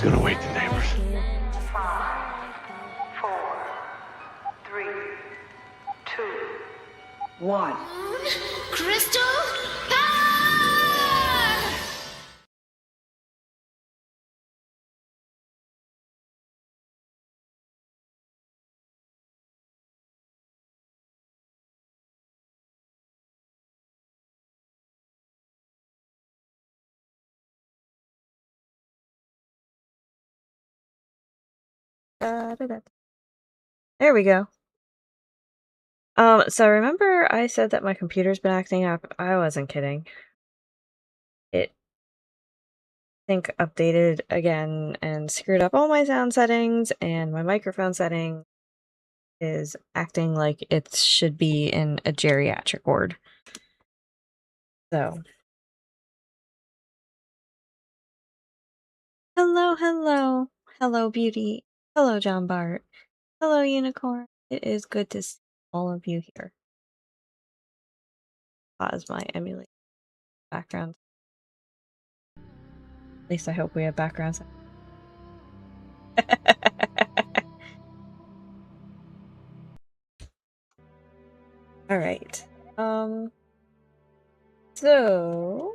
Gonna wake the neighbors. 5, 4, 3, 2, 1. Crystal power! There we go. So remember I said that my computer's been acting up? I wasn't kidding. It, I think, updated again and screwed up all my sound settings, and my microphone setting is acting like it should be in a geriatric ward. So. Hello, hello. Hello, beauty. Hello, John Bart. Hello, Unicorn. It is good to see all of you here. Pause my emulate background. At least I hope we have backgrounds. Alright. So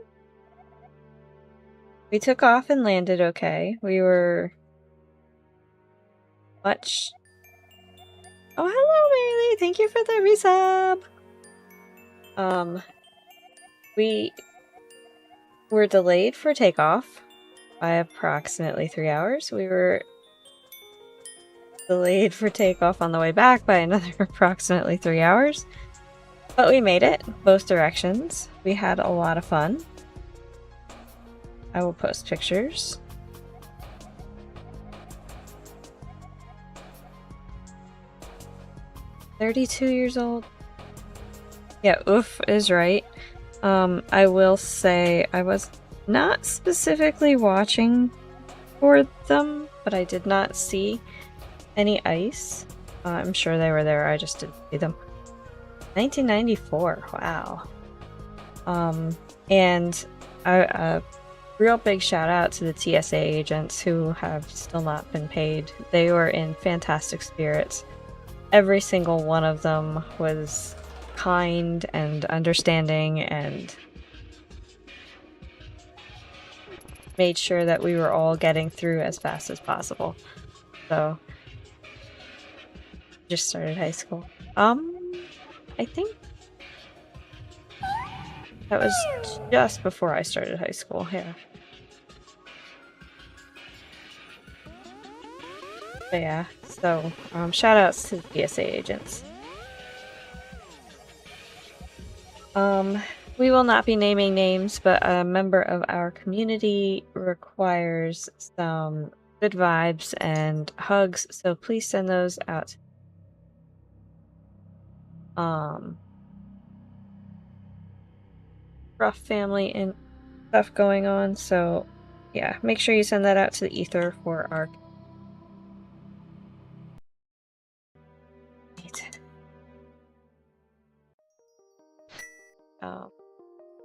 we took off and landed okay. We were much. Oh, hello, Bailey. Thank you for the resub. We were delayed for takeoff by approximately 3 hours. We were delayed for takeoff on the way back by another approximately 3 hours. But we made it, both directions. We had a lot of fun. I will post pictures. "32 years old." Yeah, oof is right. I will say I was not specifically watching for them, but I did not see any ice. I'm sure they were there, I just didn't see them. 1994, wow. And a real big shout out to the TSA agents who have still not been paid. They were in fantastic spirits. Every single one of them was kind and understanding and made sure that we were all getting through as fast as possible. So, just started high school. I think that was just before I started high school, yeah. But yeah, so shout outs to the TSA agents. We will not be naming names, but a member of our community requires some good vibes and hugs, so please send those out. Rough family and stuff going on, so yeah, make sure you send that out to the ether for our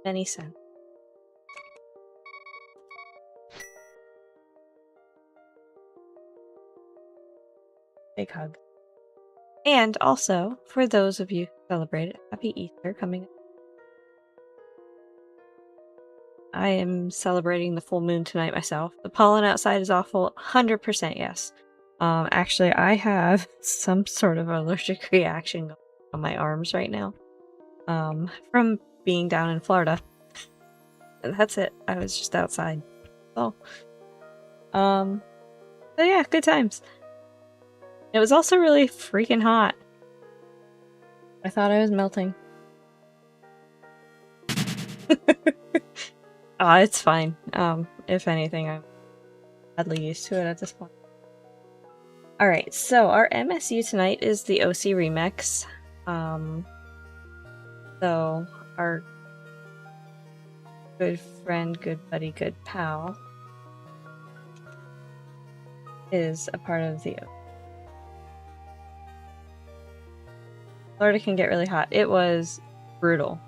many cents. Big hug. And also, for those of you who celebrate it, happy Easter coming up. I am celebrating the full moon tonight myself. The pollen outside is awful. 100% yes. Actually, I have some sort of allergic reaction on my arms right now. From being down in Florida. That's it. I was just outside. So, so yeah, good times. It was also really freaking hot. I thought I was melting. It's fine. If anything, I'm badly used to it at this point. Alright, so our MSU tonight is the OC Remix. So our good friend, good buddy, good pal is a part of the Florida can get really hot. It was brutal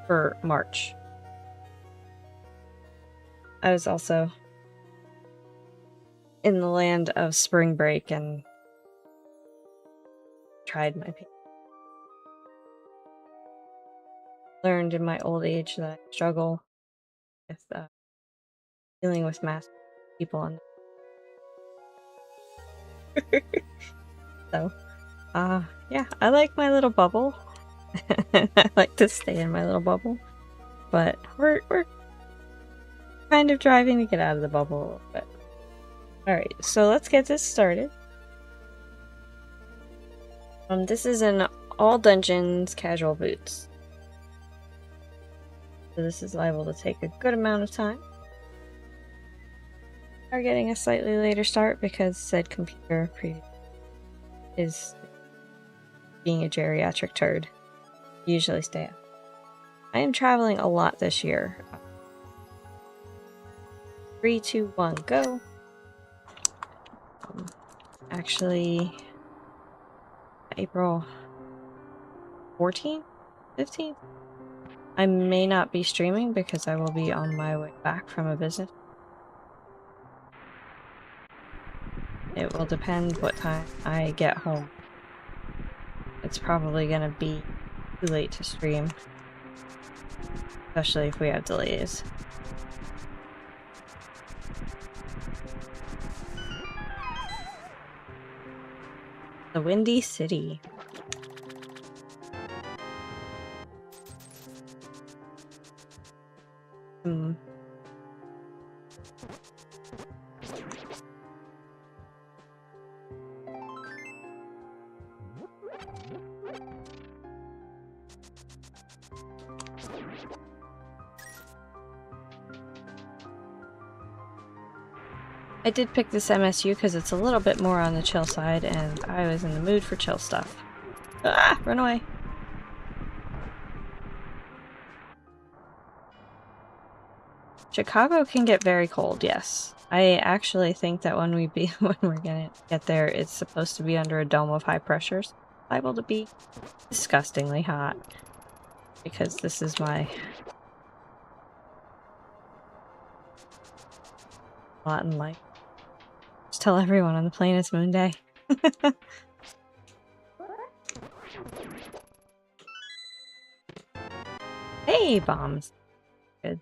for March. I was also in the land of spring break and tried my pain. Learned in my old age that I struggle with dealing with mass people. And so, yeah, I like my little bubble. I like to stay in my little bubble. But we're kind of driving to get out of the bubble a little bit. Alright, so let's get this started. This is an all dungeons casual boots. So this is liable to take a good amount of time. We're getting a slightly later start because said computer is being a geriatric turd. Usually stay up. I am traveling a lot this year. 3, 2, 1, go. Actually, April 14th? 15th? I may not be streaming because I will be on my way back from a business. It will depend what time I get home. It's probably gonna be too late to stream. Especially if we have delays. The Windy City. I did pick this MSU because it's a little bit more on the chill side, and I was in the mood for chill stuff. Ah! Run away! Chicago can get very cold, yes. I actually think that when we're gonna get there, it's supposed to be under a dome of high pressures. Liable to be disgustingly hot. Because this is my lot in life. Just tell everyone on the plane it's Moonday. Hey, bombs. Good.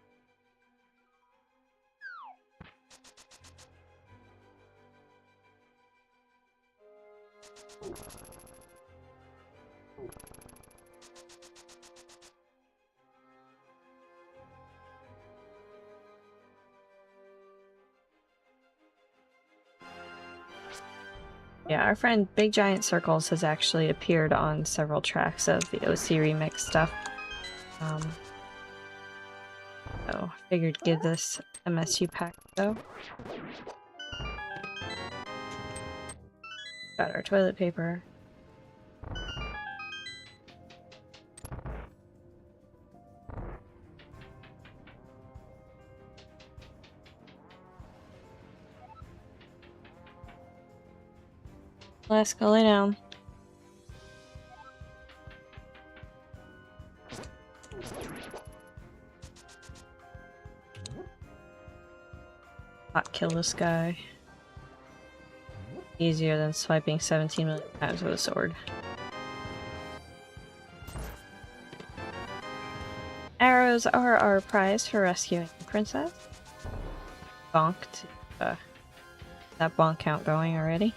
Yeah, our friend Big Giant Circles has actually appeared on several tracks of the OC remix stuff. So I figured give this MSU pack though. Got our toilet paper. Let's go lay down. Not kill this guy. Easier than swiping 17 million times with a sword. Arrows are our prize for rescuing the princess. Bonked. That bonk count going already?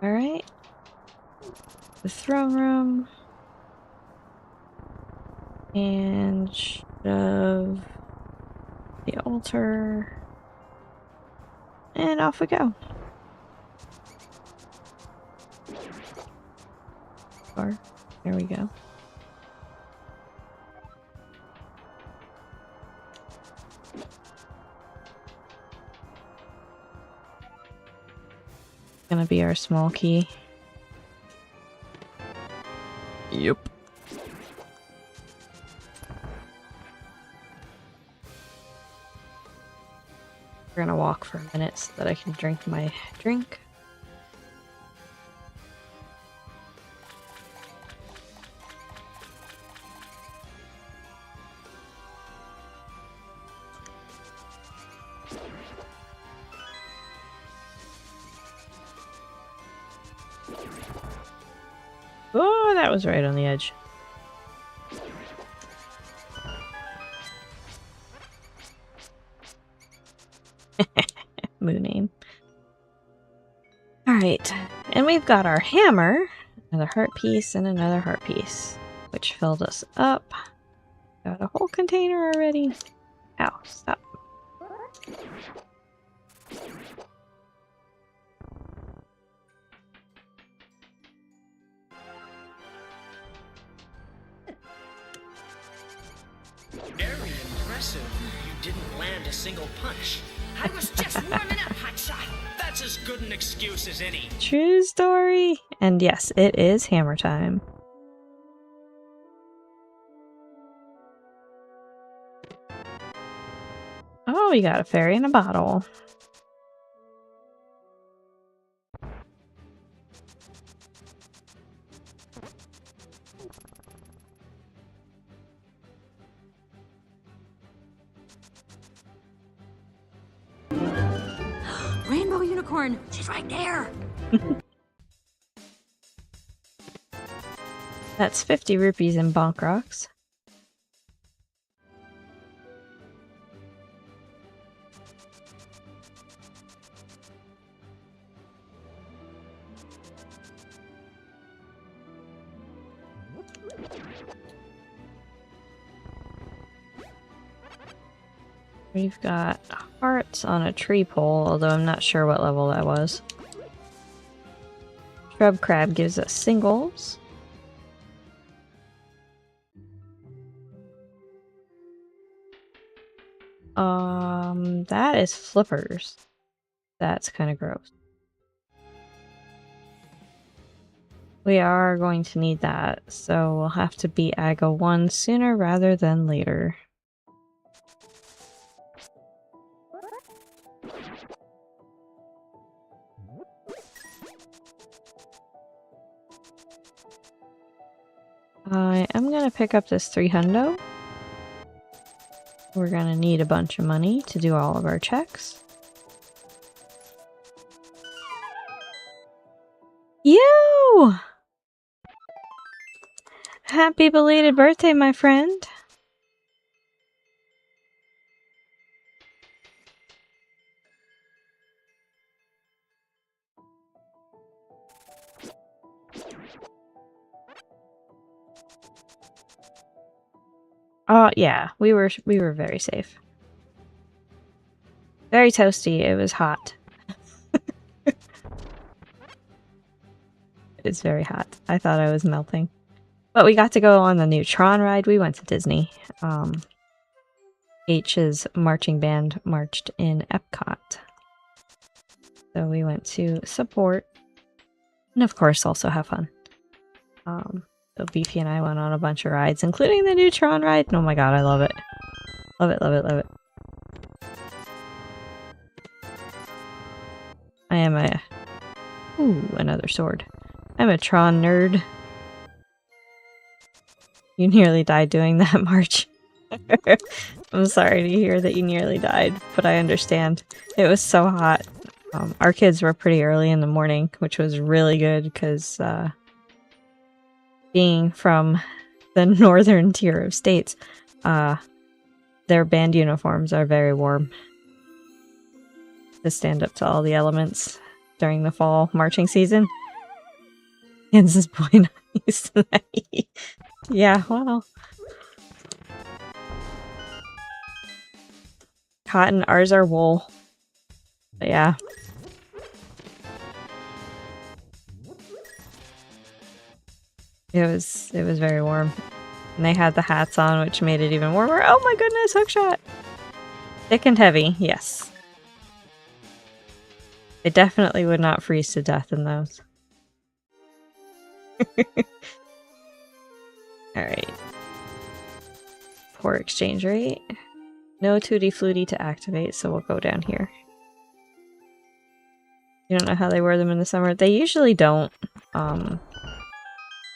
Alright. The throne room. And shove the altar. And off we go. Or, there we go. Gonna be our small key. Yep. We're gonna walk for a minute so that I can drink my drink. Oh, that was right on the edge. Moon name. Alright, and we've got our hammer, another heart piece, and another heart piece, which filled us up. Got a whole container already. Ow, stop. Very impressive. You didn't land a single punch. I was just warming up, hotshot. That's as good an excuse as any. True story. And yes, it is hammer time. Oh, we got a fairy in a bottle. Rainbow unicorn! She's right there! That's 50 rupees in bonk rocks. We've got hearts on a tree pole, although I'm not sure what level that was. Shrub crab gives us singles. That is flippers. That's kind of gross. We are going to need that, so we'll have to beat Aga 1 sooner rather than later. I am gonna pick up this 300. We're gonna need a bunch of money to do all of our checks. You! Happy belated birthday, my friend! Oh yeah, we were very safe. Very toasty. It was hot. It's very hot. I thought I was melting. But we got to go on the new Tron ride. We went to Disney. H's marching band marched in Epcot. So we went to support. And of course also have fun. So Beefy and I went on a bunch of rides, including the new Tron ride. Oh my god, I love it. Love it, love it, love it. I am a... Ooh, another sword. I'm a Tron nerd. You nearly died doing that, March. I'm sorry to hear that you nearly died, but I understand. It was so hot. Our kids were pretty early in the morning, which was really good because being from the northern tier of states, their band uniforms are very warm to stand up to all the elements during the fall marching season. Kansas boy nice tonight. Yeah, well. Cotton, ours are wool. But yeah. It was very warm. And they had the hats on, which made it even warmer. Oh my goodness, hookshot! Thick and heavy, yes. They definitely would not freeze to death in those. Alright. Poor exchange rate. No Tutti Frutti to activate, so we'll go down here. You don't know how they wear them in the summer? They usually don't.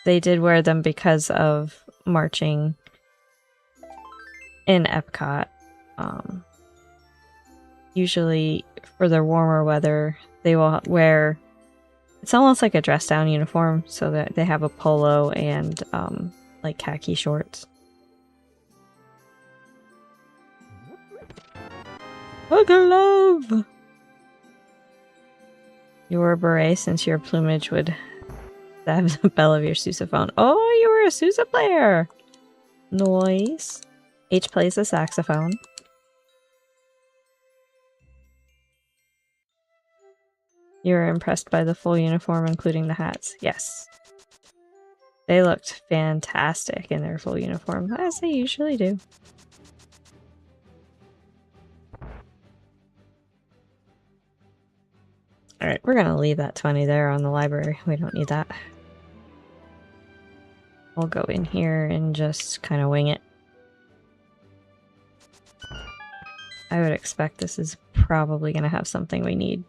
They did wear them because of marching in Epcot. Usually for their warmer weather, they will wear... It's almost like a dress-down uniform, so that they have a polo and like khaki shorts. A glove! You were a beret since your plumage would stab the bell of your sousaphone. Oh, you were a Sousa player! Nice. H plays the saxophone. You were impressed by the full uniform, including the hats. Yes. They looked fantastic in their full uniform, as they usually do. Alright, we're gonna leave that 20 there on the library. We don't need that. We'll go in here and just kind of wing it. I would expect this is probably gonna have something we need.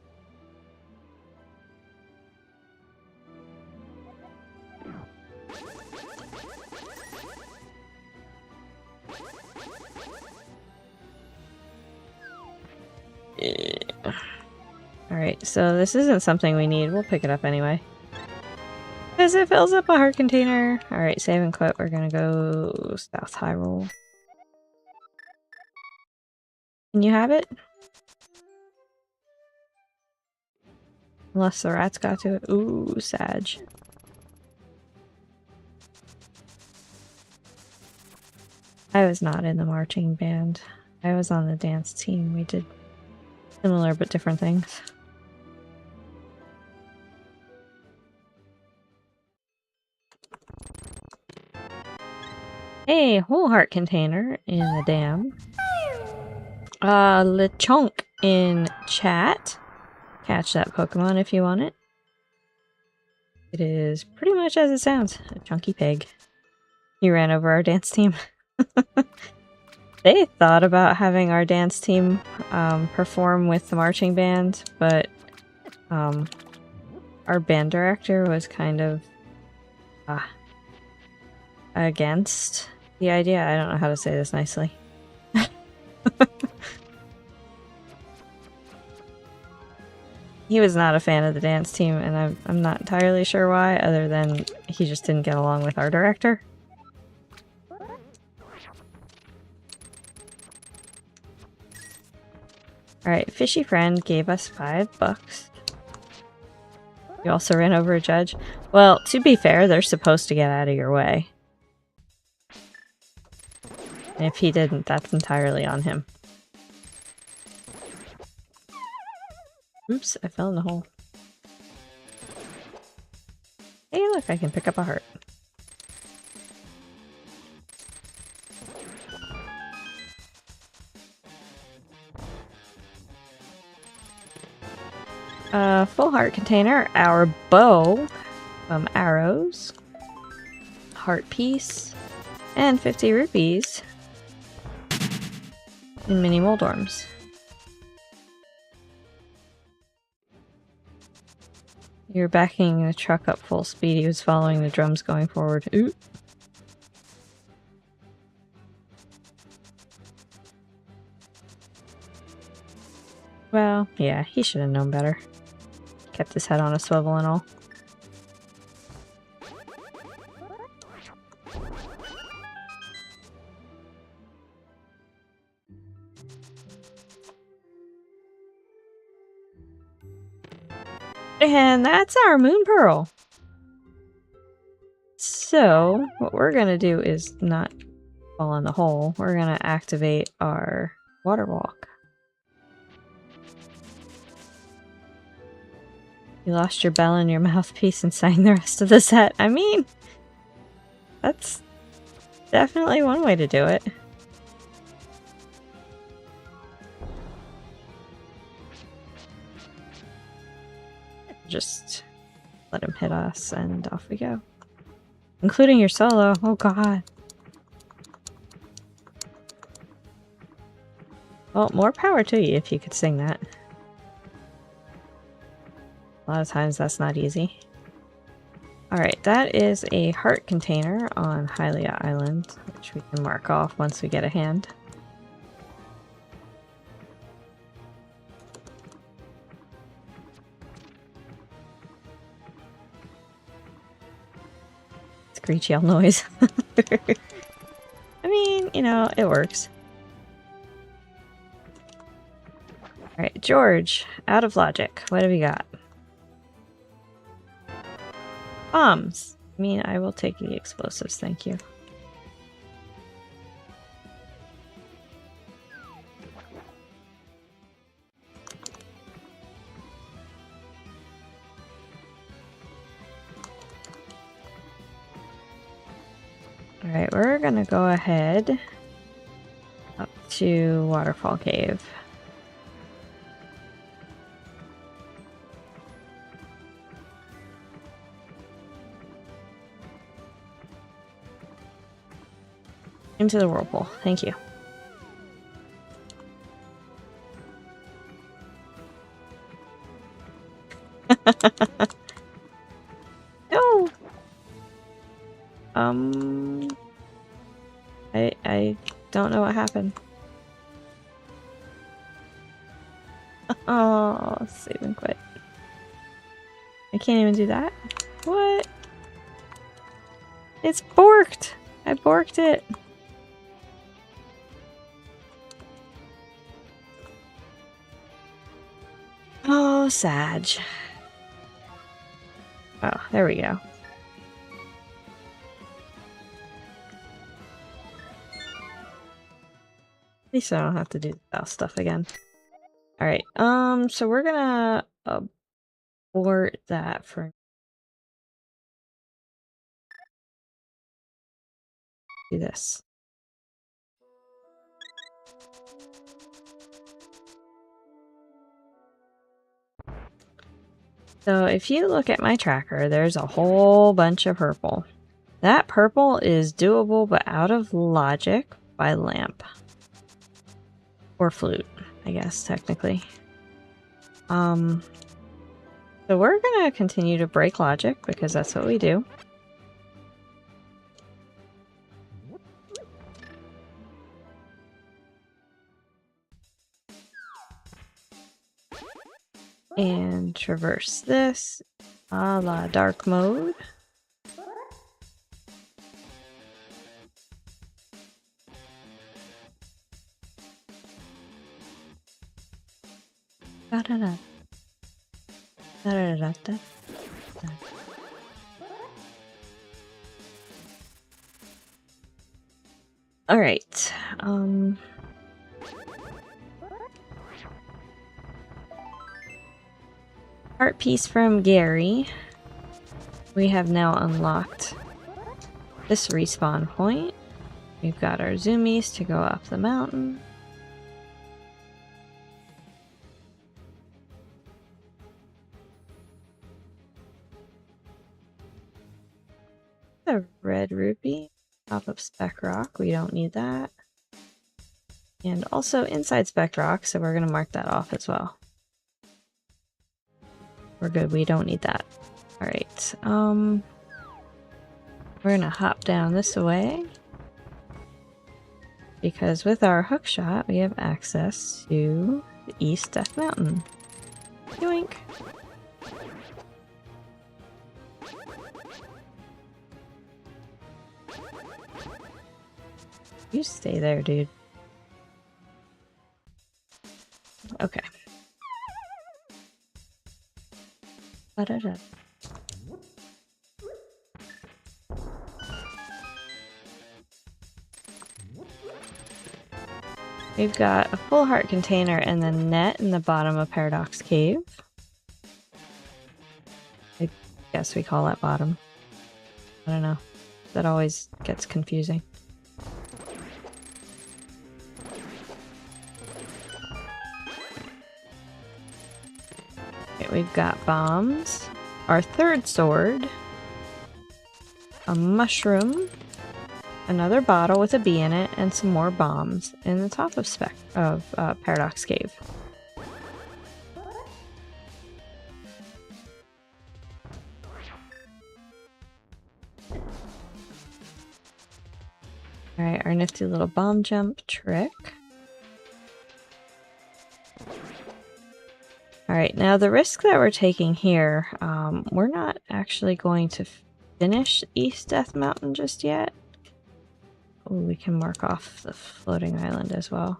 Alright, so this isn't something we need. We'll pick it up anyway. Because it fills up a heart container. Alright, save and quit. We're gonna go South Hyrule. Can you have it? Unless the rats got to it. Ooh, Sag. I was not in the marching band. I was on the dance team. We did similar but different things. Hey, whole heart container in the dam. Lechonk in chat. Catch that Pokemon if you want it. It is pretty much as it sounds, a chunky pig. You ran over our dance team. They thought about having our dance team perform with the marching band, but our band director was kind of against the idea. I don't know how to say this nicely. He was not a fan of the dance team, and I'm not entirely sure why, other than he just didn't get along with our director. Alright, Fishy Friend gave us $5. You also ran over a judge. Well, to be fair, they're supposed to get out of your way. And if he didn't, that's entirely on him. Oops, I fell in the hole. Hey, look, I can pick up a heart. Full heart container, our bow, arrows, heart piece, and 50 rupees in mini Moldorms. You're backing the truck up full speed. He was following the drums going forward. Ooh. Well, yeah, he should have known better. Kept his head on a swivel and all. And that's our Moon Pearl. So, what we're gonna do is not fall in the hole. We're gonna activate our water walk. You lost your bell and your mouthpiece and sang the rest of the set. I mean, that's definitely one way to do it. Just let him hit us and off we go. Including your solo. Oh god. Well, more power to you if you could sing that. A lot of times that's not easy. Alright, that is a heart container on Hylia Island, which we can mark off once we get a hand. Screech yell noise. I mean, you know, it works. Alright, George, out of logic. What have we got? Bombs. I mean, I will take the explosives, thank you. Alright, we're gonna go ahead up to Waterfall Cave. Into the whirlpool. Thank you. No! I don't know what happened. Oh, save and quit. I can't even do that? What? It's borked! I borked it! Oh, Sag. Oh, there we go. least I don't have to do the south stuff again. Alright, so we're gonna abort that for do this. So if you look at my tracker, there's a whole bunch of purple. That purple is doable but out of logic by lamp. Or flute, I guess, technically. So we're gonna continue to break logic because that's what we do. And traverse this a la dark mode. Da-da-da. Da-da-da-da-da. All right. Art piece from Gary. We have now unlocked this respawn point. We've got our zoomies to go up the mountain. A red rupee, top of spec rock. We don't need that. And also inside spec rock, so we're going to mark that off as well. We're good, we don't need that. Alright, we're gonna hop down this way. Because with our hook shot, we have access to the East Death Mountain. Yoink! You stay there, dude. Okay. Da-da-da. We've got a full heart container and the net in the bottom of Paradox Cave. I guess we call that bottom. I don't know. That always gets confusing. Okay, we've got bombs, our third sword, a mushroom, another bottle with a bee in it, and some more bombs in the top of Paradox Cave. Alright, our nifty little bomb jump trick. Alright, now the risk that we're taking here, we're not actually going to finish East Death Mountain just yet. Oh, we can mark off the floating island as well.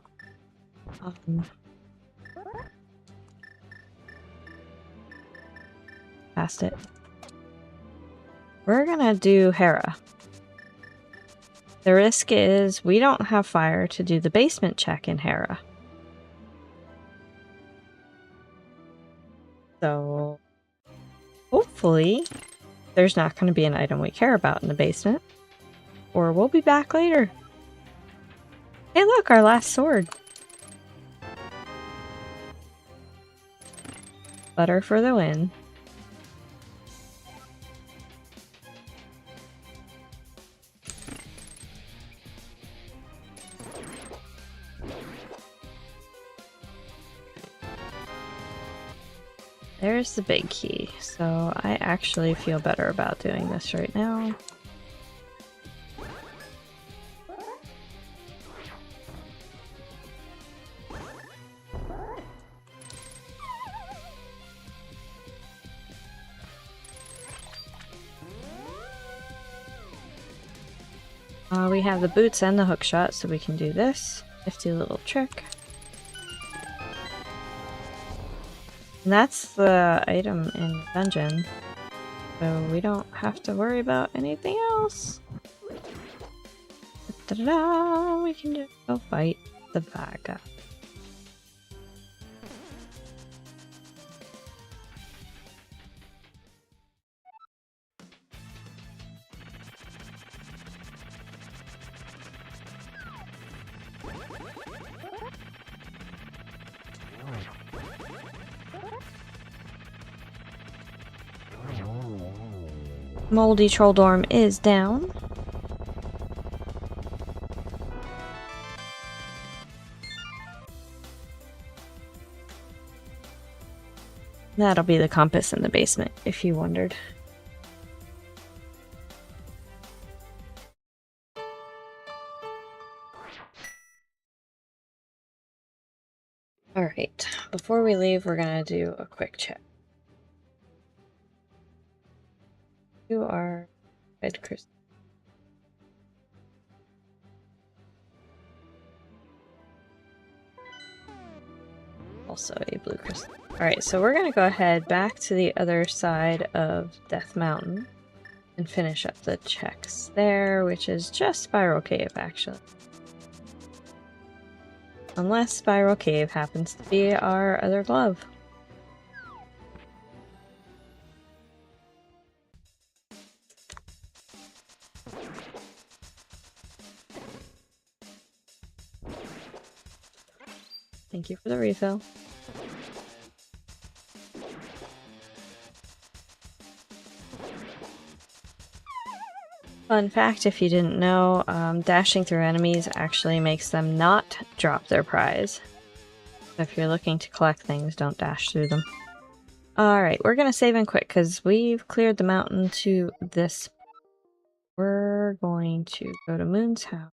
Past it. We're gonna do Hera. The risk is we don't have fire to do the basement check in Hera. So hopefully there's not going to be an item we care about in the basement. Or we'll be back later. Hey look, our last sword. Butter for the win. There's the big key, so I actually feel better about doing this right now. We have the boots and the hook shot, so we can do this nifty little trick. And that's the item in the dungeon, so we don't have to worry about anything else. Da-da-da, we can just go fight. the bag up. Moldy Troll Dorm is down. That'll be the compass in the basement, if you wondered. Alright, before we leave, we're gonna do a quick check. You are red crystal. Also a blue crystal. Alright, so we're gonna go ahead back to the other side of Death Mountain and finish up the checks there, which is just Spiral Cave, actually. Unless Spiral Cave happens to be our other glove. Thank you for the refill. Fun fact, if you didn't know, dashing through enemies actually makes them not drop their prize. If you're looking to collect things, don't dash through them. Alright, we're gonna save and quit because we've cleared the mountain to this. We're going to go to Moon's house.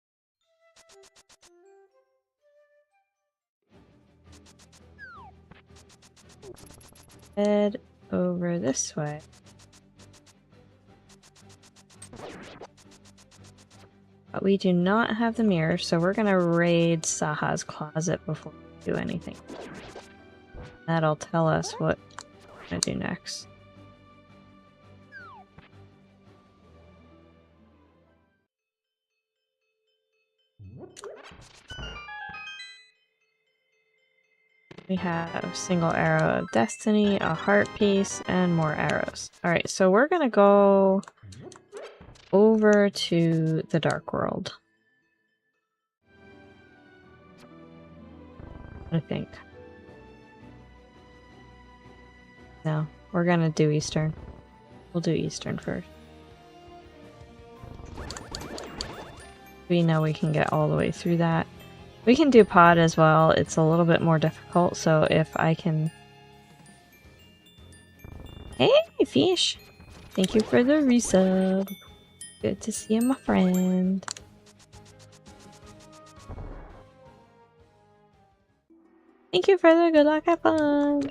Head over this way. But we do not have the mirror, so we're gonna raid Saha's closet before we do anything. That'll tell us what we're gonna do next. We have single arrow of destiny, a heart piece, and more arrows. Alright, so we're gonna go over to the Dark World. I think. No, we're gonna do Eastern. We'll do Eastern first. We know we can get all the way through that. We can do pod as well. It's a little bit more difficult, so if I can... Hey, fish! Thank you for the resub. Good to see you, my friend. Thank you for the good luck, have fun!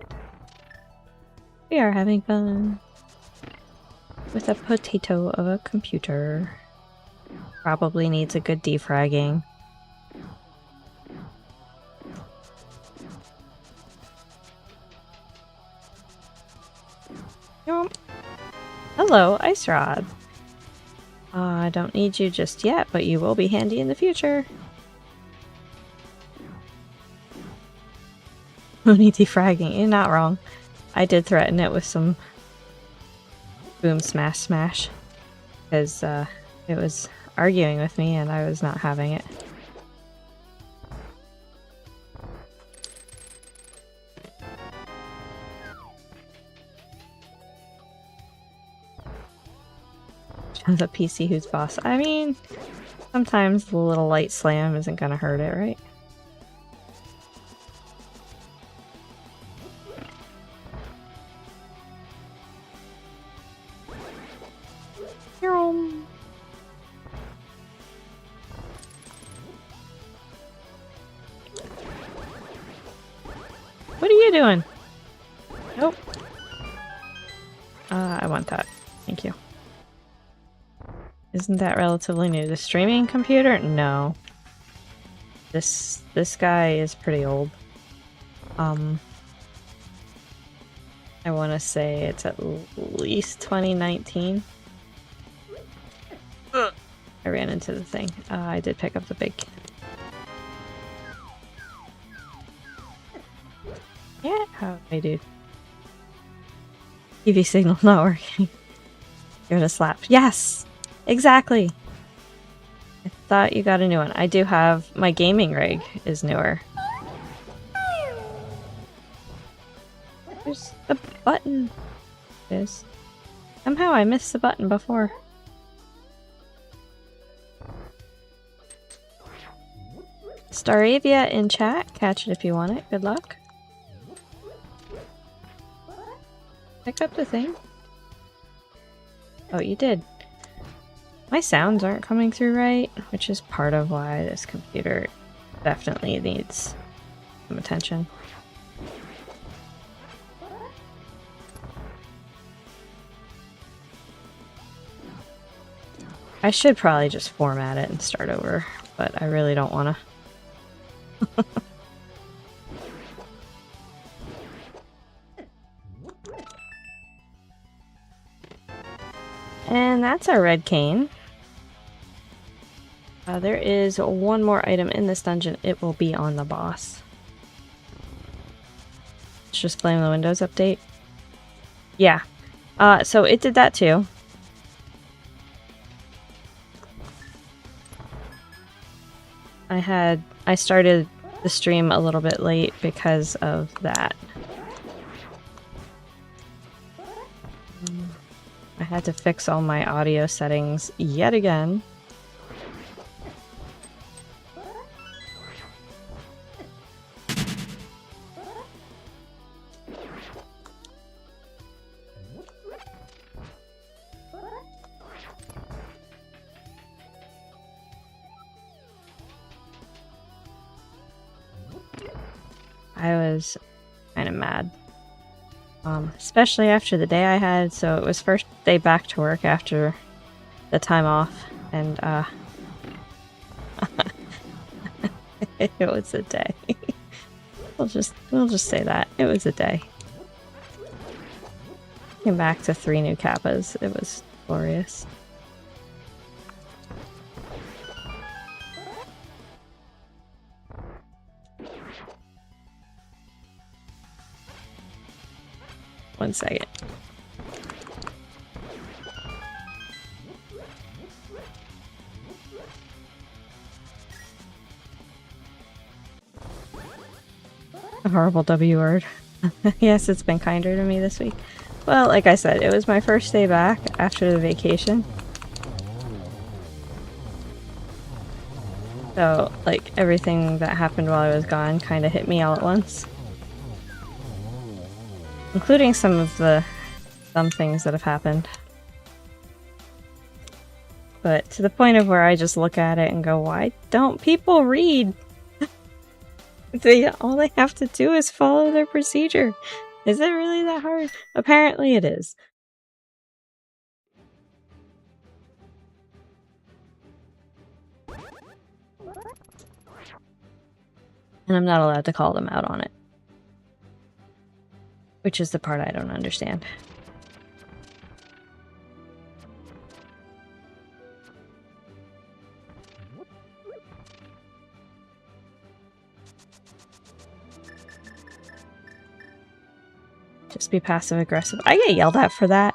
We are having fun. With a potato of a computer. Probably needs a good defragging. Hello, Ice Rod. I don't need you just yet, but you will be handy in the future. Mooney defragging, you're not wrong. I did threaten it with some boom smash smash. Because it was arguing with me and I was not having it. The PC who's boss. I mean, sometimes the little light slam isn't gonna hurt it, right? What are you doing? Nope. I want that. Thank you. Isn't that relatively new? The streaming computer? No. This guy is pretty old. I want to say it's at least 2019. I ran into the thing. I did pick up the big... Yeah. Oh, hey, dude. TV signal not working. Give it a slap. Yes! Exactly! I thought you got a new one. I do have... My gaming rig is newer. There's the button. It is. Somehow I missed the button before. Staravia in chat. Catch it if you want it. Good luck. Pick up the thing. Oh, you did. My sounds aren't coming through right, which is part of why this computer definitely needs some attention. I should probably just format it and start over, but I really don't want to. And that's our red cane. There is one more item in this dungeon. It will be on the boss. Let's just blame the Windows update. Yeah. So it did that too. I started the stream a little bit late because of that. I had to fix all my audio settings yet again. I was kind of mad. Especially after the day I had, so it was first day back to work after the time off, and it was a day. we'll just say that. It was a day. Came back to 3 new kappas. It was glorious. One second. A horrible W word. Yes, it's been kinder to me this week. Well, like I said, it was my first day back after the vacation. So, like, everything that happened while I was gone kind of hit me all at once. Including some of the dumb things that have happened. But to the point of where I just look at it and go, why don't people read? All they have to do is follow their procedure. Is it really that hard? Apparently it is. And I'm not allowed to call them out on it. Which is the part I don't understand. Just be passive aggressive. I get yelled at for that.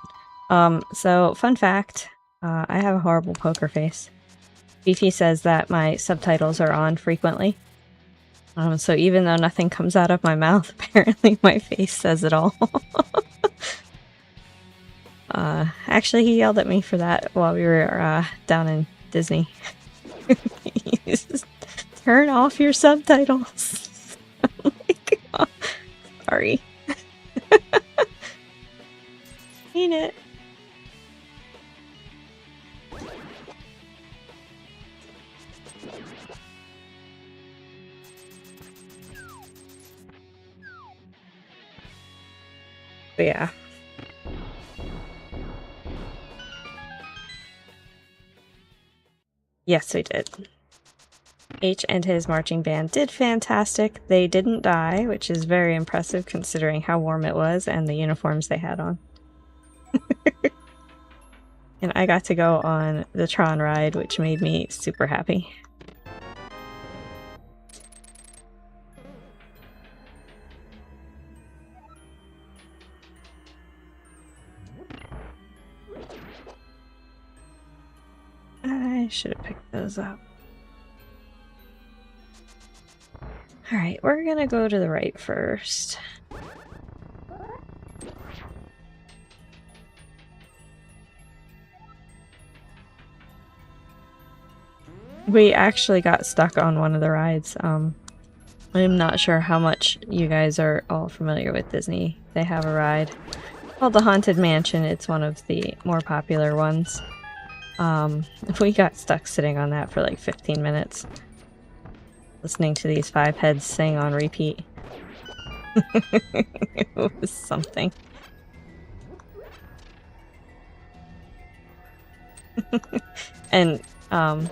So fun fact, I have a horrible poker face. Beefy says that my subtitles are on frequently. So even though nothing comes out of my mouth, apparently my face says it all. Actually, he yelled at me for that while we were down in Disney. He says, turn off your subtitles. I'm like, oh, sorry. Ain't it? But yeah. Yes, I did. H and his marching band did fantastic. They didn't die, which is very impressive considering how warm it was and the uniforms they had on. And I got to go on the Tron ride, which made me super happy. I should have picked those up. Alright, we're gonna go to the right first. We actually got stuck on one of the rides. I'm not sure how much you guys are all familiar with Disney. They have a ride called the Haunted Mansion. It's one of the more popular ones. We got stuck sitting on that for like 15 minutes. Listening to these 5 heads sing on repeat. It was something. And, to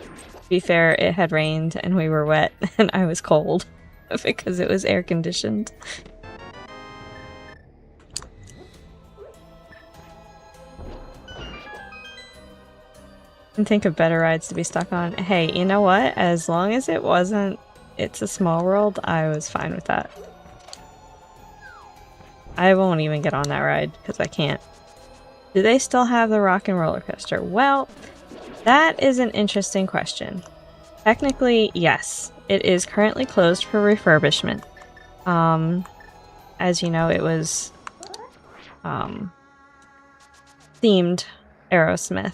be fair, it had rained and we were wet and I was cold because it was air conditioned. And think of better rides to be stuck on. Hey, you know what? As long as it wasn't It's a Small World, I was fine with that. I won't even get on that ride because I can't. Do they still have the Rock and Roller Coaster? Well, that is an interesting question. Technically, yes. It is currently closed for refurbishment. As you know, it was themed Aerosmith.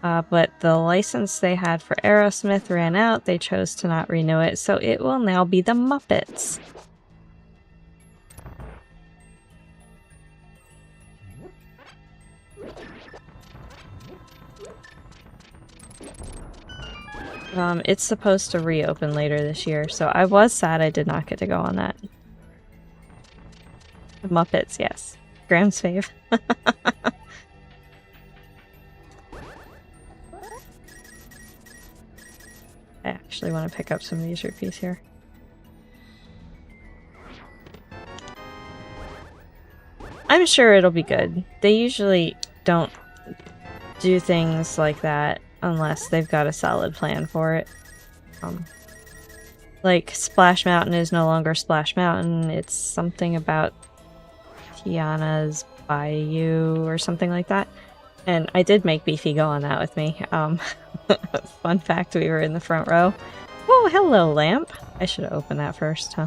But the license they had for Aerosmith ran out. They chose to not renew it, so it will now be the Muppets. It's supposed to reopen later this year, so I was sad I did not get to go on that. The Muppets, yes. Graham's fave. I actually want to pick up some of these rupees here. I'm sure it'll be good. They usually don't do things like that unless they've got a solid plan for it. Like Splash Mountain is no longer Splash Mountain. It's something about Tiana's Bayou or something like that. And I did make Beefy go on that with me. Fun fact, we were in the front row. Oh, hello, Lamp. I should have opened that first, huh?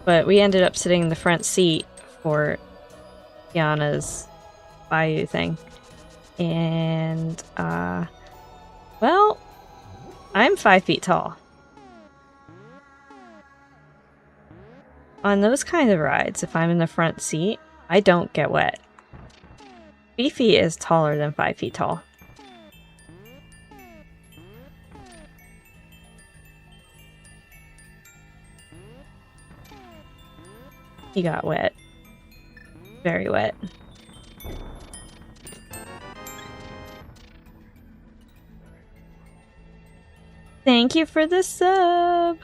But we ended up sitting in the front seat for Tiana's Bayou thing. And, well, I'm 5 feet tall. On those kind of rides, if I'm in the front seat, I don't get wet. Beefy is taller than 5 feet tall. He got wet. Very wet. Thank you for the sub!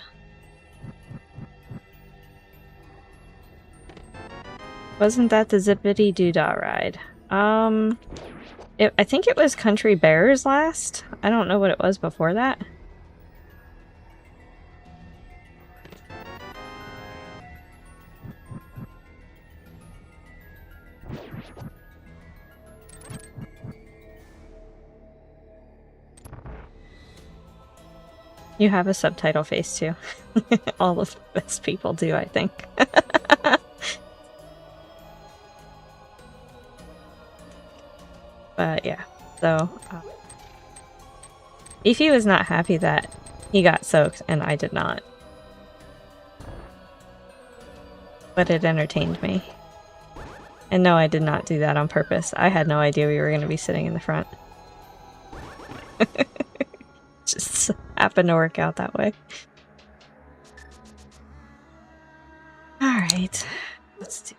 Wasn't that the Zippity Doo-Dah ride? I think it was Country Bears last. I don't know what it was before that. You have a subtitle face too. All of the best people do, I think. But yeah, so Beefy was not happy that he got soaked and I did not. But it entertained me. And no, I did not do that on purpose. I had no idea we were going to be sitting in the front. Just happened to work out that way. Alright, let's do.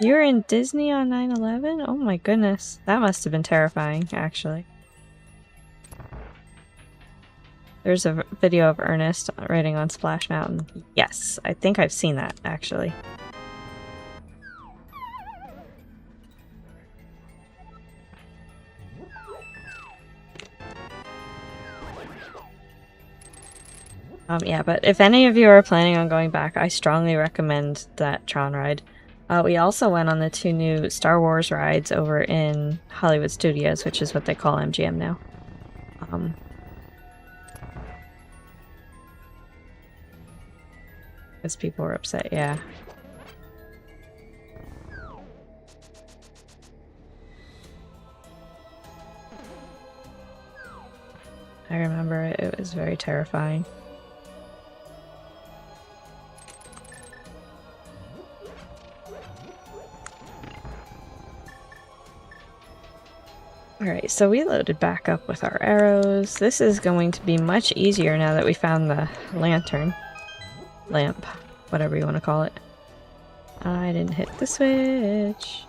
You were in Disney on 9/11? Oh my goodness. That must have been terrifying, actually. There's a video of Ernest riding on Splash Mountain. Yes, I think I've seen that, actually. Yeah, but if any of you are planning on going back, I strongly recommend that Tron ride. We also went on the 2 new Star Wars rides over in Hollywood Studios, which is what they call MGM now. Because people were upset, yeah. I remember it was very terrifying. Alright, so we loaded back up with our arrows. This is going to be much easier now that we found the lantern. Lamp, whatever you want to call it. I didn't hit the switch.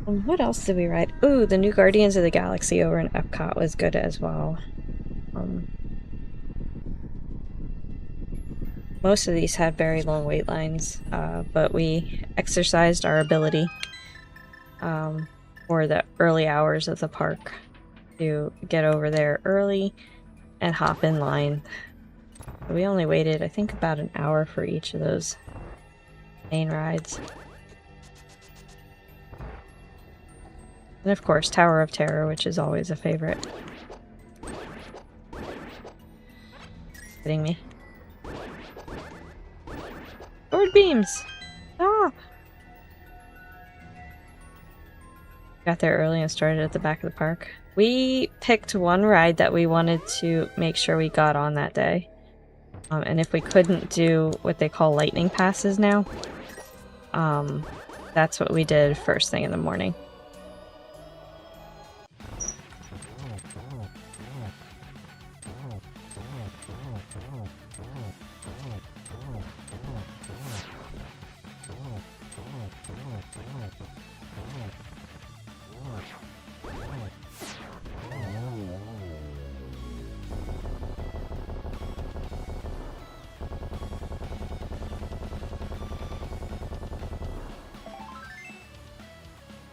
What else did we ride? Ooh, the new Guardians of the Galaxy over in Epcot was good as well. Most of these had very long wait lines, but we exercised our ability for the early hours of the park to get over there early and hop in line. We only waited, I think, about an hour for each of those main rides. And of course, Tower of Terror, which is always a favorite. Kidding me? Sword beams! Stop! Got there early and started at the back of the park. We picked one ride that we wanted to make sure we got on that day. And if we couldn't do what they call lightning passes now, that's what we did first thing in the morning.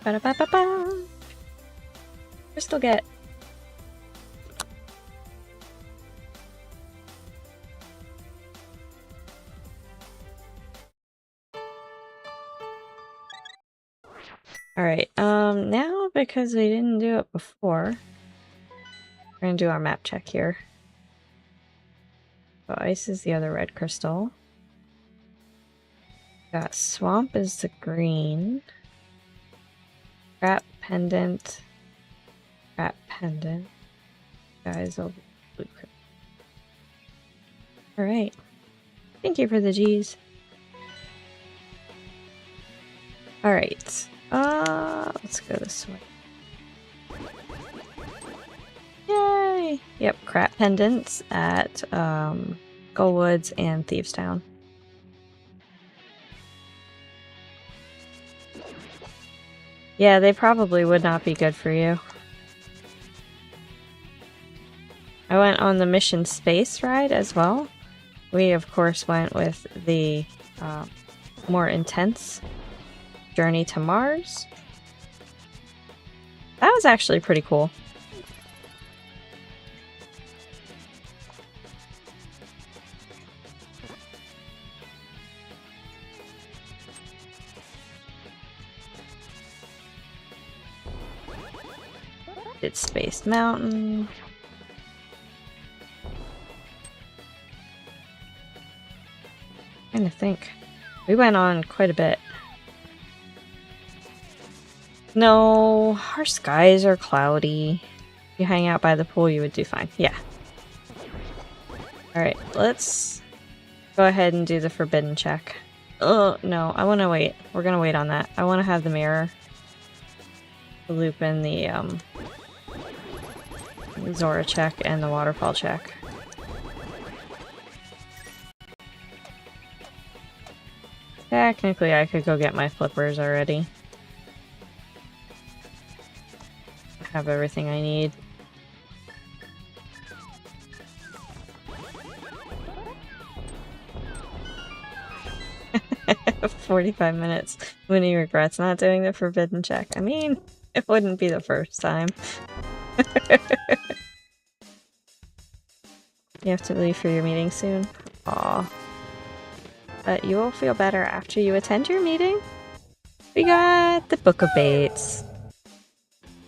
Ba-da-ba-ba-ba! Crystal get. Alright, now because we didn't do it before, we're gonna do our map check here. So ice is the other red crystal. Got swamp is the green. Crap pendant. Crap pendant. Guys over blue crystal. Alright. Thank you for the G's. Alright. Let's go this way. Yay! Yep, crap pendants at Gullwoods and Thievestown. Yeah, they probably would not be good for you. I went on the Mission Space ride as well. We, of course, went with the more intense Journey to Mars. That was actually pretty cool. Did Space Mountain. Trying to think. We went on quite a bit. No, our skies are cloudy. If you hang out by the pool, you would do fine. Yeah. Alright, let's go ahead and do the forbidden check. Oh, no, I want to wait. We're going to wait on that. I want to have the mirror. The loop in the Zora check and the waterfall check. Technically, I could go get my flippers already. I have everything I need. "45 minutes. Winnie regrets not doing the forbidden check." I mean, it wouldn't be the first time. You have to leave for your meeting soon. Aw. But you will feel better after you attend your meeting. We got the Book of Baits.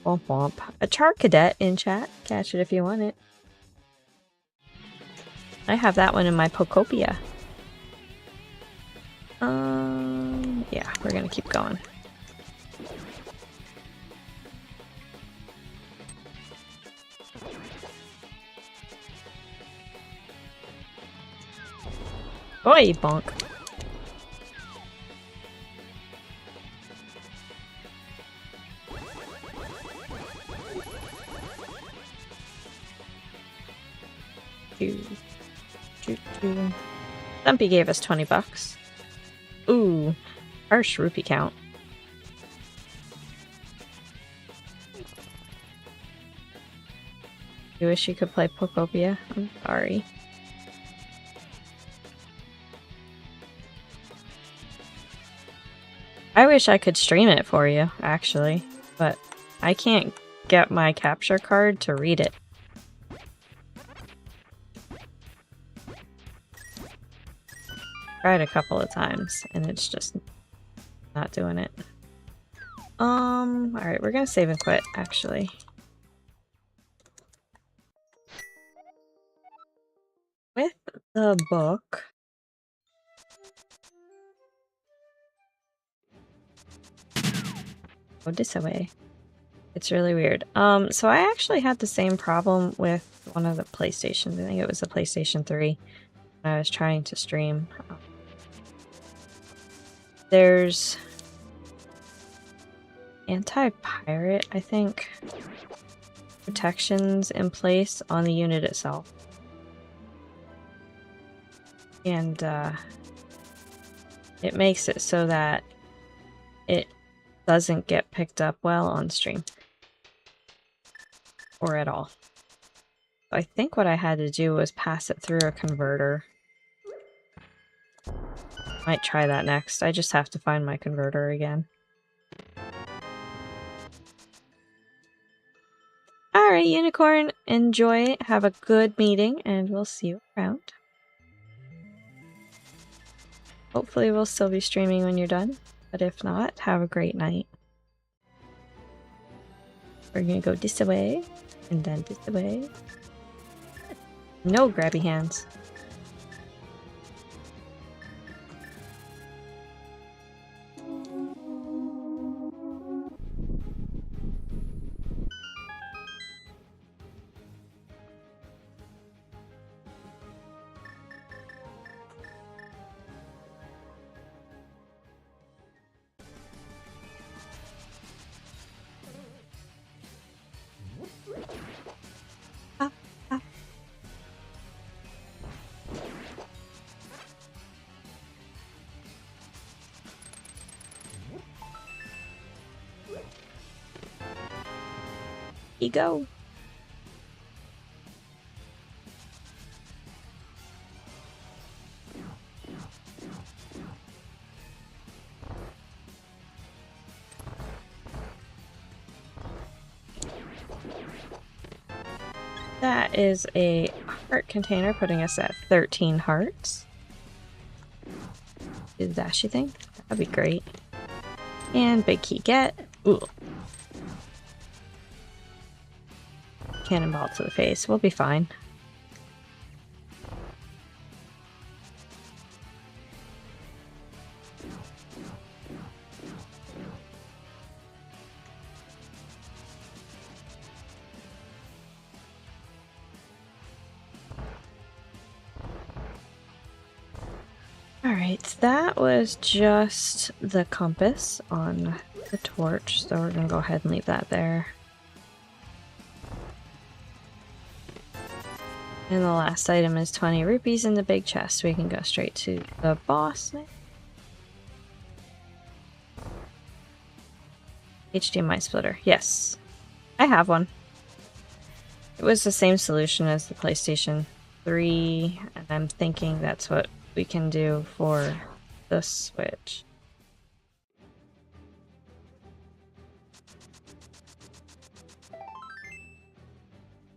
Womp womp. A chart cadet in chat. Catch it if you want it. I have that one in my Pocopia. Yeah, we're gonna keep going. Oi, bonk. Stumpy gave us 20 bucks. Ooh, harsh rupee count. You wish you could play Pocopia? I'm sorry. I wish I could stream it for you, actually, but I can't get my capture card to read it. Tried a couple of times, and it's just not doing it. Alright, we're gonna save and quit, actually. With the book... Go this away. It's really weird. So I actually had the same problem with one of the PlayStations. I think it was the PlayStation 3 when I was trying to stream. There's anti-pirate, I think, protections in place on the unit itself. And it makes it so that it doesn't get picked up well on stream. Or at all. I think what I had to do was pass it through a converter. Might try that next. I just have to find my converter again. Alright, Unicorn. Enjoy. Have a good meeting, and we'll see you around. Hopefully we'll still be streaming when you're done. But if not, have a great night. We're gonna go this way, and then this way. No grabby hands. You go. That is a heart container, putting us at 13 hearts. Do the dashy thing? That'd be great. And big key get. Ooh. Cannonball to the face. We'll be fine. Alright, that was just the compass on the torch, so we're gonna go ahead and leave that there. And the last item is 20 rupees in the big chest. We can go straight to the boss now. HDMI splitter. Yes. I have one. It was the same solution as the PlayStation 3, and I'm thinking that's what we can do for the Switch.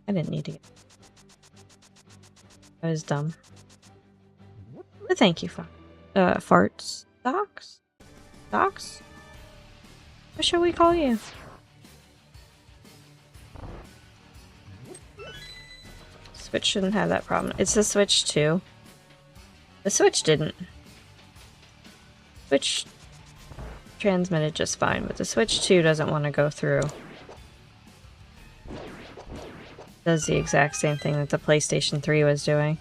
I didn't need to get... I was dumb. But thank you, farts. Docs? Docs? What shall we call you? Switch shouldn't have that problem. It's the Switch 2. The Switch didn't. Switch transmitted just fine, but the Switch 2 doesn't want to go through. Does the exact same thing that the PlayStation 3 was doing.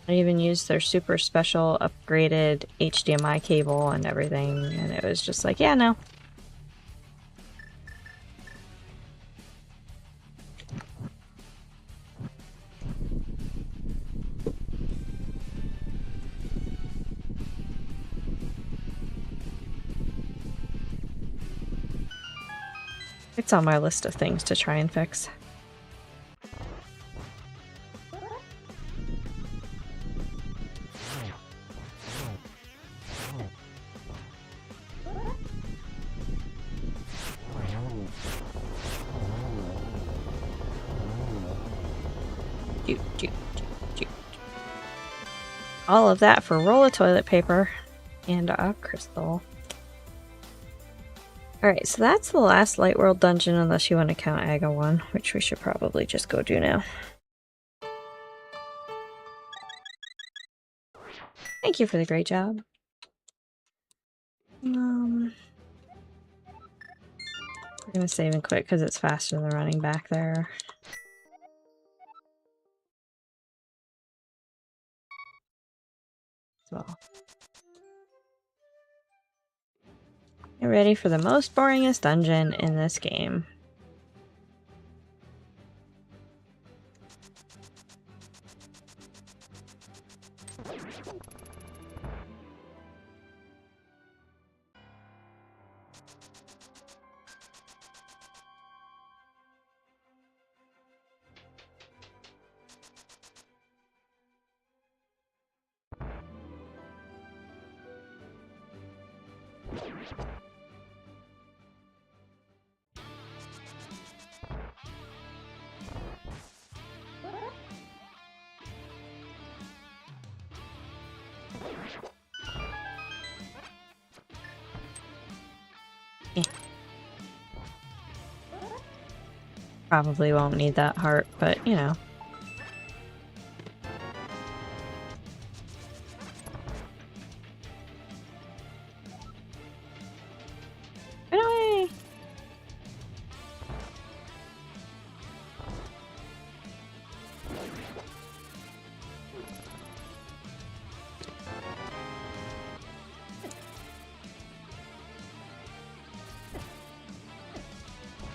I even used their super special upgraded HDMI cable and everything, and it was just like, yeah, no. It's on my list of things to try and fix. All of that for a roll of toilet paper and a crystal. Alright, so that's the last Light World dungeon unless you want to count Aga 1, which we should probably just go do now. Thank you for the great job. We're gonna save and quit because it's faster than running back there. Well. Get ready for the most boringest dungeon in this game. Probably won't need that heart, but you know. Run away!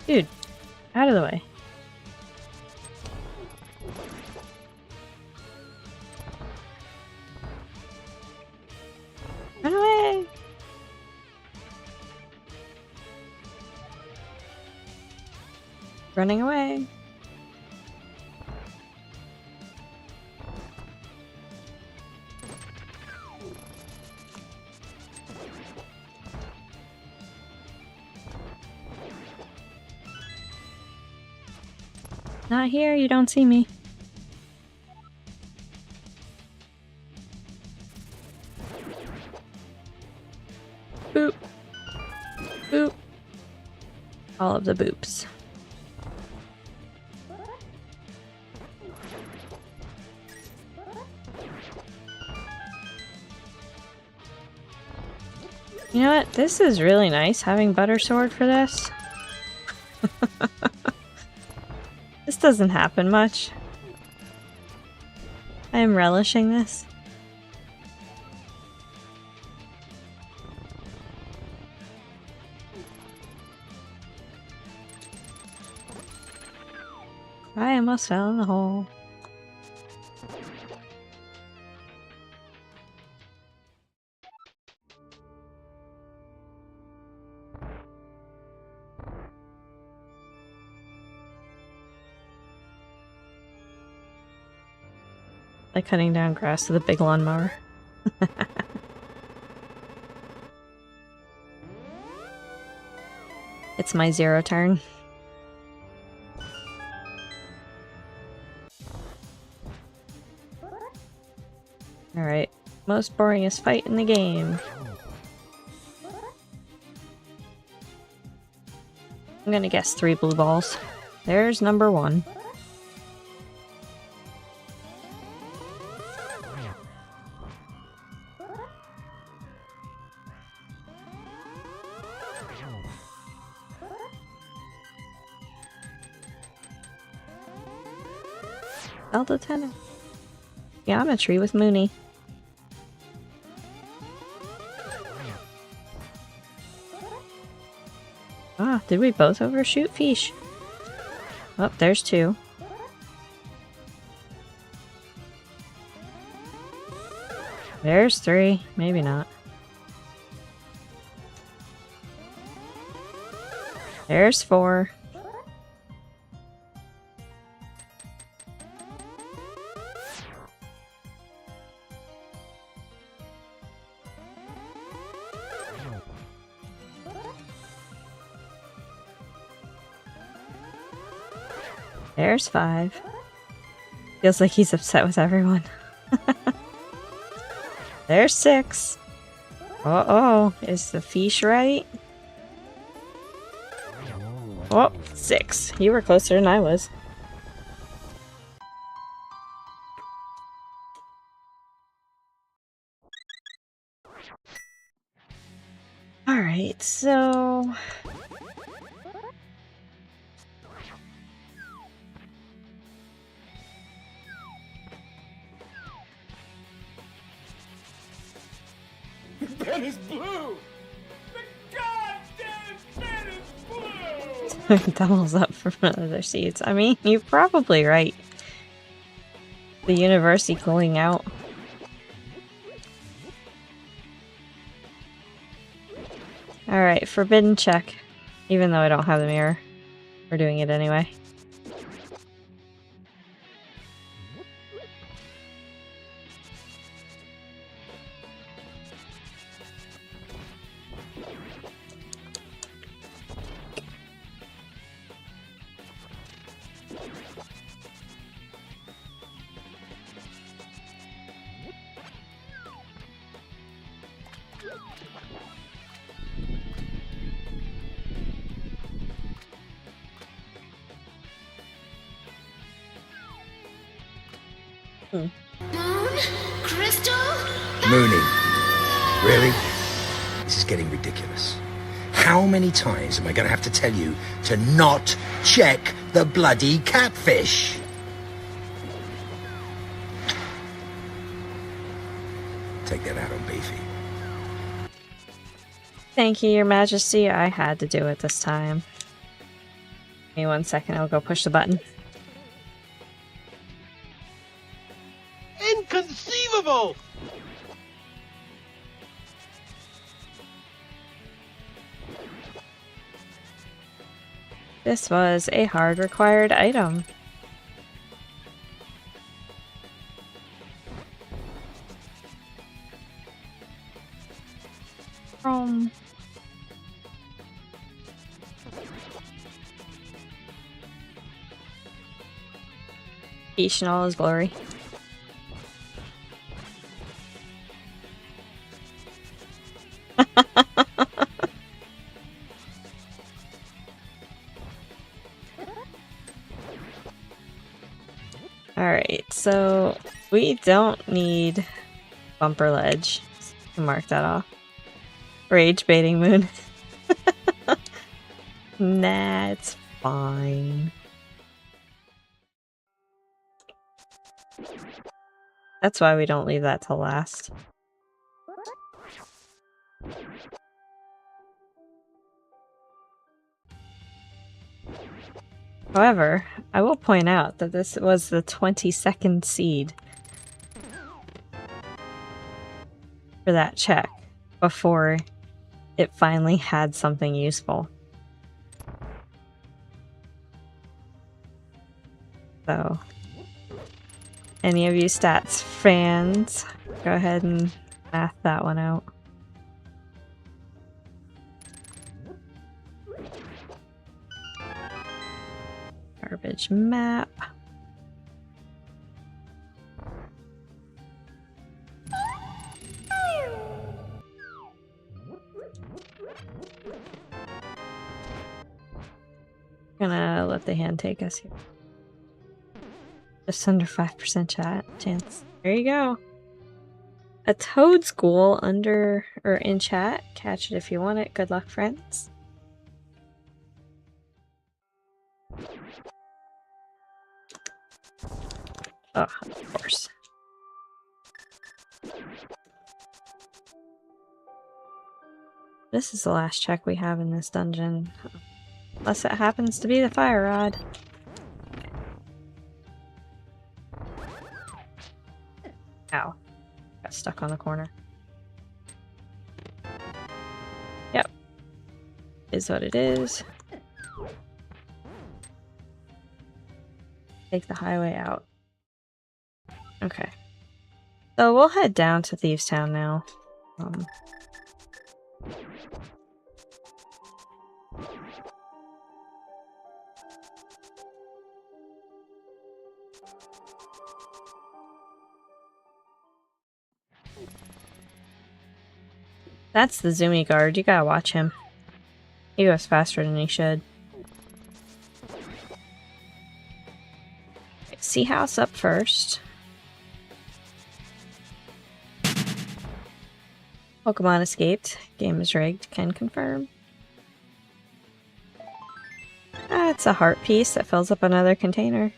Dude, out of the way. Run away! Running away. Not here, you don't see me. Boop. Boop. All of the boops. You know what? This is really nice having Butter Sword for this. This doesn't happen much. I am relishing this. I almost fell in the hole. Like cutting down grass with a big lawnmower. It's my 0 turn. Alright. Most boringest fight in the game. I'm gonna guess 3 blue balls. There's number 1. Zelda tennis. Geometry with Mooney. Ah, did we both overshoot fish? Oh, there's 2. There's 3. Maybe not. There's 4. There's 5. Feels like he's upset with everyone. There's 6. Uh-oh. Is the fish right? Oh, 6. You were closer than I was. Alright, so... pen is blue! The goddamn pen is blue! Doubles up for other seeds. I mean, you're probably right. The university cooling out. Alright, forbidden check. Even though I don't have the mirror. We're doing it anyway. Moon? Crystal? Mooney. Really? This is getting ridiculous. How many times am I going to have to tell you to not check the bloody catfish? Take that out on Beefy. Thank you, Your Majesty. I had to do it this time. Give me 1 second, I'll go push the button. Inconceivable! This was a hard required item. Each in all his glory. Alright, so we don't need bumper ledge. Mark that off. Rage baiting moon. Nah, it's fine. That's why we don't leave that till last. However, I will point out that this was the 22nd seed for that check before it finally had something useful. So, any of you stats fans, go ahead and math that one out. Garbage map. Gonna let the hand take us here. Just under 5% chance. There you go. A toad school under or in chat. Catch it if you want it. Good luck, friends. Oh, of course. This is the last check we have in this dungeon. Unless it happens to be the fire rod. Ow. Got stuck on the corner. Yep. Is what it is. Take the highway out. Okay. So we'll head down to Thieves Town now. That's the Zoomy guard. You gotta watch him. He goes faster than he should. Sea House up first. Pokemon escaped. Game is rigged. Can confirm. Ah, it's a heart piece that fills up another container.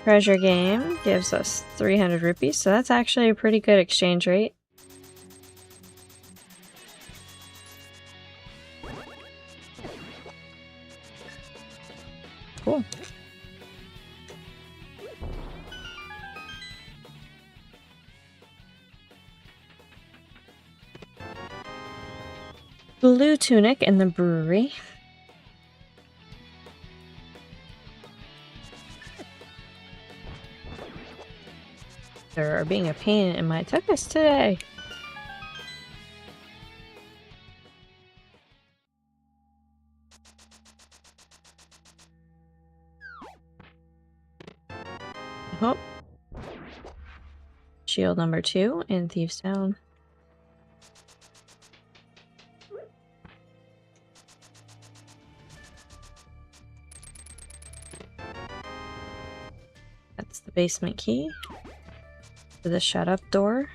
Treasure game gives us 300 rupees, so that's actually a pretty good exchange rate. Cool. Blue tunic in the brewery. Are being a pain in my tuchus today. Oh. Shield number 2 in Thieves Town. That's the basement key. To the shut-up door.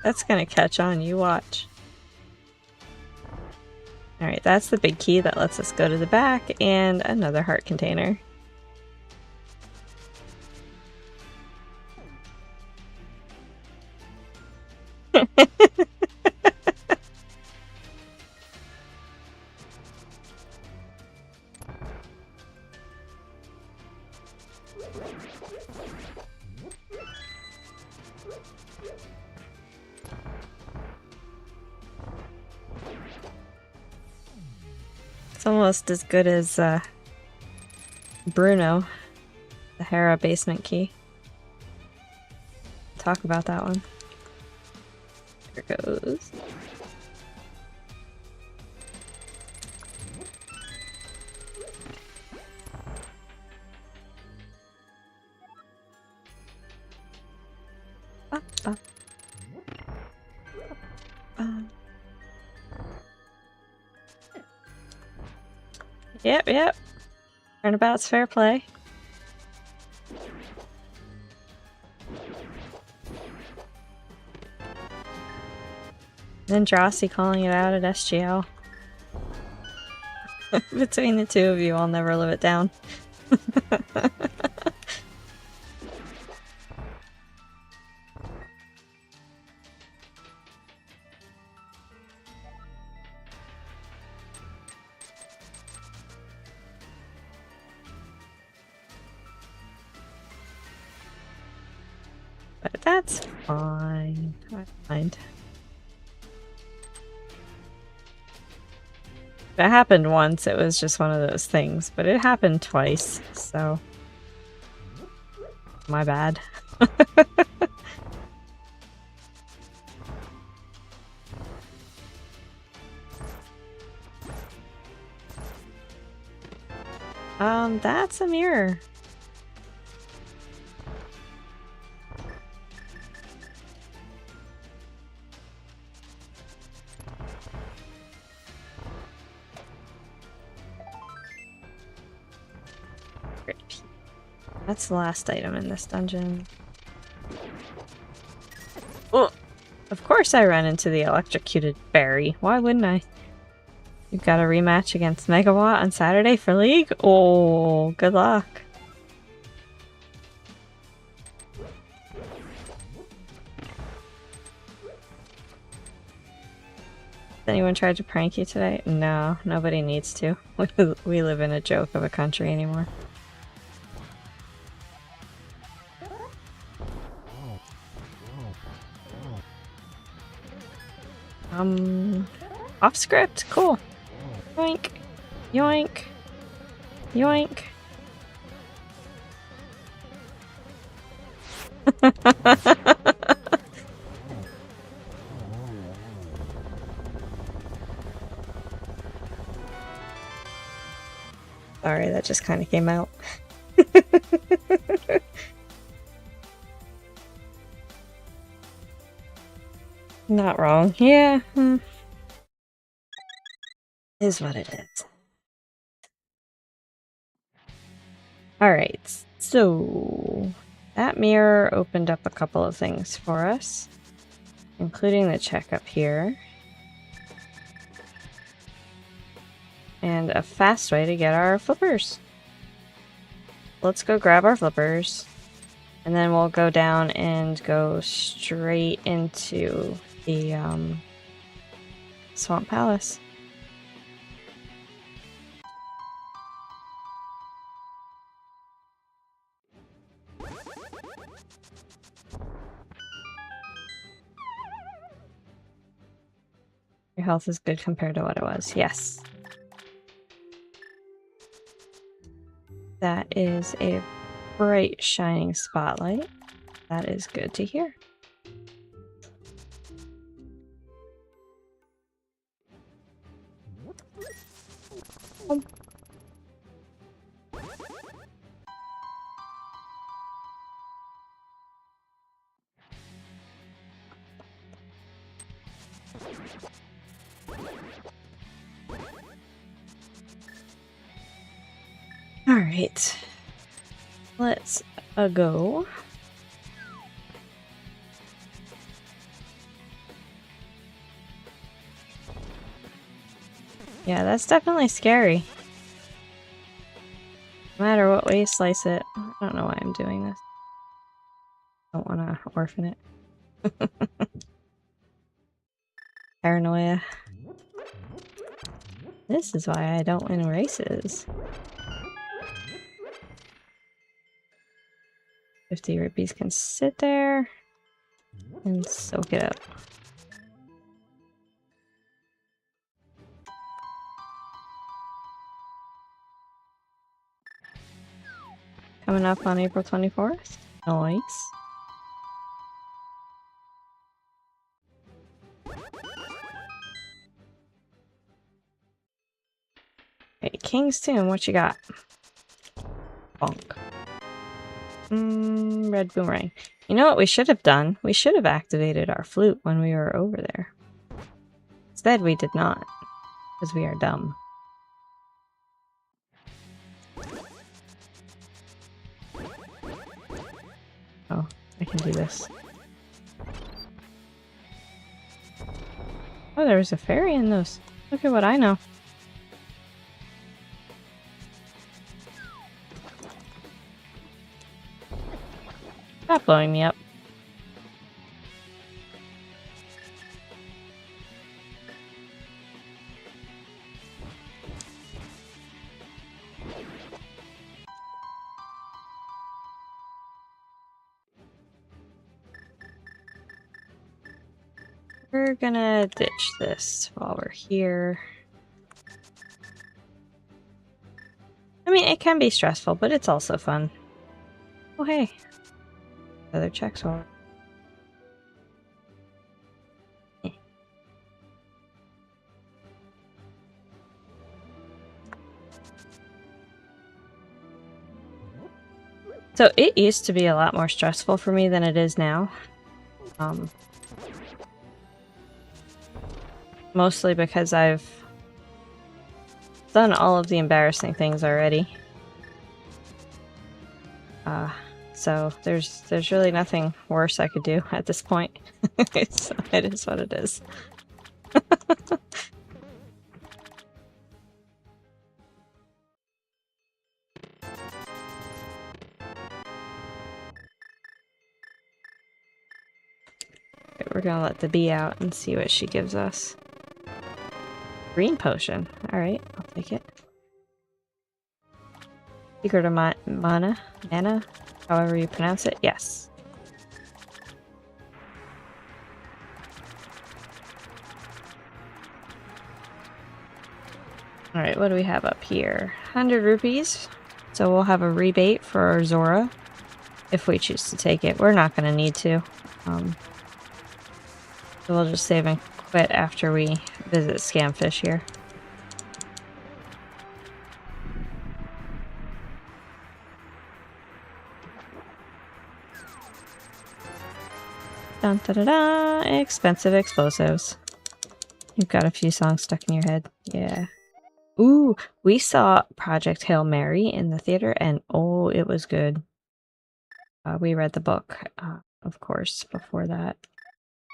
That's gonna catch on, you watch. Alright, that's the big key that lets us go to the back, and another heart container. It's almost as good as Bruno, the Hera basement key. Talk about that one. There it goes. Ba, ba. Ba. Yep. Turnabout's fair play. Then Drosy calling it out at SGL. Between the two of you, I'll never live it down. But that's fine. I don't mind. If it happened once, it was just one of those things, but it happened twice, so my bad. That's a mirror. Great. That's the last item in this dungeon. Oh, of course I ran into the electrocuted fairy. Why wouldn't I? You've got a rematch against Megawatt on Saturday for League? Oh, good luck. Anyone tried to prank you today? No, nobody needs to. We live in a joke of a country anymore. Off script, cool. Yoink, yoink, yoink. Sorry, that just kind of came out. Not wrong. Yeah. Is what it is. Alright, so that mirror opened up a couple of things for us, including the check up here. And a fast way to get our flippers. Let's go grab our flippers, and then we'll go down and go straight into the Swamp Palace. Your health is good compared to what it was. Yes. That is a bright, shining spotlight. That is good to hear. Alright. Let's go. Yeah, that's definitely scary. No matter what way you slice it. I don't know why I'm doing this. I don't want to orphan it. Paranoia. This is why I don't win races. 50 rupees can sit there and soak it up. Coming up on April 24th. Nice. Hey, King's Tomb, what you got? Bonk. Red boomerang. You know what we should have done? We should have activated our flute when we were over there. Instead, we did not, because we are dumb. Oh, I can do this. Oh, there was a fairy in those. Look at what I know. Stop blowing me up. We're gonna ditch this while we're here. I mean, it can be stressful, but it's also fun. Oh, hey. Other checks while So it used to be a lot more stressful for me than it is now. Mostly because I've done all of the embarrassing things already. So there's really nothing worse I could do at this point. So it is what it is. Okay, we're gonna let the bee out and see what she gives us. Green potion. Alright, I'll take it. Secret of mana, however you pronounce it. Yes. Alright, what do we have up here? 100 rupees. So we'll have a rebate for our Zora if we choose to take it. We're not going to need to. So we'll just save and quit after we visit Scamfish here. Dun da da da! Expensive explosives. You've got a few songs stuck in your head. Yeah. Ooh, we saw Project Hail Mary in the theater, and oh, it was good. We read the book, of course, before that.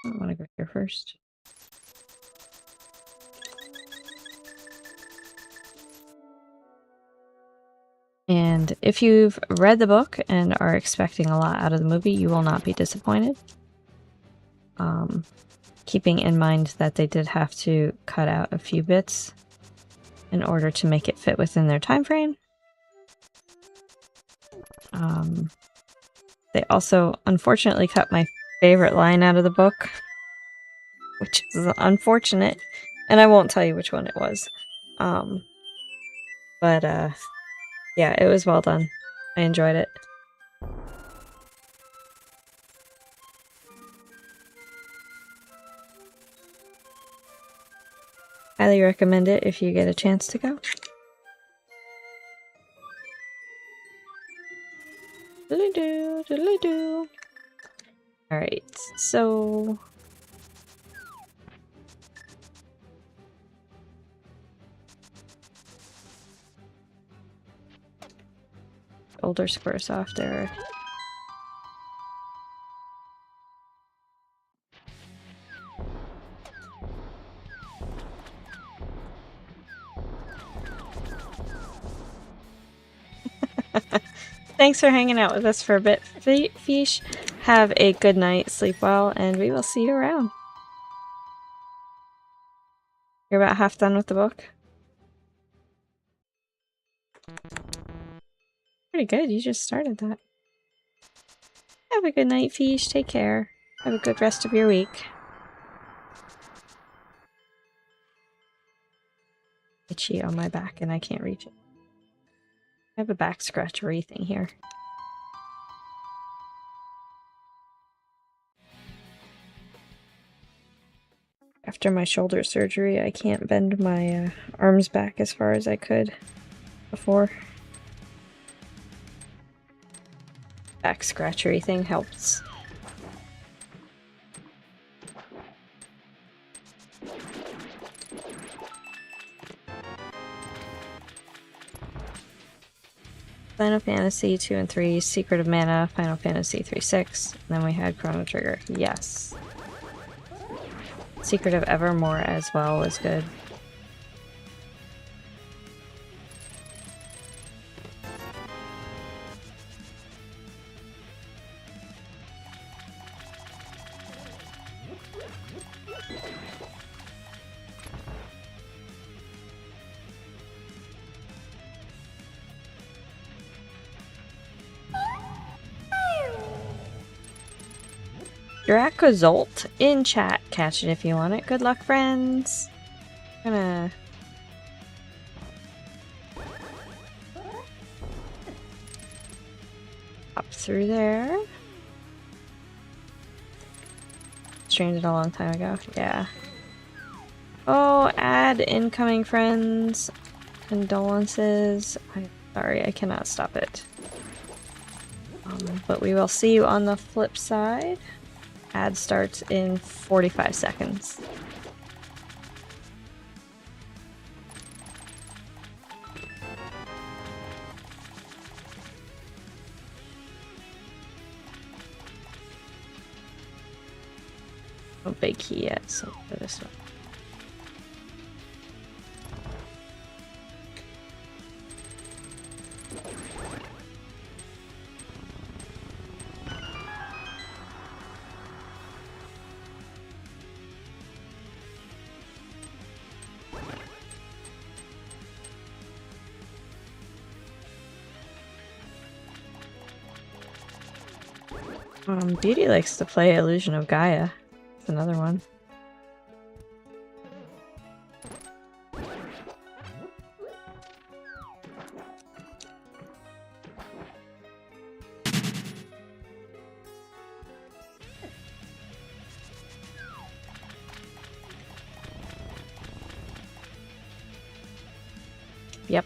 I want to go here first. And if you've read the book and are expecting a lot out of the movie, you will not be disappointed. Keeping in mind that they did have to cut out a few bits in order to make it fit within their time frame. They also unfortunately cut my favorite line out of the book, which is unfortunate, and I won't tell you which one it was. But yeah, it was well done. I enjoyed it. Highly recommend it if you get a chance to go. Doodly-doo, doodly-doo. Alright, so... Older squares off there. Thanks for hanging out with us for a bit, Fish. Have a good night, sleep well, and we will see you around. You're about half done with the book? Pretty good, you just started that. Have a good night, Fish. Take care. Have a good rest of your week. Itchy on my back and I can't reach it. I have a back scratchery thing here. After my shoulder surgery, I can't bend my arms back as far as I could before. Back scratchery thing helps. Final Fantasy 2 and 3, Secret of Mana, Final Fantasy 3-6, and then we had Chrono Trigger. Yes. Secret of Evermore as well was good. Dracozolt in chat. Catch it if you want it. Good luck, friends. I'm gonna... hop through there. Streamed it a long time ago. Yeah. Oh, add incoming friends. Condolences. I'm sorry, I cannot stop it. But we will see you on the flip side. Ad starts in 45 seconds. No big key yet, so for this one. Beauty likes to play Illusion of Gaia. That's another one. Yep.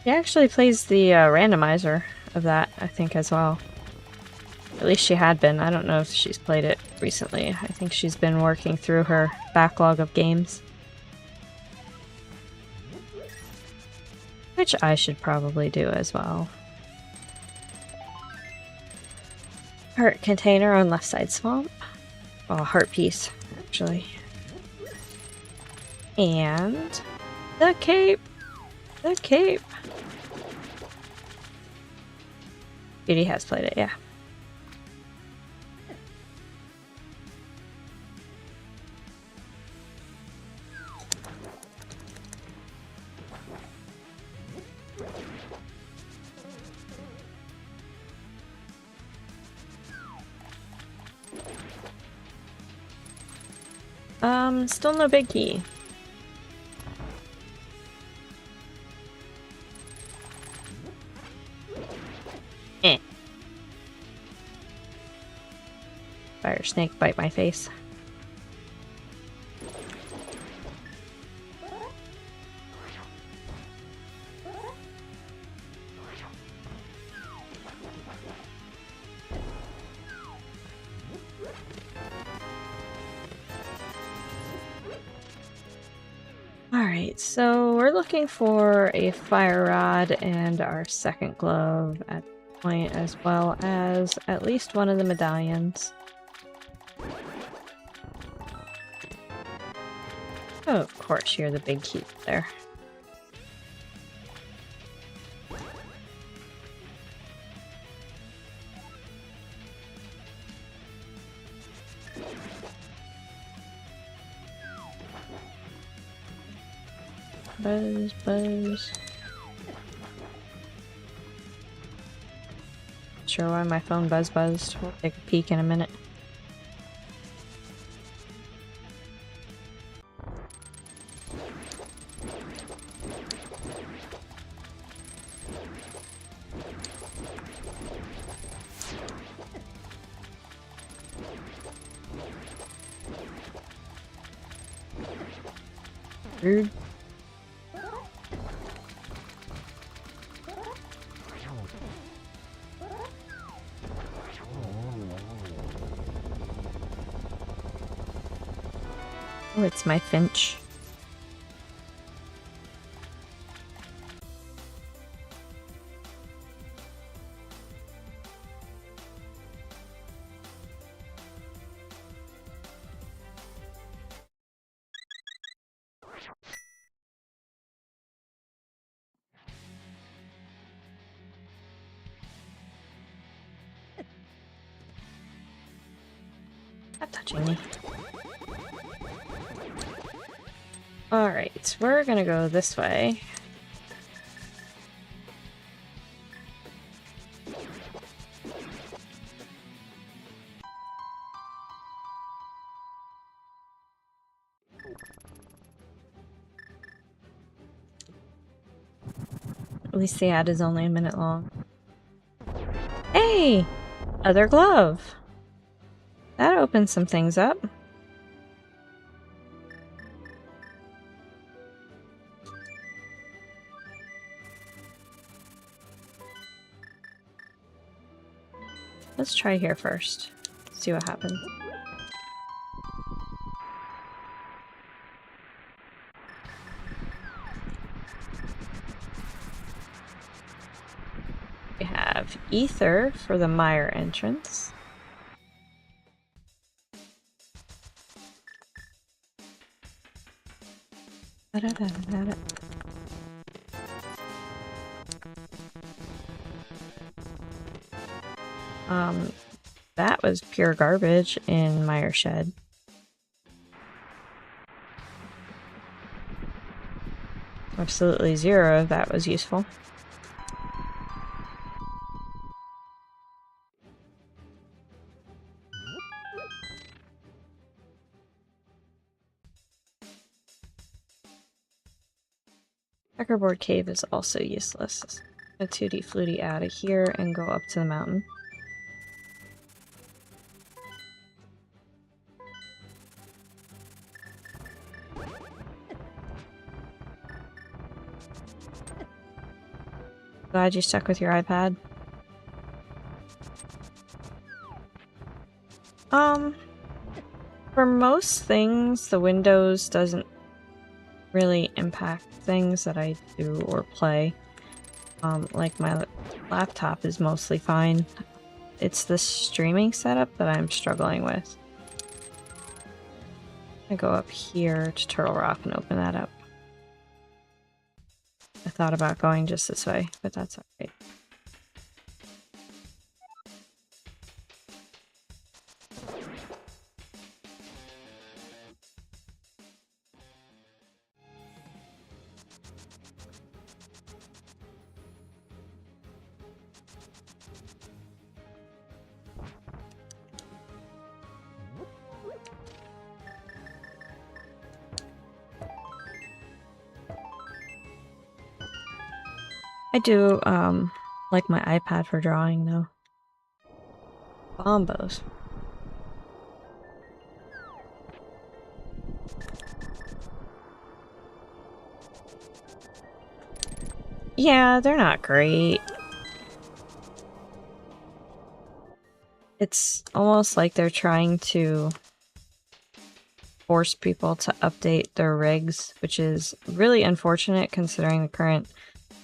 He actually plays the randomizer of that, I think, as well. At least she had been. I don't know if she's played it recently. I think she's been working through her backlog of games. Which I should probably do as well. Heart container on left side swamp. Oh, heart piece, actually. And the cape! The cape! Beauty has played it, yeah. Still no big key. Fire snake bite my face. Alright, so we're looking for a fire rod and our second glove at the point, as well as at least one of the medallions. Oh, of course, you're the big key there. Buzz, buzz. Not sure why my phone buzzed. We'll take a peek in a minute. Rude. Oh, it's my Finch. Stop touching me. Alright, we're gonna go this way. At least the ad is only a minute long. Hey! Other glove! That opens some things up. Let's try here first. See what happens. We have ether for the mire entrance. Da-da-da-da-da. That was pure garbage in Mire Shed. Absolutely zero of that was useful. Checkerboard Cave is also useless. A 2D Flutie out of here and go up to the mountain. Glad you stuck with your iPad. For most things, the Windows doesn't really impact things that I do or play. Like my laptop is mostly fine. It's the streaming setup that I'm struggling with. I go up here to Turtle Rock and open that up. I thought about going just this way, but that's alright. I do, like my iPad for drawing, though. Bombos. Yeah, they're not great. It's almost like they're trying to force people to update their rigs, which is really unfortunate considering the current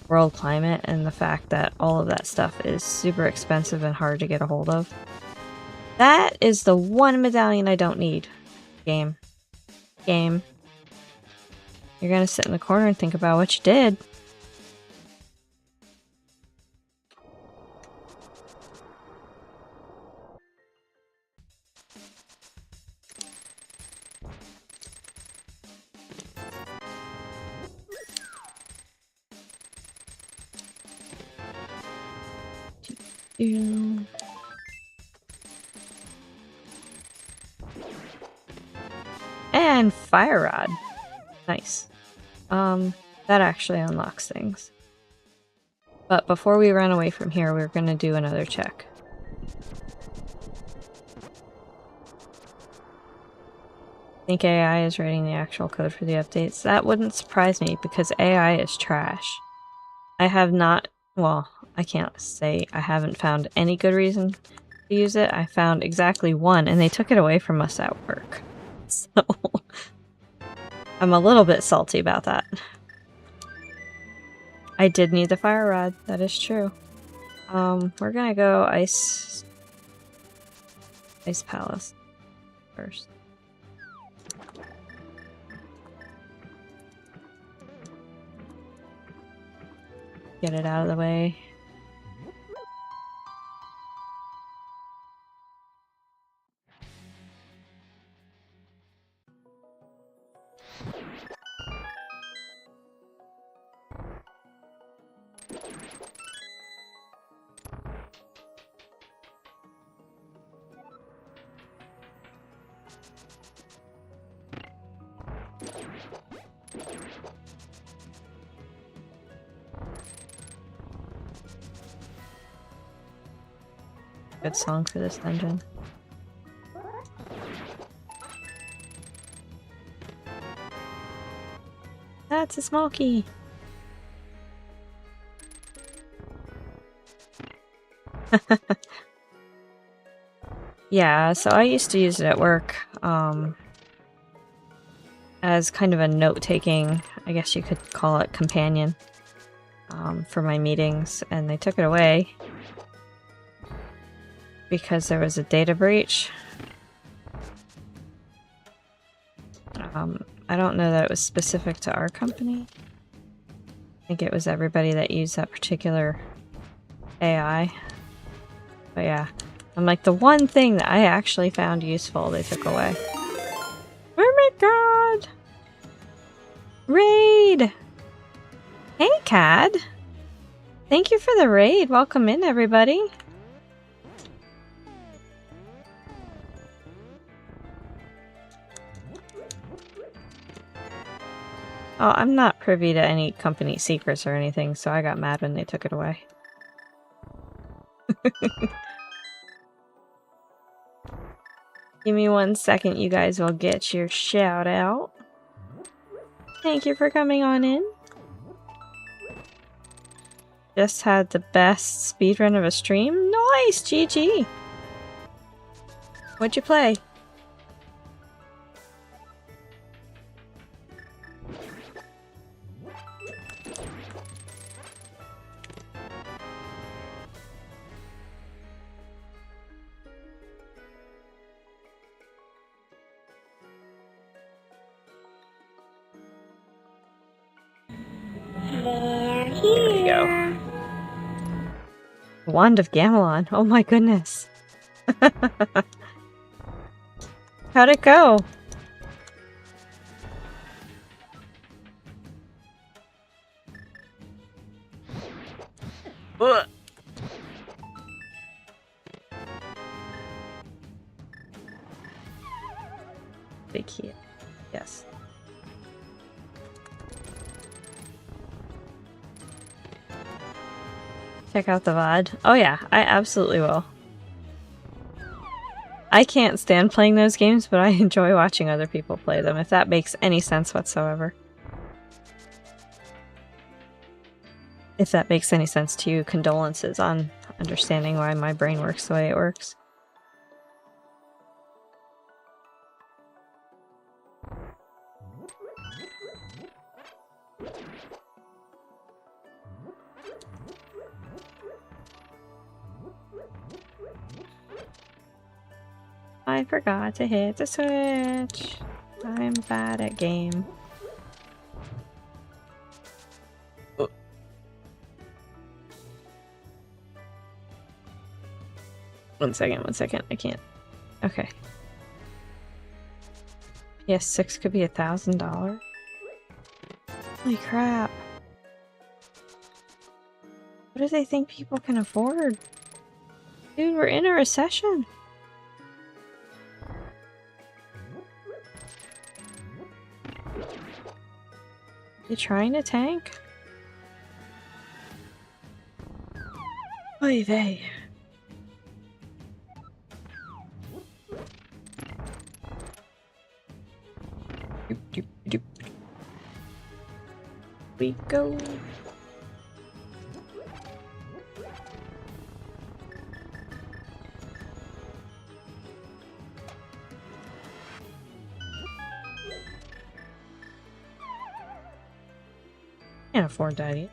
world climate and the fact that all of that stuff is super expensive and hard to get a hold of. That is the one medallion I don't need. Game. Game. You're gonna sit in the corner and think about what you did. And fire rod. Nice. That actually unlocks things. But before we run away from here, we're gonna do another check. I think AI is writing the actual code for the updates. That wouldn't surprise me because AI is trash. I have not, well, I can't say I haven't found any good reason to use it. I found exactly one and they took it away from us at work. So I'm a little bit salty about that. I did need the fire rod, that is true. We're gonna go Ice Palace first. Get it out of the way. Good song for this dungeon. That's a smoky. Yeah, so I used to use it at work as kind of a note-taking, I guess you could call it, companion for my meetings, and they took it away because there was a data breach. I don't know that it was specific to our company. I think it was everybody that used that particular AI. But yeah, I'm like, the one thing that I actually found useful, they took away. Oh my god! Raid! Hey, Cad! Thank you for the raid. Welcome in, everybody. Oh, I'm not privy to any company secrets or anything, so I got mad when they took it away. Give me 1 second, you guys will get your shout out. Thank you for coming on in. Just had the best speedrun of a stream. Nice, GG. What'd you play? There we go. Wand of Gamelon. Oh my goodness. How'd it go? Ugh. Big key. Yes. Check out the VOD. Oh yeah, I absolutely will. I can't stand playing those games, but I enjoy watching other people play them, if that makes any sense whatsoever. If that makes any sense to you, condolences on understanding why my brain works the way it works. I forgot to hit the switch. I'm bad at game. Oh. 1 second, 1 second. I can't. Okay. PS6 could be $1,000. Holy crap. What do they think people can afford? Dude, we're in a recession. You trying to tank? Oy vey. Doop, doop, doop. We go. Can't afford that yet.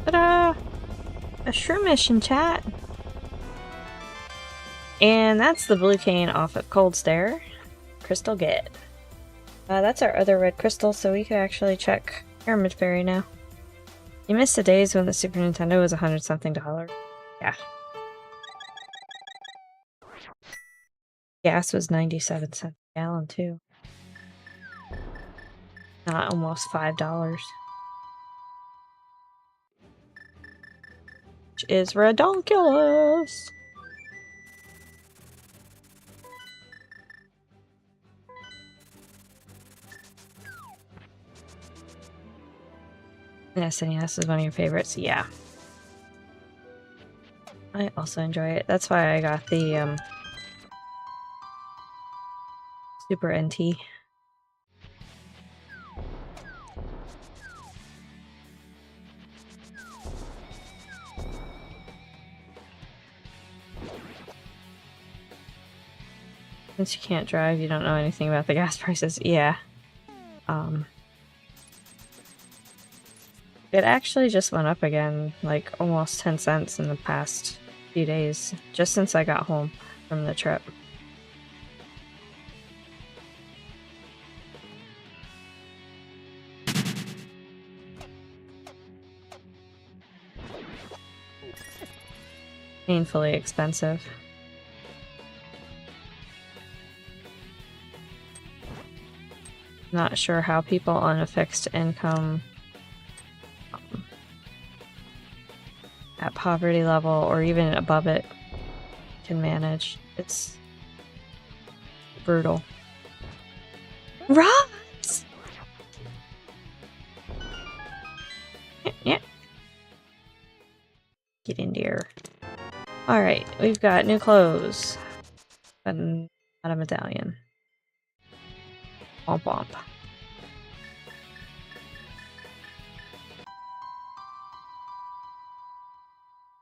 Ta-da! A shroomish in chat. And that's the blue cane off of Cold Stare. Crystal get. That's our other red crystal, so we could actually check Pyramid Fairy now. You missed the days when the Super Nintendo was $100-something. Yeah. Gas was 97 cents a gallon, too. Not almost $5. Which is redonkulous. Yes, and yes is one of your favorites. Yeah. I also enjoy it. That's why I got the Super NT. Since you can't drive, you don't know anything about the gas prices. Yeah. It actually just went up again, like almost 10 cents in the past few days, just since I got home from the trip. Painfully expensive. Not sure how people on a fixed income at poverty level or even above it can manage. It's brutal. Rods! Yeah. Get in there. Alright, we've got new clothes. But not a medallion. Womp womp.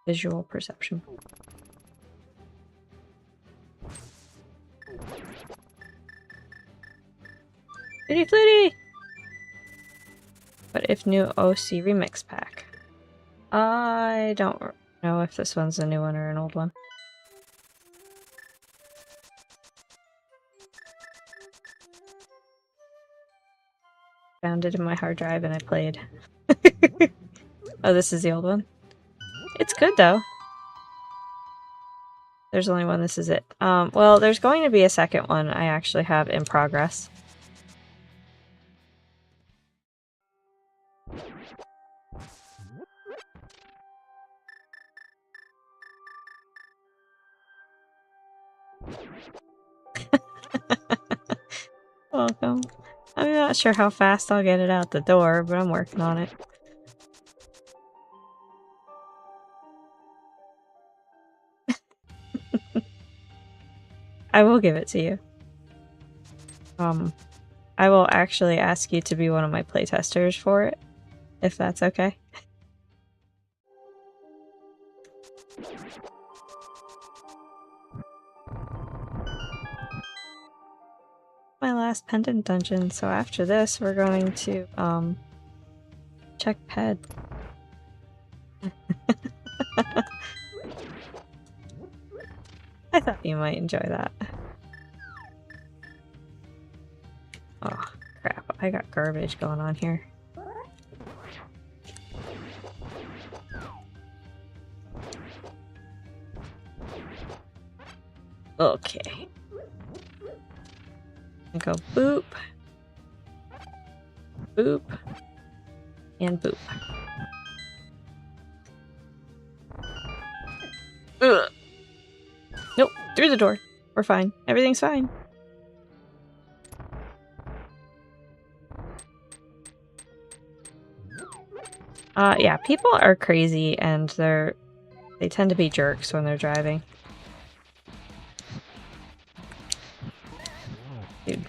Visual perception. Fitty flitty! What if new OC remix pack? I don't know if this one's a new one or an old one. Found it in my hard drive and I played. Oh, this is the old one? It's good though. There's only one, this is it. Well, there's going to be a second one I actually have in progress. Welcome. I'm not sure how fast I'll get it out the door, but I'm working on it. I will give it to you. I will actually ask you to be one of my playtesters for it, if that's okay. My last pendant dungeon, so after this we're going to check Ped. I thought you might enjoy that. Oh crap, I got garbage going on here. Okay. And go boop, boop, and boop. Ugh. Nope, through the door. We're fine. Everything's fine. Yeah, people are crazy and they tend to be jerks when they're driving. Dude.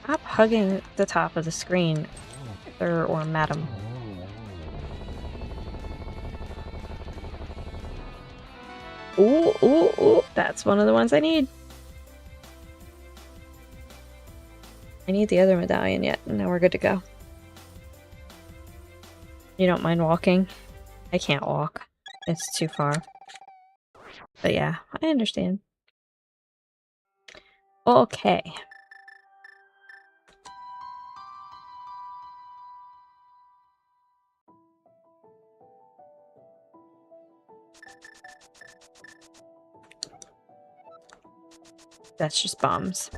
Stop hugging the top of the screen, sir or madam. Ooh, ooh, ooh, that's one of the ones I need. I need the other medallion yet, and now we're good to go. You don't mind walking? I can't walk. it's too far. But yeah, I understand. Okay. That's just bombs.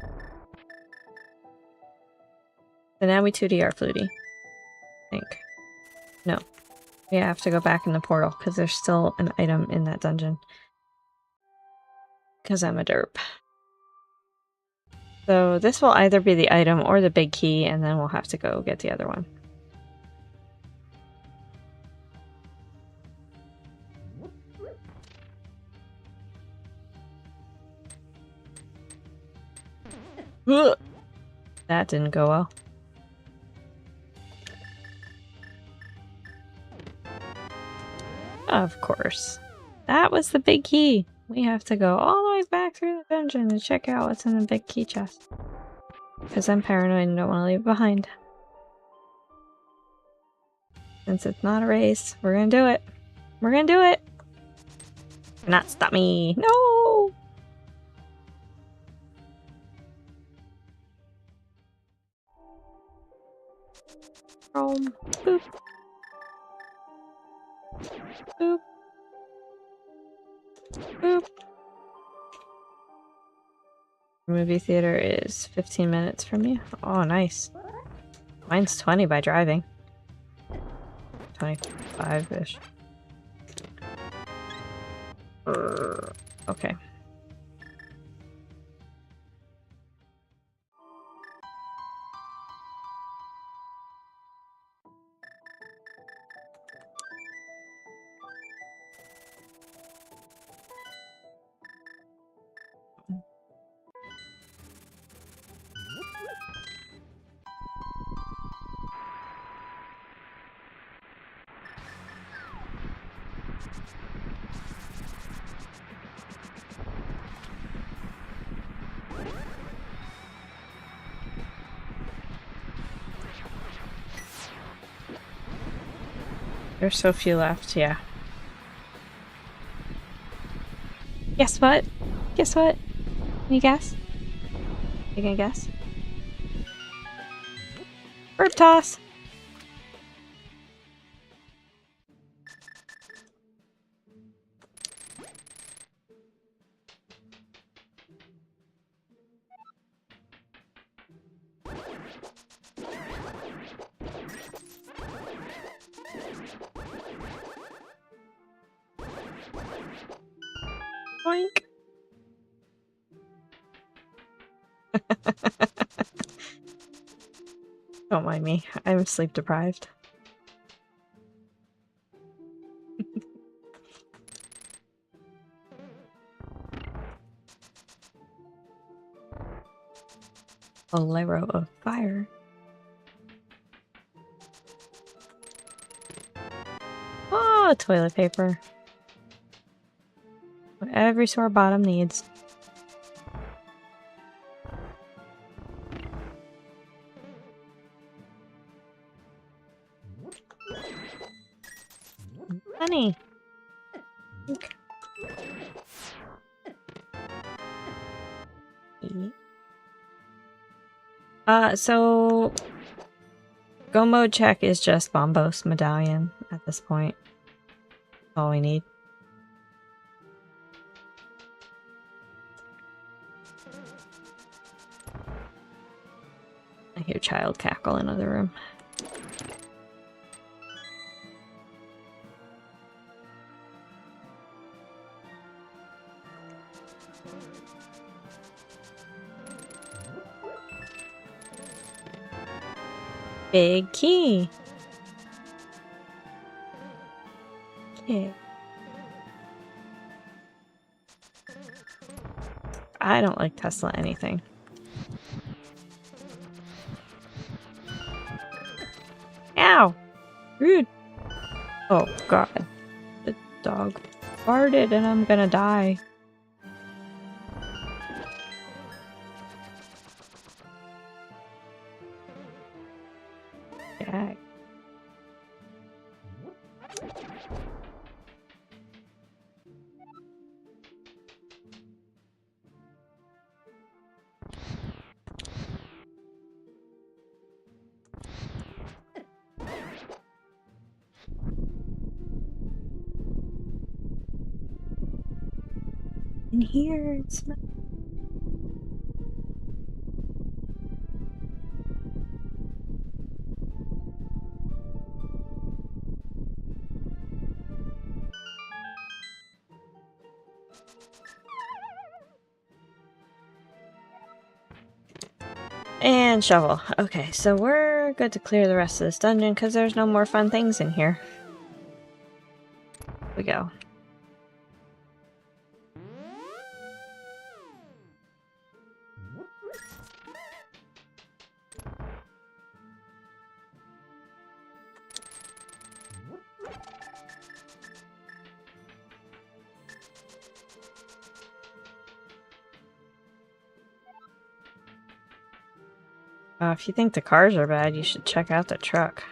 So now we 2D our Flutie. I think. No. We have to go back in the portal because there's still an item in that dungeon. Because I'm a derp. So this will either be the item or the big key, and then we'll have to go get the other one. Ugh. That didn't go well. Of course. That was the big key. We have to go all the way back through the dungeon to check out what's in the big key chest. Because I'm paranoid and don't want to leave it behind. Since it's not a race, we're gonna do it. We're gonna do it! Do not stop me! No! Boop. Boop. Boop. Movie theater is 15 minutes from you. Oh, nice. Mine's 20 by driving. 25-ish. Okay. There's so few left, yeah. Guess what? Guess what? Can you guess? You gonna guess? Bird toss! Boink! Don't mind me. I'm sleep deprived. Bolero of fire. Oh, toilet paper. What every sore bottom needs. Honey. Okay. So go mode check is just Bombos medallion at this point. That's all we need. I hear child cackle in another room. Big key. Yeah. I don't like Tesla anything. Ow! Rude. Oh god. The dog farted and I'm gonna die. In here, it smells. And shovel. Okay, so we're good to clear the rest of this dungeon because there's no more fun things in here. Here we go. If you think the cars are bad, you should check out the truck.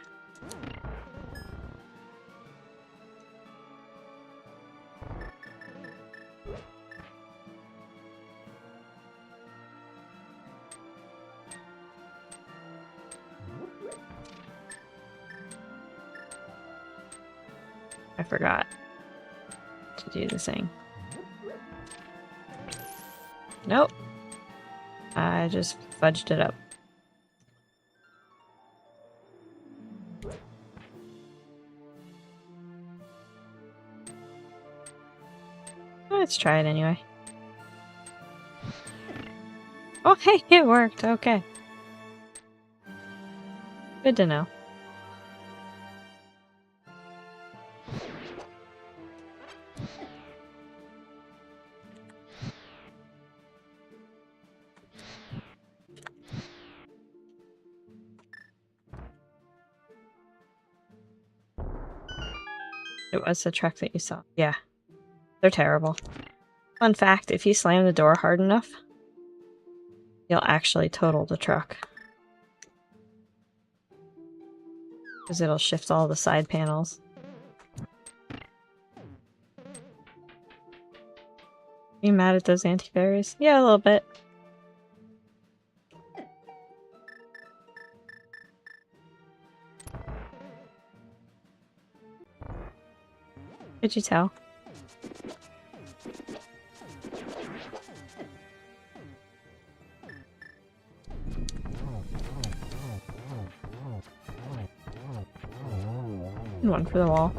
I forgot to do the thing. Nope. I just fudged it up. Let's try it anyway. Oh, hey, it worked. Okay. Good to know. It was the truck that you saw. Yeah. They're terrible. Fun fact, if you slam the door hard enough, you'll actually total the truck. Because it'll shift all the side panels. Are you mad at those anti-fairies? Yeah, a little bit. Could you tell? And one for the wall.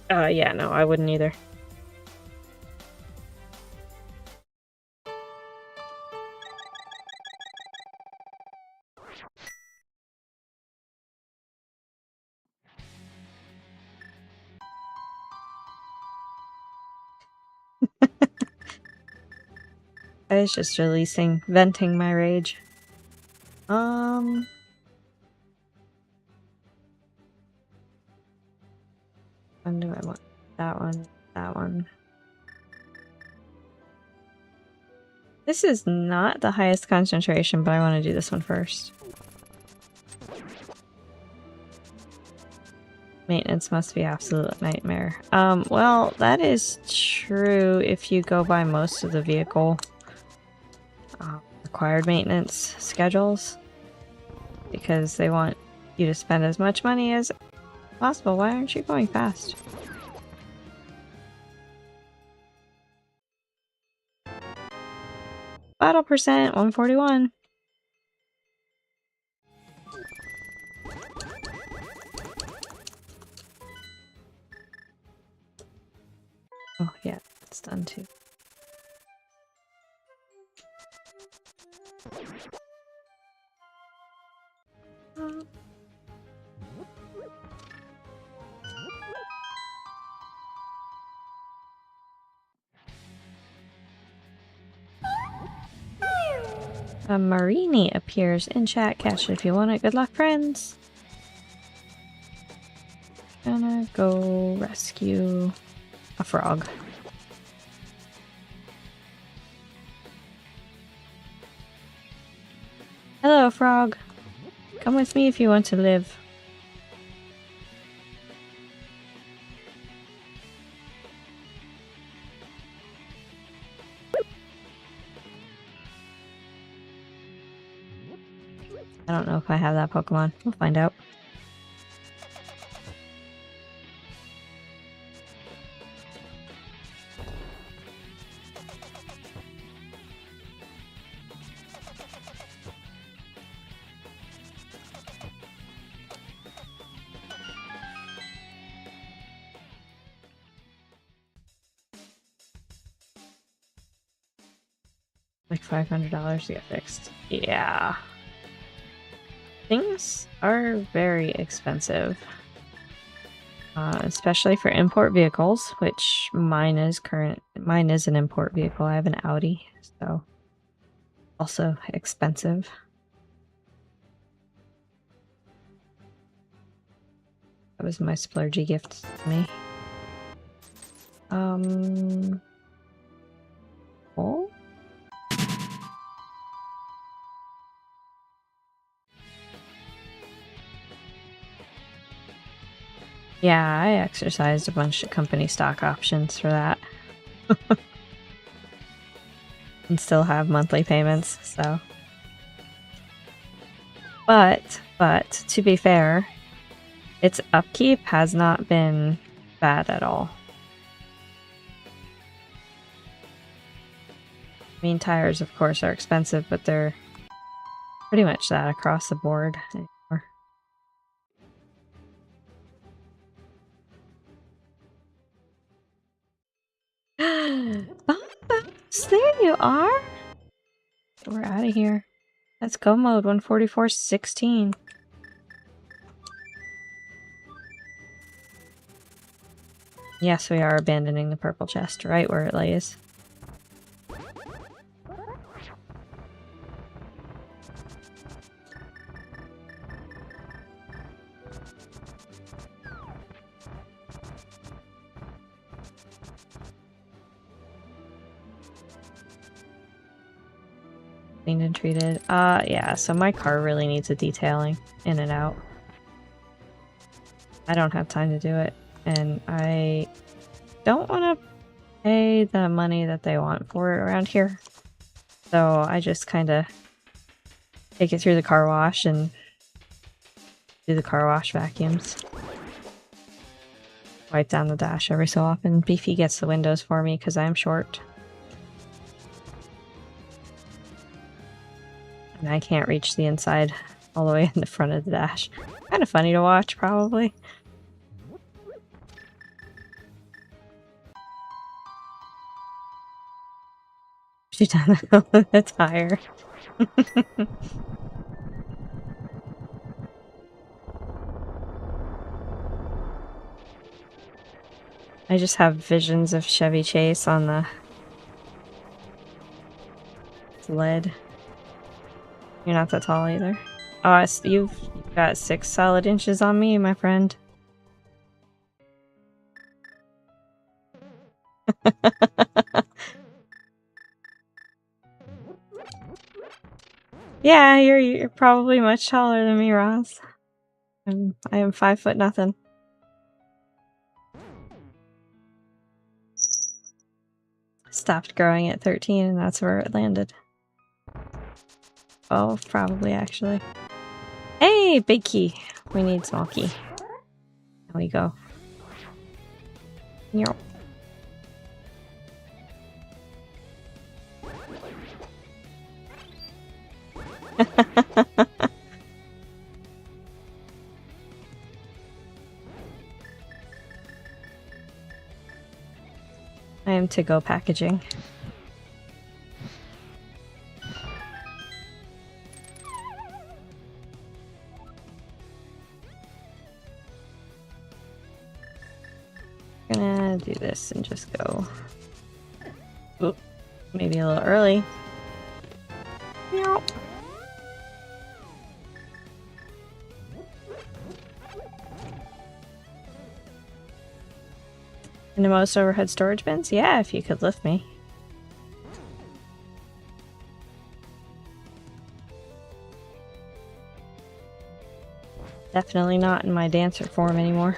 Yeah, no, I wouldn't either. I was just venting my rage. When do I want that one? That one. This is not the highest concentration, but I want to do this one first. Maintenance must be absolute nightmare. Well, that is true if you go by most of the vehicle required maintenance schedules, because they want you to spend as much money as possible. Why aren't you going fast? Battle percent 141. Oh yeah, it's done too. A Marini appears in chat. Catch it if you want it. Good luck, friends. Gonna go rescue a frog. Hello, frog. Come with me if you want to live. I don't know if I have that Pokemon. We'll find out. Like $500 to get fixed. Yeah. Things are very expensive. Especially for import vehicles, which mine is an import vehicle. I have an Audi, so also expensive. That was my splurgy gift to me. Oh? Yeah, I exercised a bunch of company stock options for that. And still have monthly payments, so. But, to be fair, its upkeep has not been bad at all. I mean, tires, of course, are expensive, but they're pretty much that across the board anymore. Bumpus, there you are! We're out of here. Let's go mode 144.16. Yes, we are abandoning the purple chest right where it lays. Cleaned and treated. Yeah, so my car really needs a detailing in and out. I don't have time to do it, and I don't want to pay the money that they want for it around here. So I just kind of take it through the car wash and do the car wash vacuums. Wipe down the dash every so often. Beefy gets the windows for me because I'm short. And I can't reach the inside all the way in the front of the dash. Kind of funny to watch, probably. She done that with the tire. I just have visions of Chevy Chase on the lid. You're not that tall either. Oh, you've got 6 solid inches on me, my friend. Yeah, you're probably much taller than me, Ross. I am 5 foot nothing. Stopped growing at 13 and that's where it landed. Oh, probably actually. Hey, big key. We need small key. There we go. Yo. I am to-go packaging. Gonna do this and just go. Oop, maybe a little early. Meow. Into most overhead storage bins? Yeah, if you could lift me. Definitely not in my dancer form anymore.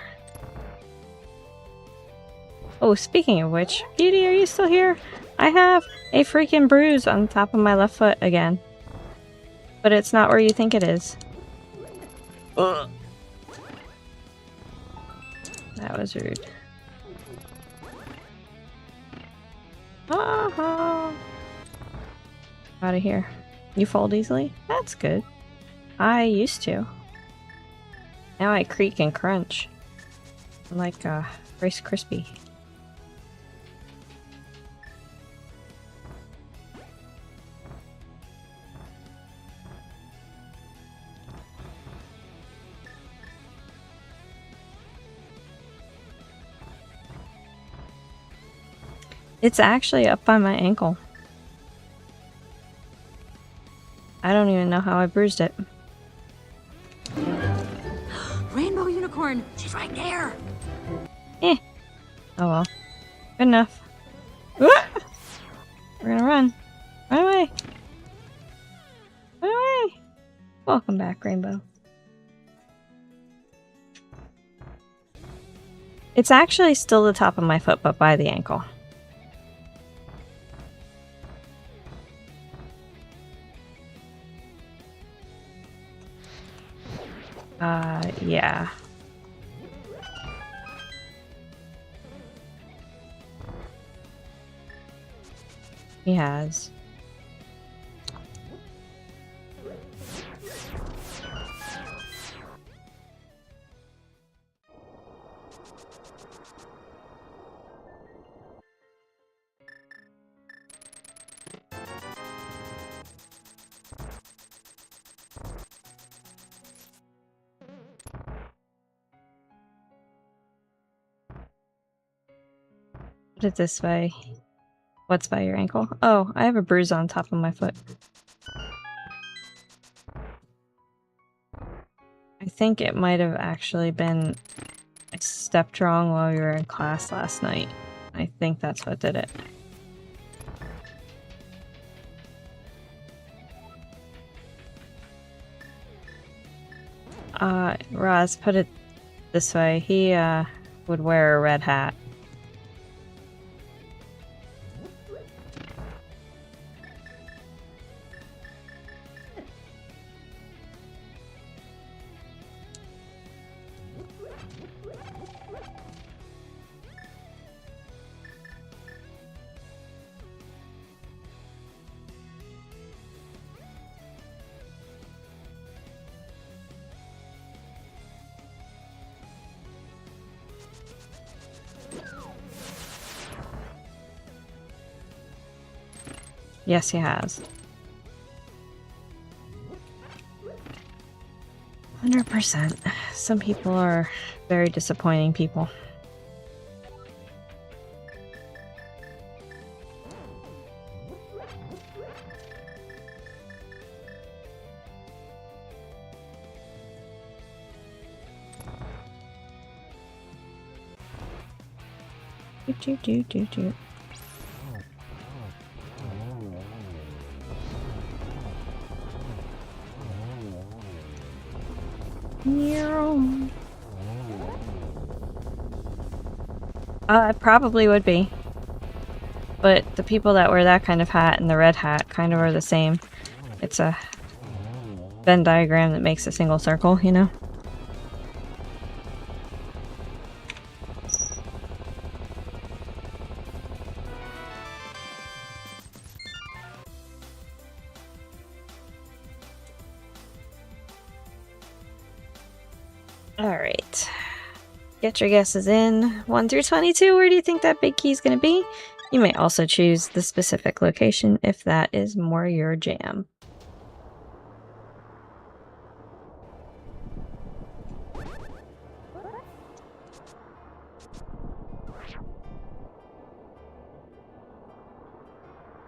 Oh, speaking of which, Beauty, are you still here? I have a freaking bruise on the top of my left foot again. But it's not where you think it is. Ugh. That was rude. Out of here. You fold easily? That's good. I used to. Now I creak and crunch. I'm like Rice Krispie. It's actually up by my ankle. I don't even know how I bruised it. Rainbow unicorn! She's right there! Eh. Oh well. Good enough. We're gonna run. Run away. Run away. Welcome back, Rainbow. It's actually still the top of my foot, but by the ankle. Yeah. He has. Put it this way. What's by your ankle? Oh, I have a bruise on top of my foot. I think it might have actually been I stepped wrong while we were in class last night. I think that's what did it. Roz, put it this way. He, would wear a red hat. Yes, he has. 100%. Some people are very disappointing people. Do. It probably would be. But the people that wear that kind of hat and the red hat kind of are the same. It's a Venn diagram that makes a single circle, you know? Alright. Get your guesses in. 1 through 22, where do you think that big key is going to be? You may also choose the specific location if that is more your jam.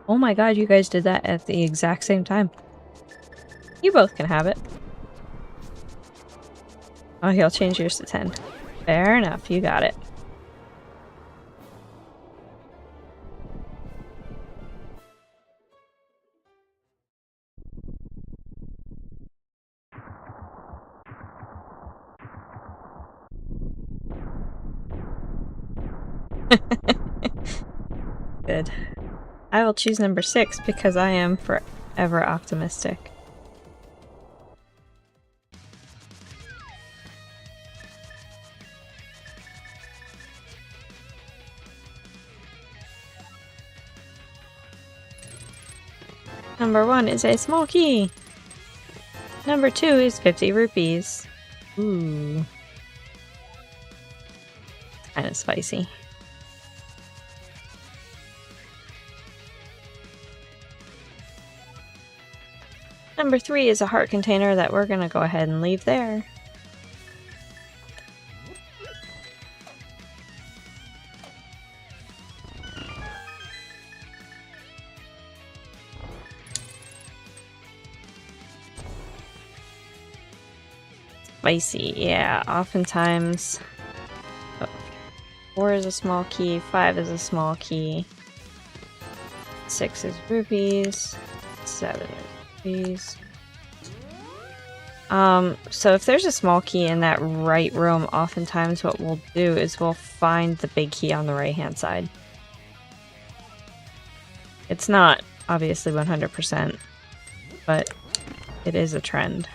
Oh my god, you guys did that at the exact same time. You both can have it. Oh, he'll change yours to 10. Fair enough, you got it. Good. I will choose number 6 because I am forever optimistic. Number 1 is a small key. Number 2 is 50 rupees. Ooh. Kind of spicy. Number 3 is a heart container that we're gonna go ahead and leave there. Spicy, yeah, oftentimes. Oh, 4 is a small key, 5 is a small key, 6 is rupees, 7 is rupees. So if there's a small key in that right room, oftentimes what we'll do is we'll find the big key on the right hand side. It's not obviously 100%, but it is a trend.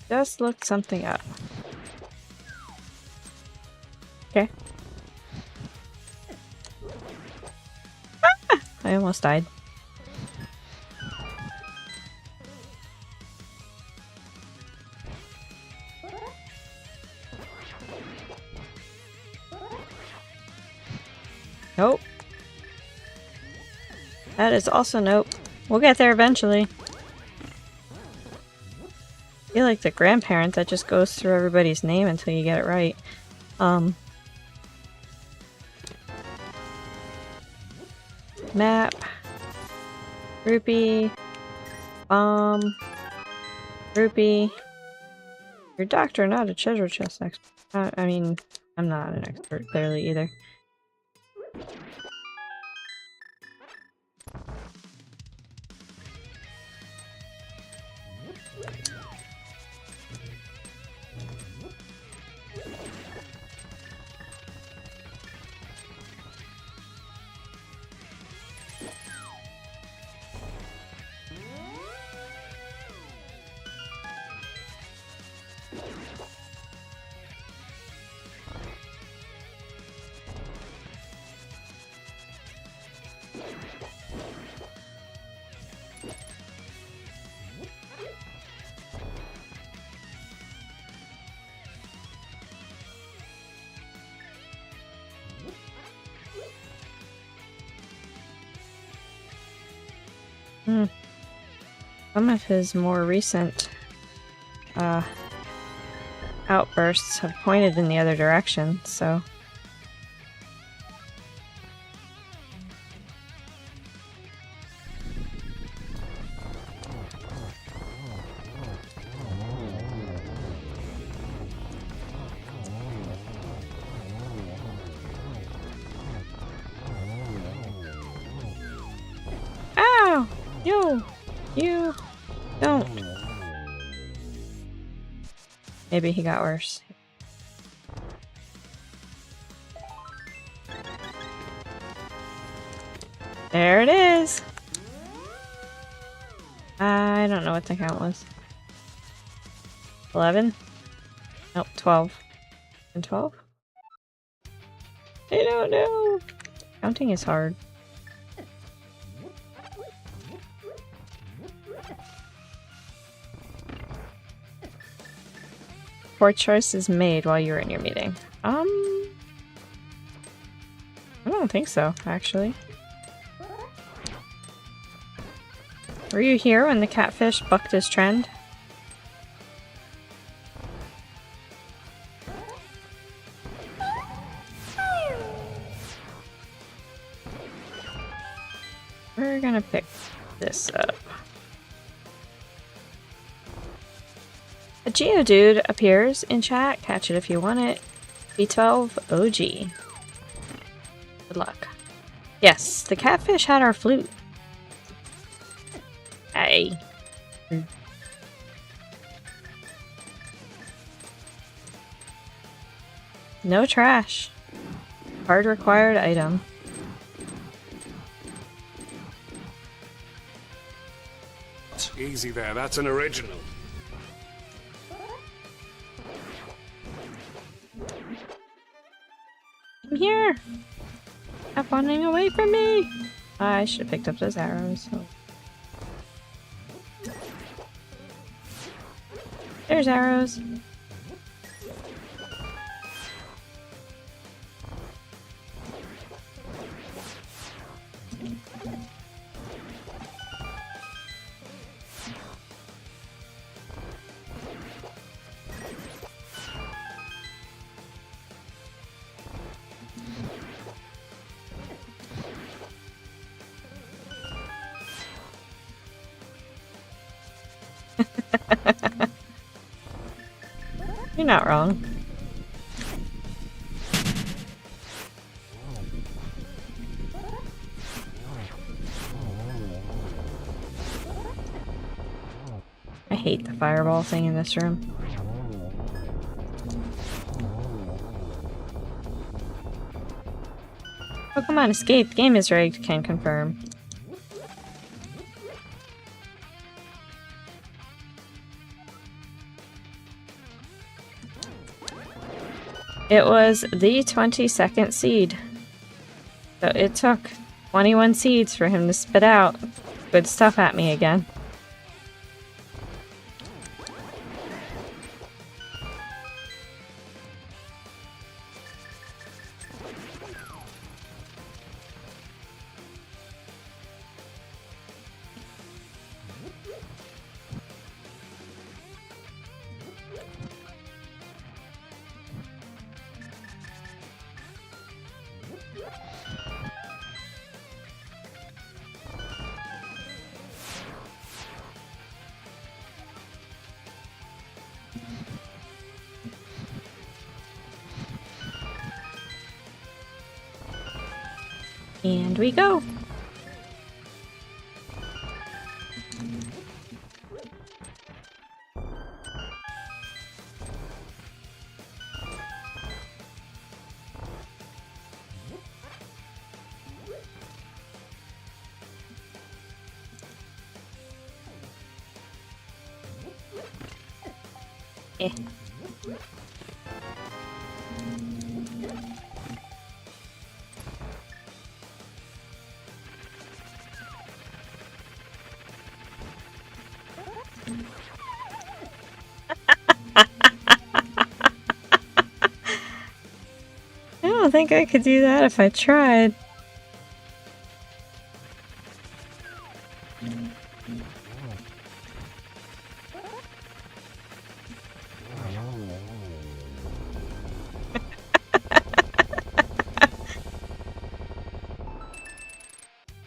Just look something up. Okay. Ah! I almost died. Nope. That is also nope. We'll get there eventually. I feel like the grandparent that just goes through everybody's name until you get it right. Map. Rupee. Bomb. Rupee. You're a doctor, not a treasure chest expert. I mean, I'm not an expert, clearly, either. Some of his more recent outbursts have pointed in the other direction, so... Ow! You don't. Maybe he got worse. There it is! I don't know what the count was. 11? Nope, 12. And 12? I don't know! Counting is hard. Poor choices made while you were in your meeting. I don't think so, actually. Were you here when the catfish bucked his trend? We're gonna pick this up. A Geodude appears in chat. Catch it if you want it. B12 OG. Good luck. Yes, the catfish had our flute. Hey. No trash. Hard required item. Easy there, that's an original. here! Stop running away from me! I should have picked up those arrows. So. There's arrows. You're not wrong. I hate the fireball thing in this room. Oh, come on, escape. Game is rigged. Can confirm. It was the 22nd seed. So it took 21 seeds for him to spit out good stuff at me again. And we go. Eh. I don't think I could do that if I tried.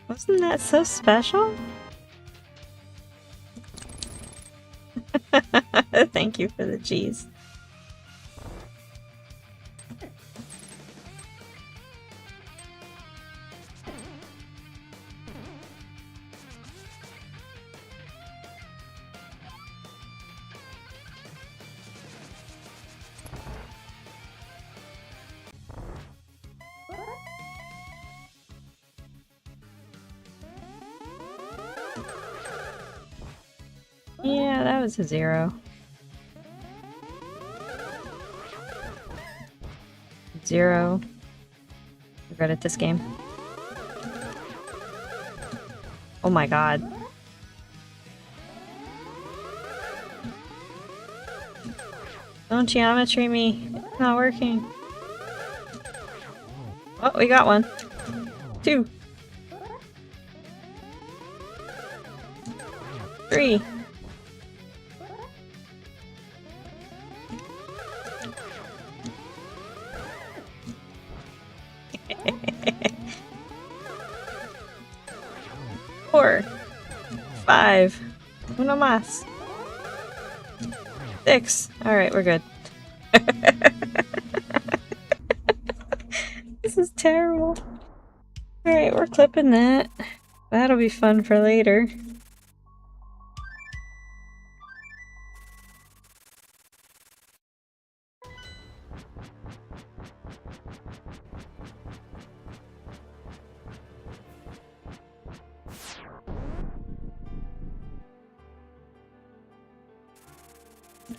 Wasn't that so special? Thank you for the cheese. Yeah, that was a 0. 0. Regret at this game. Oh my god. Don't geometry me. It's not working. Oh, we got one. 2. 3. Four, 5, uno más. 6. Alright, we're good. This is terrible. Alright, we're clipping that. That'll be fun for later.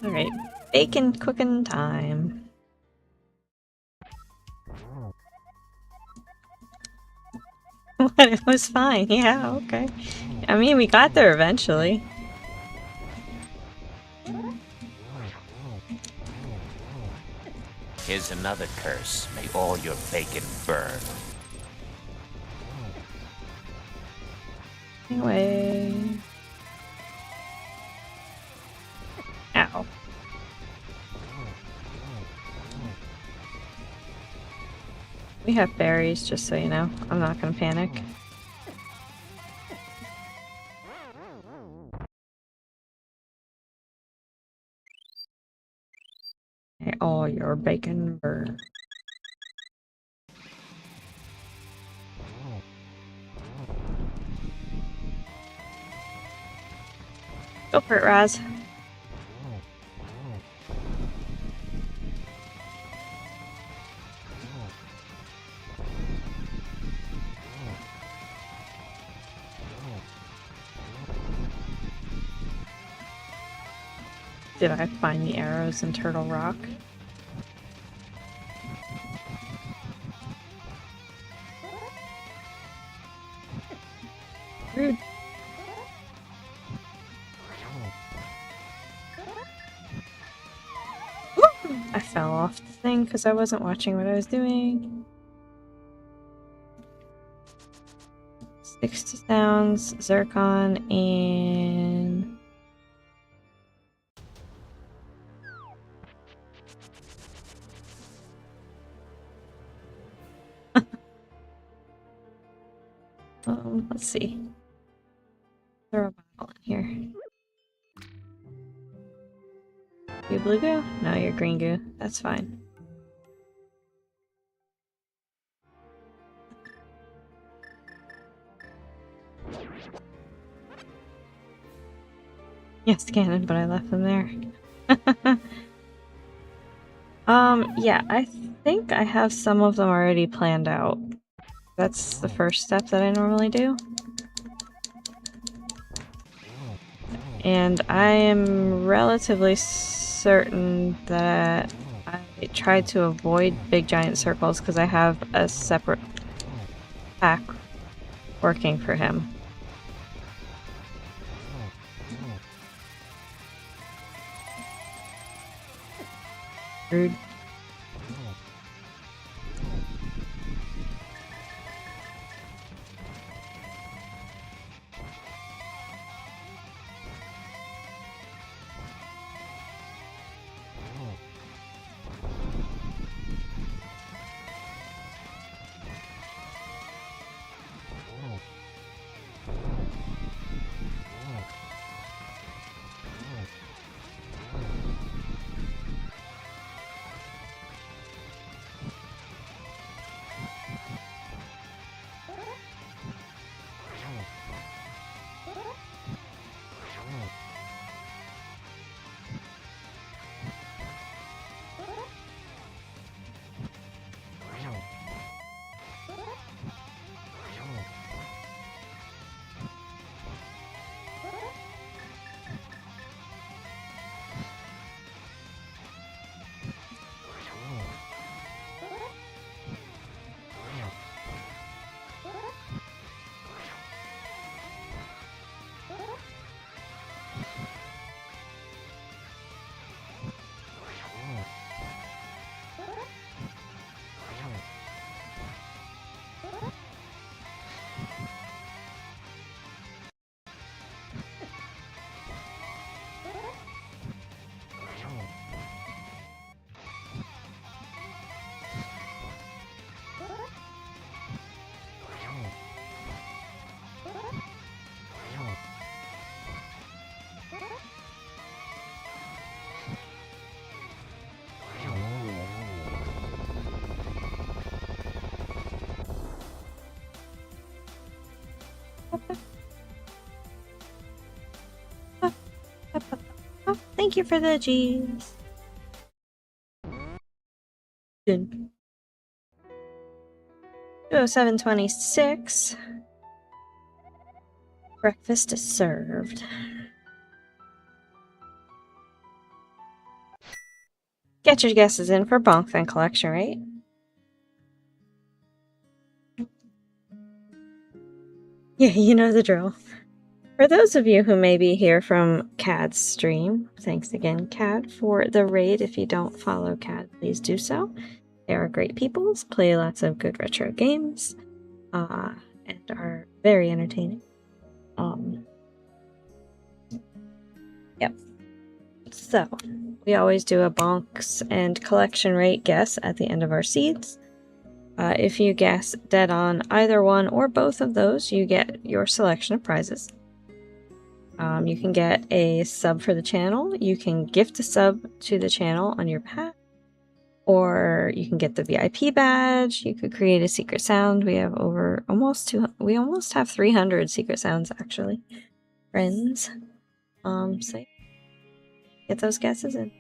Alright, bacon cooking time. But it was fine. Yeah, okay. I mean, we got there eventually. Here's another curse. May all your bacon burn. Anyway. Ow. We have berries, just so you know. I'm not gonna panic. May all your bacon burn. Go for it, Raz. Did I find the arrows in Turtle Rock? Rude. I fell off the thing because I wasn't watching what I was doing. 60 sounds, Zircon, and... let's see. Throw a bottle in here. You blue goo? No, you're green goo. That's fine. Yes, cannon, but I left them there. Yeah, I think I have some of them already planned out. That's the first step that I normally do. And I am relatively certain that I tried to avoid big giant circles because I have a separate pack working for him. Rude. Oh, thank you for the G's. Good. 207:26. Breakfast is served. Get your guesses in for Bonkfin collection, right? Yeah, you know the drill. For those of you who may be here from CAD's stream, thanks again, CAD, for the raid. If you don't follow CAD, please do so. They are great people, play lots of good retro games, and are very entertaining. Yep. So, we always do a bonks and collection rate guess at the end of our seeds. If you guess dead on either one or both of those, you get your selection of prizes. You can get a sub for the channel, you can gift a sub to the channel on your path, or you can get the VIP badge, you could create a secret sound. We have over we almost have 300 secret sounds actually. Friends. So get those guesses in.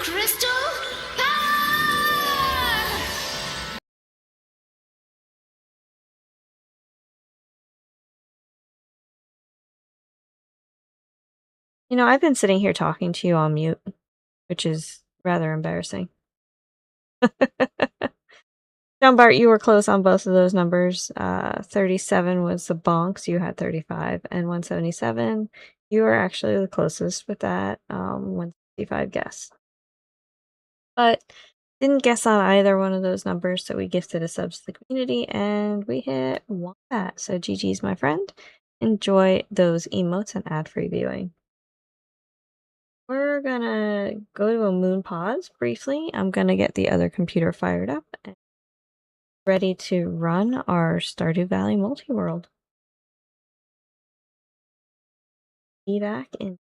Crystal Power! You know, I've been sitting here talking to you on mute, which is rather embarrassing. John Bart, you were close on both of those numbers. 37 was the bonks. You had 35 and 177. You were actually the closest with that 165 guess. But didn't guess on either one of those numbers, so we gifted a sub to the community and we hit Wombat. So GG's, my friend. Enjoy those emotes and ad-free viewing. We're gonna go to a moon pause briefly. I'm gonna get the other computer fired up and ready to run our Stardew Valley multi-world. Be back in.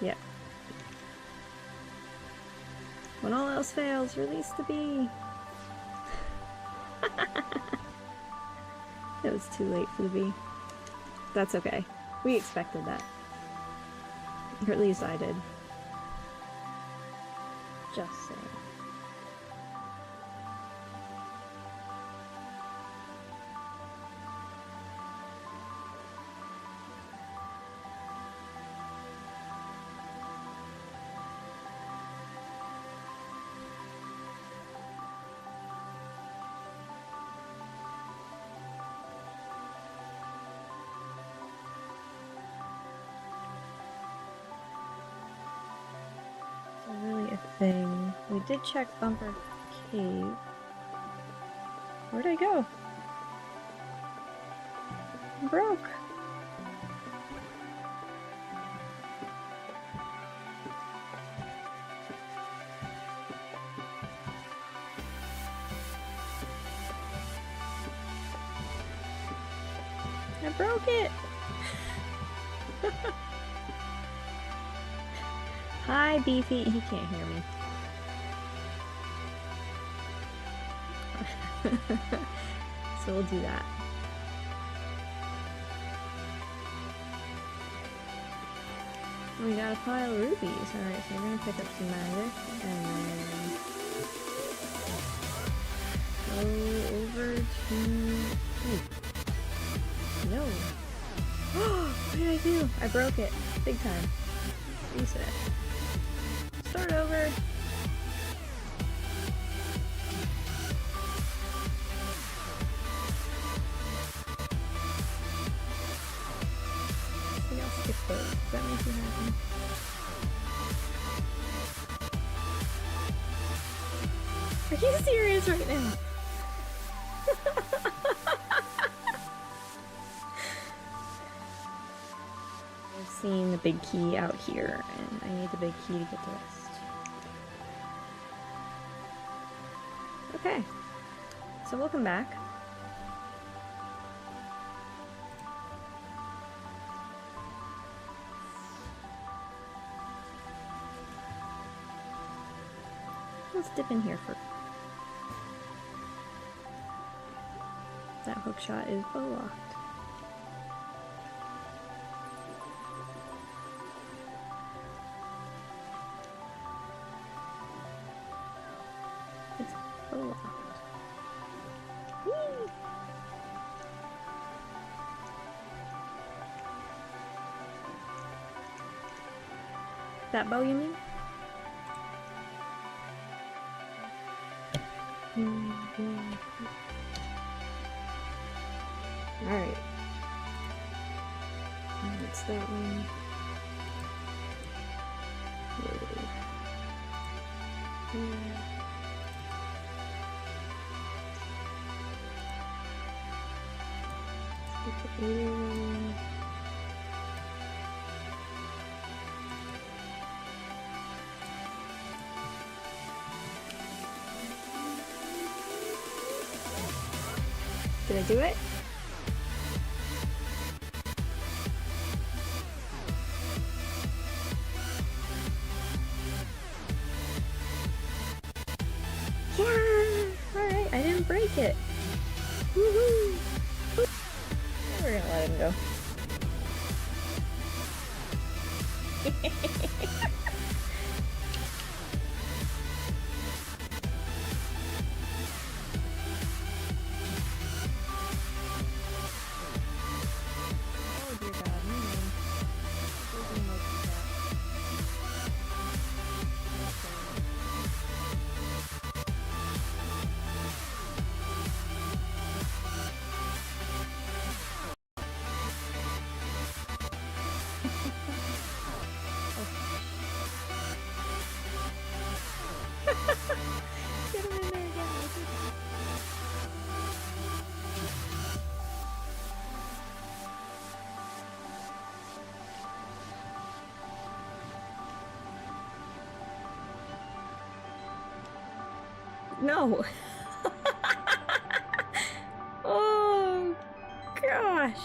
Yeah. When all else fails, release the bee. It was too late for the bee. That's okay. We expected that. Or at least I did. Just saying. Really a thing. We did check Bumper Cave. Where'd I go? I'm broke. I broke it! Hi, Beefy. He can't hear me. So we'll do that. We got a pile of rubies. Alright, so we're gonna pick up some magic and then go over to... Ooh. No. What did I do? I broke it. Big time. Reset. Start over. I think I'll skip those. Does that make you happy? Are you serious right now? I've seen the big key out here, and I need the big key to get the rest. Okay, so welcome back. Let's dip in here for... That hook shot is bow locked. It's bow locked. Whee! That bow, you mean? Alright. That's that one. Did I do it? Yeah! ahead and go. Oh dear God, get him in there again. No. Oh gosh.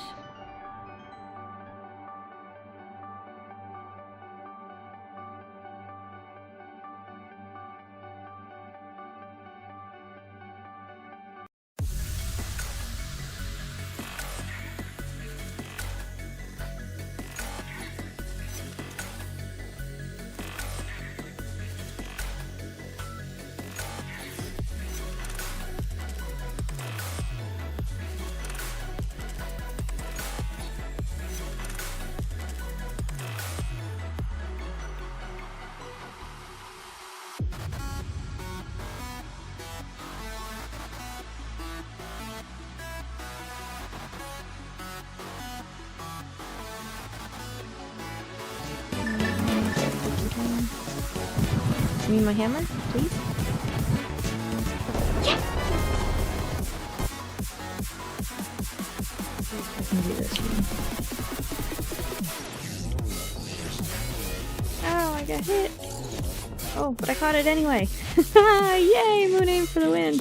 Give me my hammer, please. Yeah. I can do this one. Oh, I got hit. Oh, but I caught it anyway. Yay, Moonday for the win.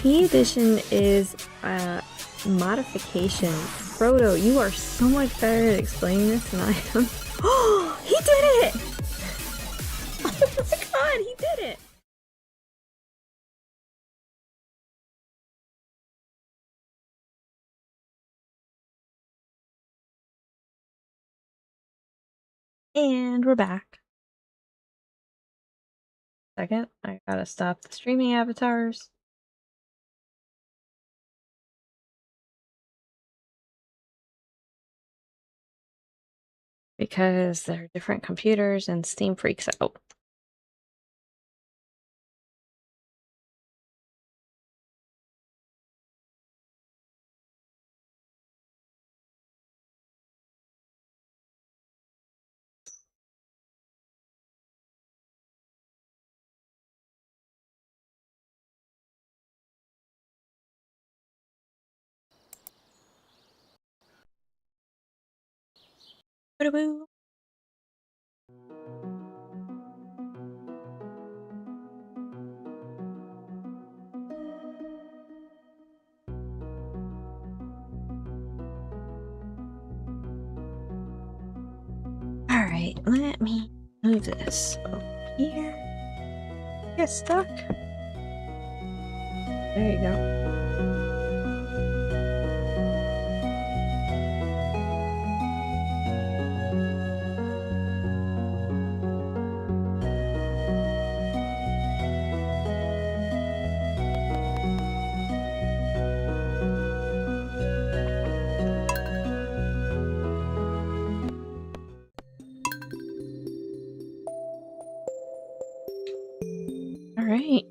Tea Edition is a modification. Frodo, you are so much better at explaining this than I am. Oh, he did it! Oh my god, he did it! And we're back. Second, I gotta stop the streaming avatars. Because they're different computers and Steam freaks out. Boo-boo. Alright, let me move this over here. Get stuck. There you go. Alright.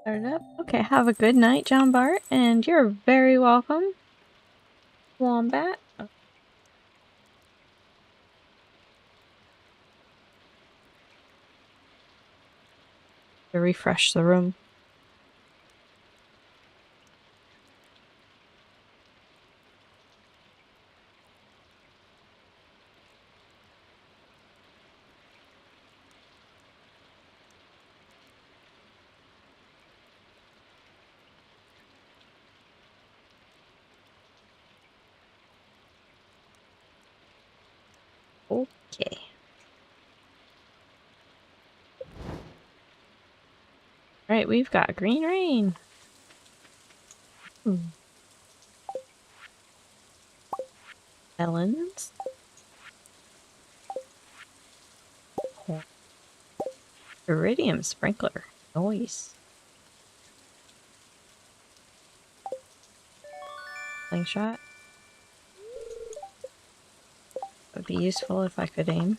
Start it up. Okay, have a good night, John Bart, and you're very welcome, Wombat. To refresh the room. Okay. Alright, we've got green rain. Melons. Corn. Iridium sprinkler. Nice. Slingshot. Would be useful if I could aim.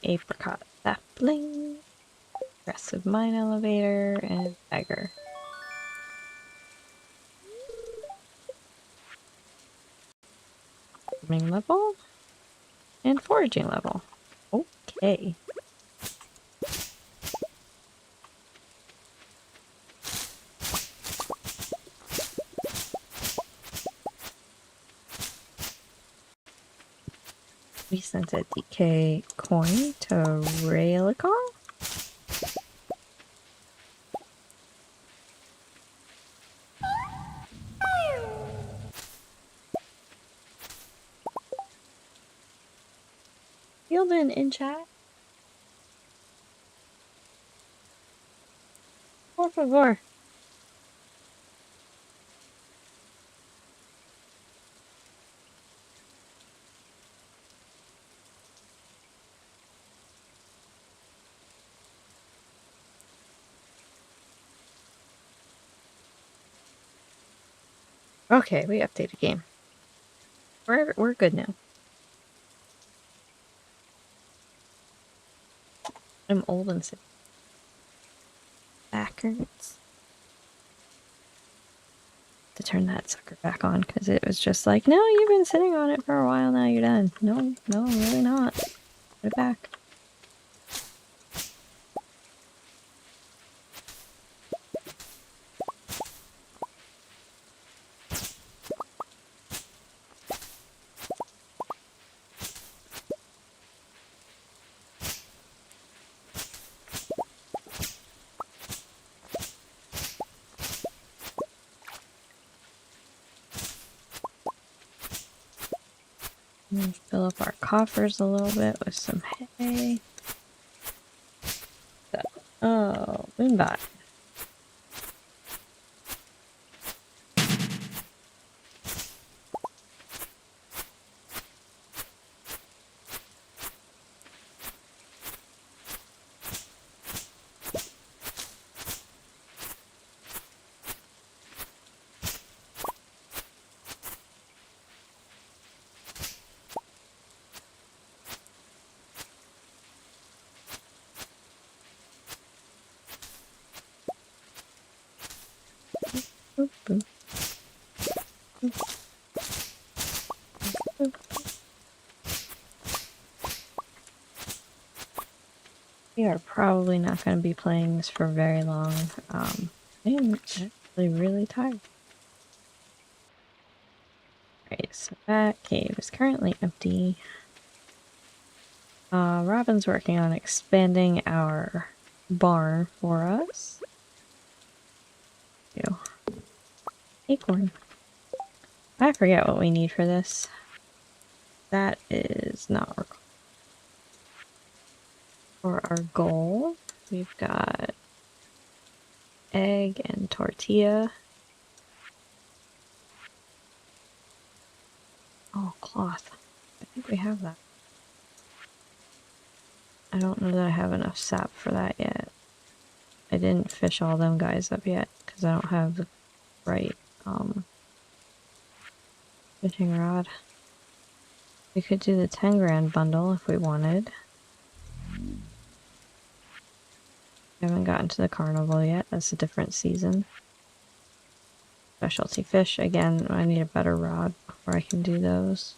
Apricot sapling. Aggressive mine elevator and dagger. Farming level and foraging level. Okay. We sent a DK coin to Raylicon. Fieldin in chat. Por favor. Okay, we updated game. We're good now. I'm old and sick. Backwards. To turn that sucker back on because it was just like, no, you've been sitting on it for a while now, you're done. No, really not. Put it back. Fill up our coffers a little bit with some hay. So, oh, Moonbot. We are probably not going to be playing this for very long. I am actually really tired. Right, so that cave is currently empty. Robin's working on expanding our barn for us. Ew. Acorn. I forget what we need for this. That is not required. For our goal, we've got egg and tortilla. Oh, cloth. I think we have that. I don't know that I have enough sap for that yet. I didn't fish all them guys up yet because I don't have the right fishing rod. We could do the 10 grand bundle if we wanted. We haven't gotten to the carnival yet. That's a different season. Specialty fish. Again, I need a better rod before I can do those.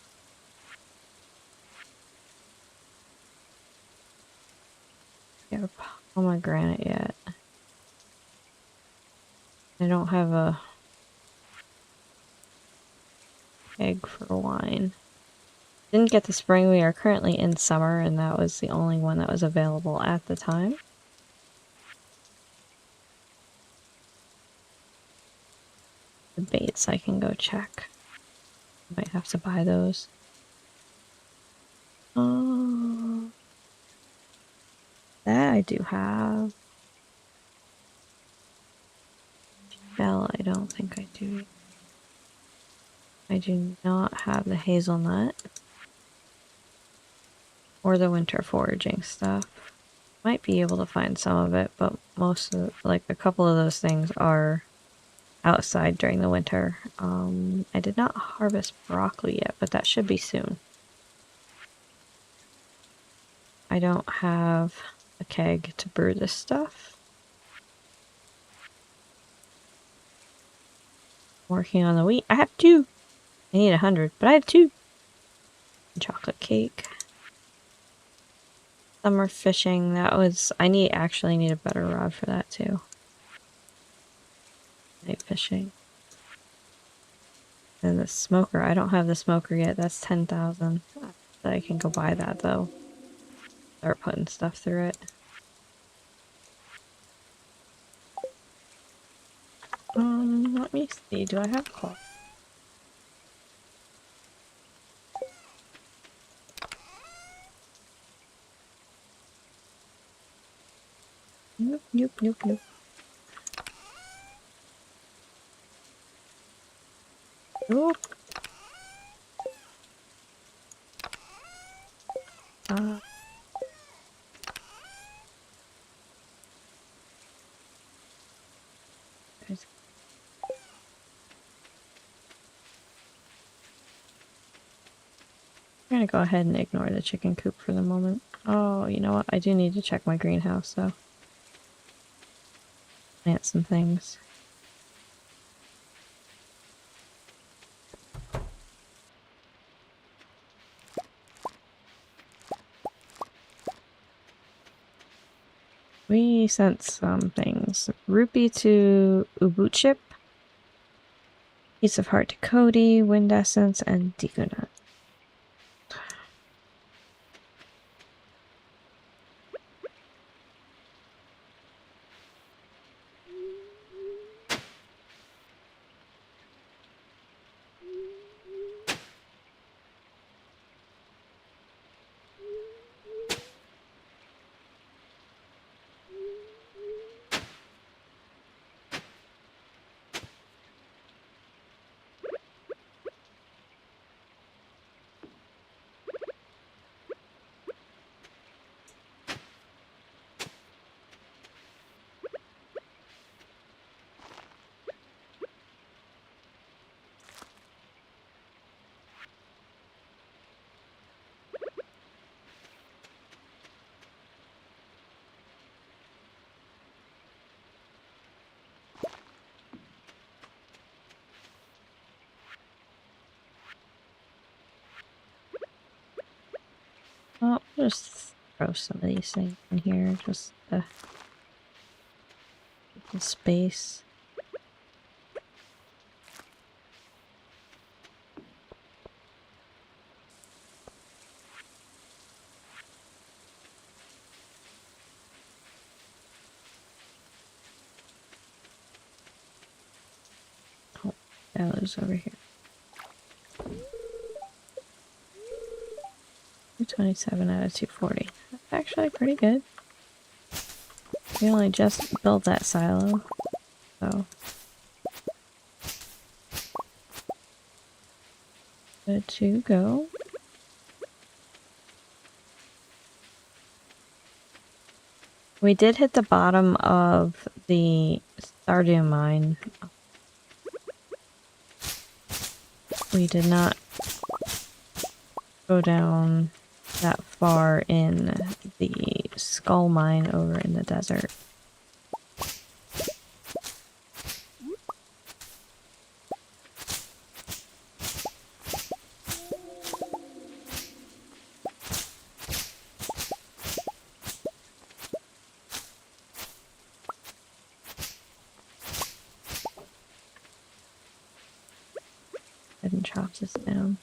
Get a pomegranate yet. I don't have a egg for wine. Didn't get the spring. We are currently in summer, and that was the only one that was available at the time. the baits I can go check. Might have to buy those. Oh, that I do have. Shell, I don't think I do. I do not have the hazelnut or the winter foraging stuff. Might be able to find some of it, but most of, like a couple of those things are outside during the winter. I did not harvest broccoli yet, but that should be soon. I don't have a keg to brew this stuff. Working on the wheat. I have 2. I need 100, but I have 2. Chocolate cake. Summer fishing. That was. I actually need a better rod for that too. Night fishing. And the smoker. I don't have the smoker yet. That's 10,000. I can go buy that though. Start putting stuff through it. Let me see. Do I have cloth? Nope, nope, nope, nope. Nope. There's... I'm gonna go ahead and ignore the chicken coop for the moment. Oh, you know what? I do need to check my greenhouse, though. Plant some things. We sent some things. Rupee to Ubutchip. Piece of Heart to Cody, Wind Essence, and Dekunut. Oh, just throw some of these things in here, just to keep the space. Oh, that lives over here. 227 out of 240. That's actually pretty good. We only just built that silo, so good to go. We did hit the bottom of the Stardew mine. We did not go down that far in the skull mine over in the desert. Go ahead and chop this down.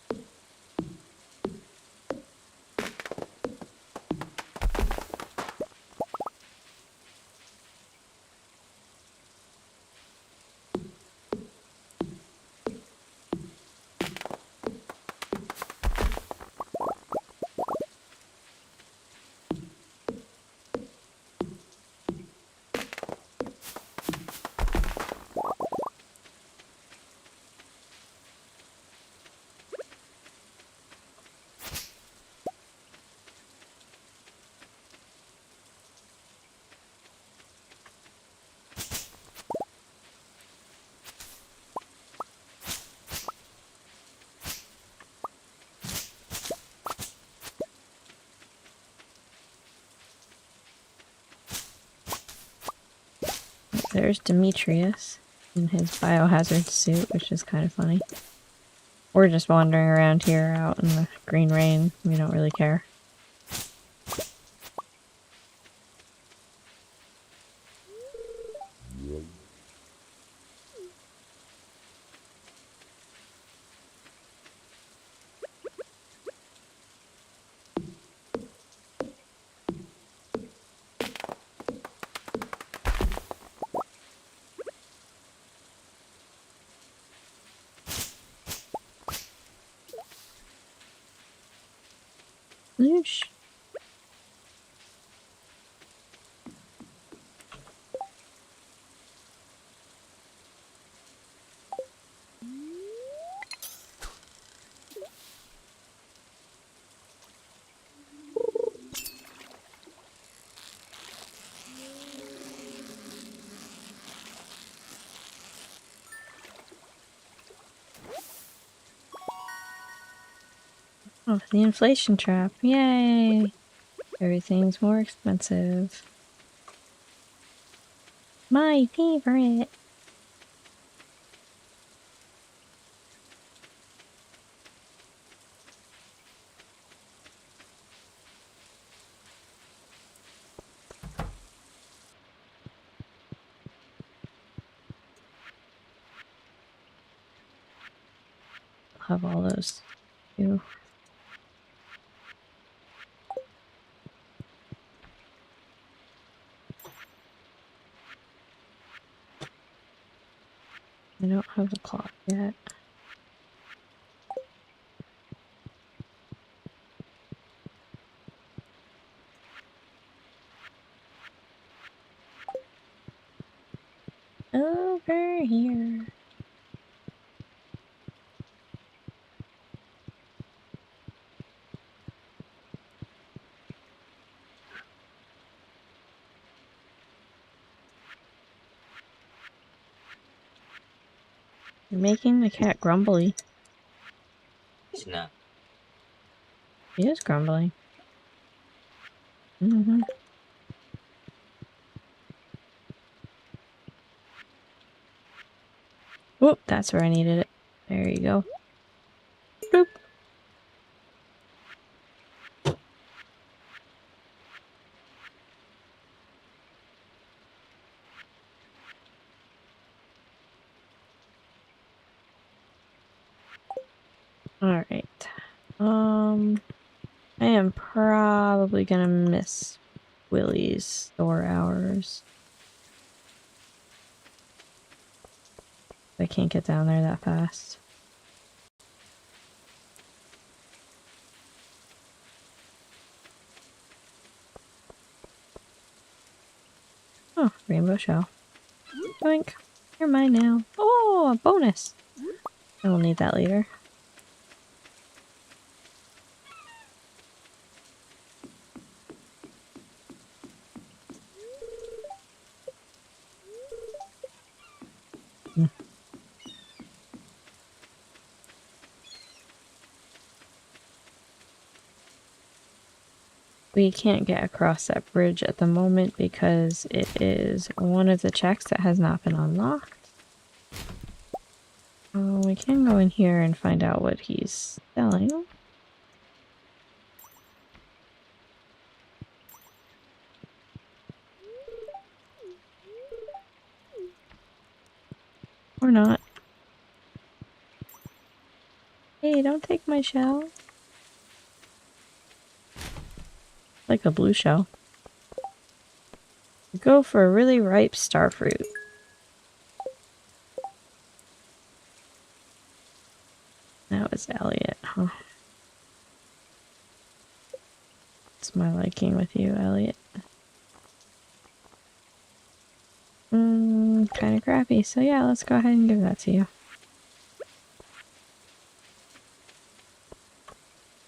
there's Demetrius in his biohazard suit, which is kind of funny. We're just wandering around here out in the green rain. We don't really care. Noosh. Oh, the inflation trap. Yay! Everything's more expensive. My favorite. Have all those too. I don't have the clock yet. Over here. You're making the cat grumbly. He's not. He is grumbling. Mm-hmm. Whoop, that's where I needed it. There you go. Boop. Alright. I am probably gonna miss Willie's store hours. I can't get down there that fast. Oh, rainbow shell. Doink. You're mine now. Oh, a bonus. I will need that later. We can't get across that bridge at the moment because it is one of the checks that has not been unlocked. We can go in here and find out what he's selling. Or not. Hey, don't take my shell. Like a blue shell. Go for a really ripe starfruit. That was Elliot, huh? It's my liking with you, Elliot. Kind of crappy. So yeah, let's go ahead and give that to you.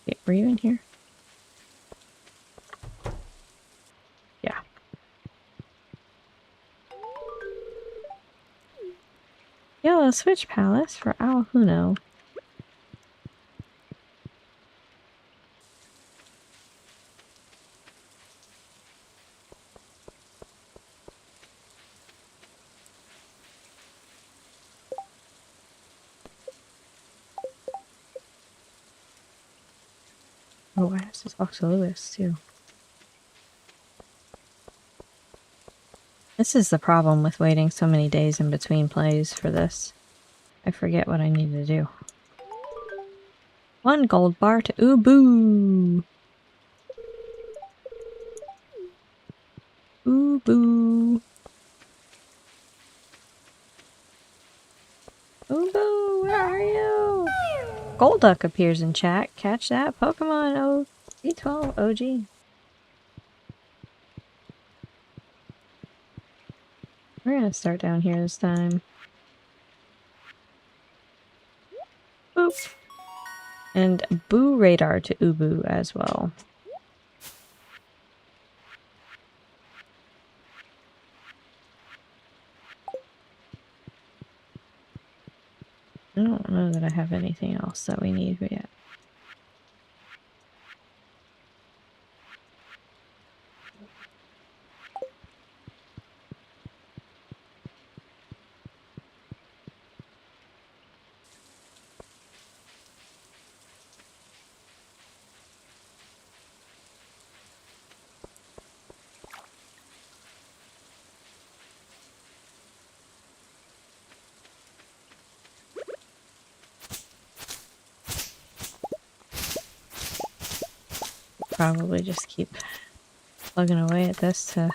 Wait, were you in here? Yeah. Yellow Switch Palace for Alhuno. Oh, I have to talk to Lewis too. This is the problem with waiting so many days in between plays for this. I forget what I need to do. 1 gold bar to Ubu! Ubu! Ubu, where are you? Golduck appears in chat. Catch that Pokemon D12 OG. We're gonna start down here this time. Boop! And Boo Radar to Ubu as well. I don't know that I have anything else that we need yet. Probably just keep plugging away at this to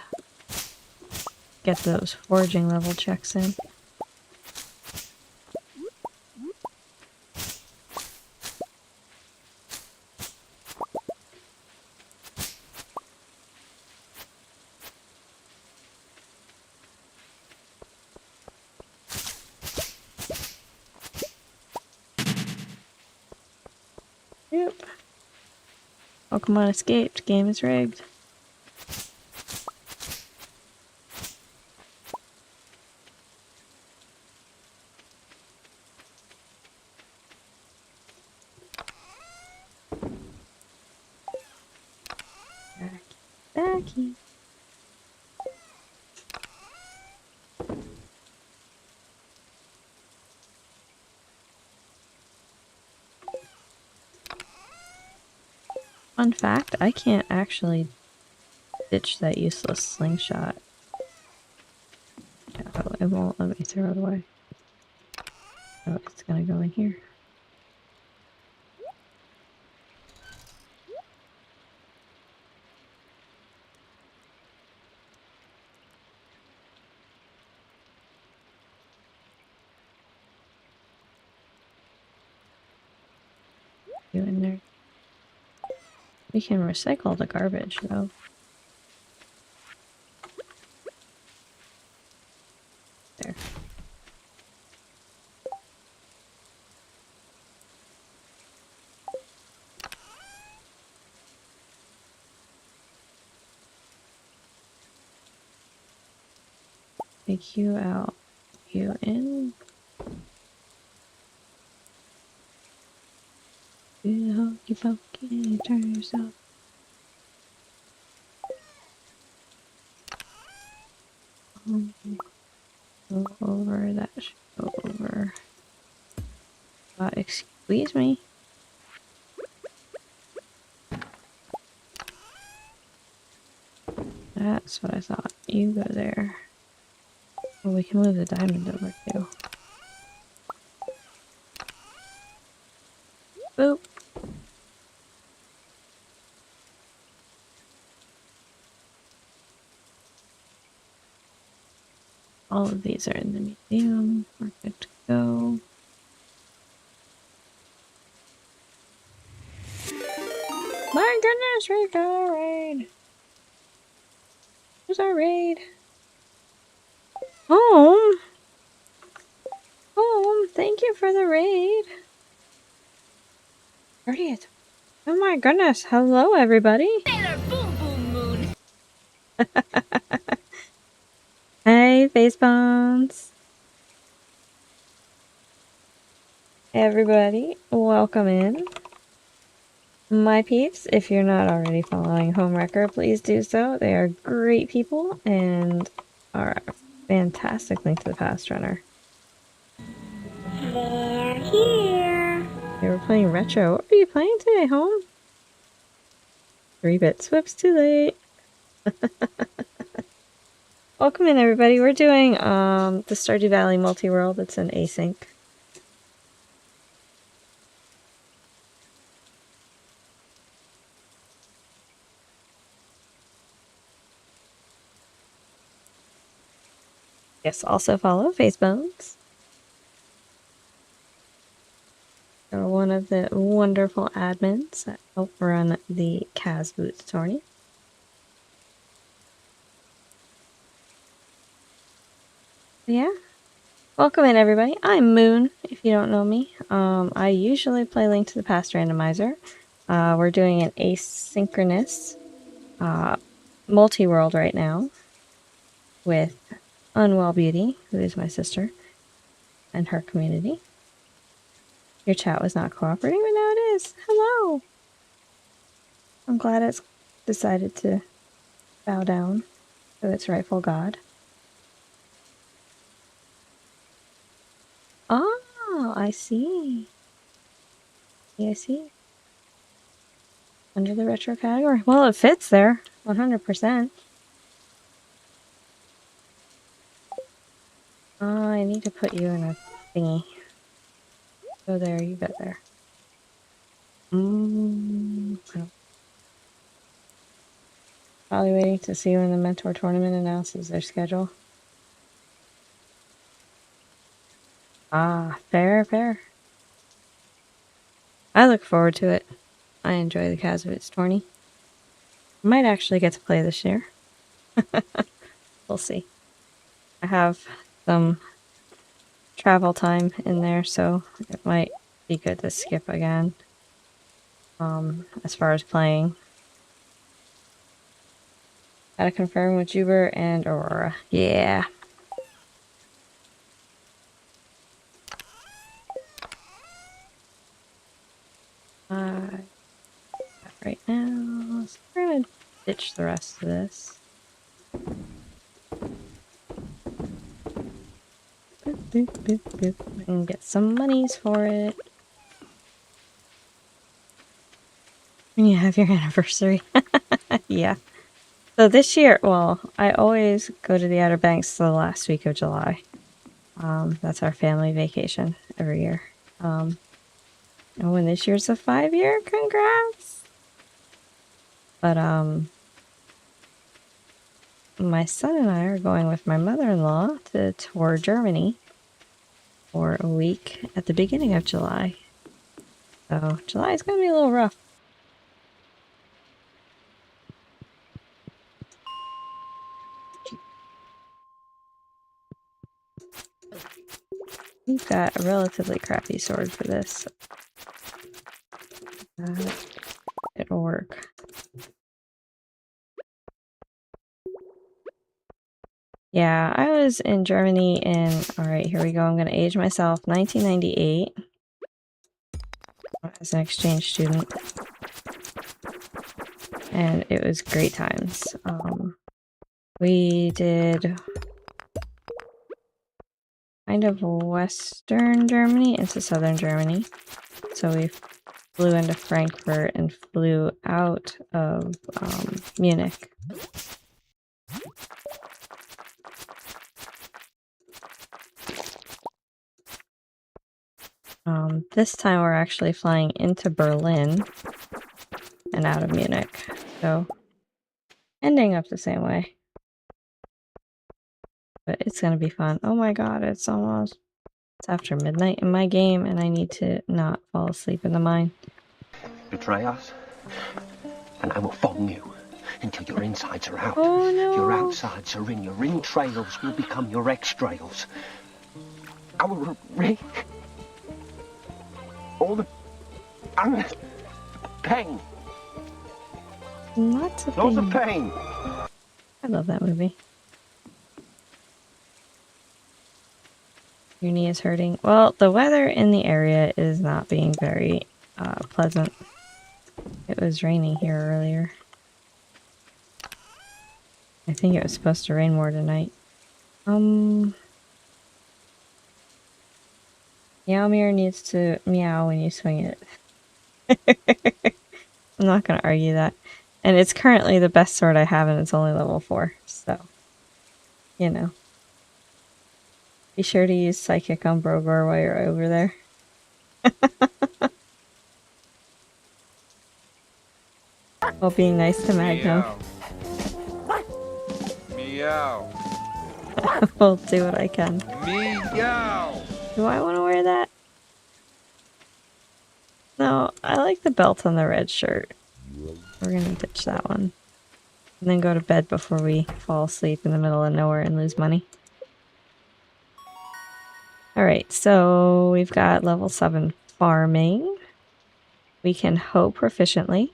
get those foraging level checks in. Yep. Pokemon escaped. Game is rigged. Backy. Fun fact, I can't actually ditch that useless slingshot. Oh, it won't let me throw it away. Oh, it's gonna go in here. You in there. We can recycle the garbage though. There. Take you out, you in. Do the hokey pokey and you turn yourself. Go over, that should go over. Excuse me. That's what I thought. You go there. Oh, we can move the diamond over too. Boop. All of these are in the museum. We're good to go. My goodness, we got a raid. Where's our raid? Home. Home. Thank you for the raid. 30th. Oh my goodness. Hello, everybody. Sailor Boom Boom Moon. Hey, Facepawns. Hey, everybody. Welcome in. My peeps, if you're not already following Homewrecker, please do so. They are great people and are a fantastic link to the past runner. They're here. They were playing retro. What are you playing today, Home? 3 bits. Whoops, too late. Welcome in, everybody. We're doing the Stardew Valley multi-world. It's an async. Yes, also follow Facebones. They're one of the wonderful admins that help run the Kaz Boots tourney. Yeah. Welcome in, everybody. I'm Moon, if you don't know me. I usually play Link to the Past Randomizer. We're doing an asynchronous multi-world right now with Unwell Beauty, who is my sister, and her community. Your chat was not cooperating, but now it is. Hello! I'm glad it's decided to bow down to its rightful god. Oh, I see. Yeah, I see. Under the retro category. Well, it fits there. 100%. I need to put you in a thingy. Go there, you go there. Probably waiting to see when the Mentor Tournament announces their schedule. Ah, fair, fair. I look forward to it. I enjoy the Kazovitz tourney. Might actually get to play this year. We'll see. I have some travel time in there, so it might be good to skip again. As far as playing. Gotta confirm with Juber and Aurora. Yeah. Right now, so we're gonna ditch the rest of this. Boop, boop, boop, boop. And get some monies for it. When you have your anniversary. Yeah. So this year, well, I always go to the Outer Banks the last week of July. That's our family vacation every year. And when this year's a 5-year, congrats! But, my son and I are going with my mother-in-law to tour Germany for a week at the beginning of July. So July is going to be a little rough. We've got a relatively crappy sword for this. It'll work. Yeah, I was in Germany in, alright, here we go, I'm going to age myself, 1998, as an exchange student, and it was great times. We did kind of western Germany into southern Germany, so we flew into Frankfurt and flew out of Munich. This time we're actually flying into Berlin and out of Munich, so ending up the same way. But it's gonna be fun. Oh my god, it's after midnight in my game and I need to not fall asleep in the mine. Betray us, and I will thong you until your insides are out. Oh no! Your outsides are in. Your entrails will become your extrails. I will all the pain. Lots of pain. I love that movie. Your knee is hurting. Well, the weather in the area is not being very pleasant. It was raining here earlier. I think it was supposed to rain more tonight. Meowmere needs to meow when you swing it. I'm not gonna argue that. And it's currently the best sword I have, and it's only level 4, so, you know. Be sure to use Psychic on Brogor while you're over there. While being nice to Magnum. Meow. We'll do what I can. Meow. Do I want to wear that? No, I like the belt on the red shirt. We're gonna ditch that one. And then go to bed before we fall asleep in the middle of nowhere and lose money. Alright, so we've got level 7 farming. We can hoe proficiently.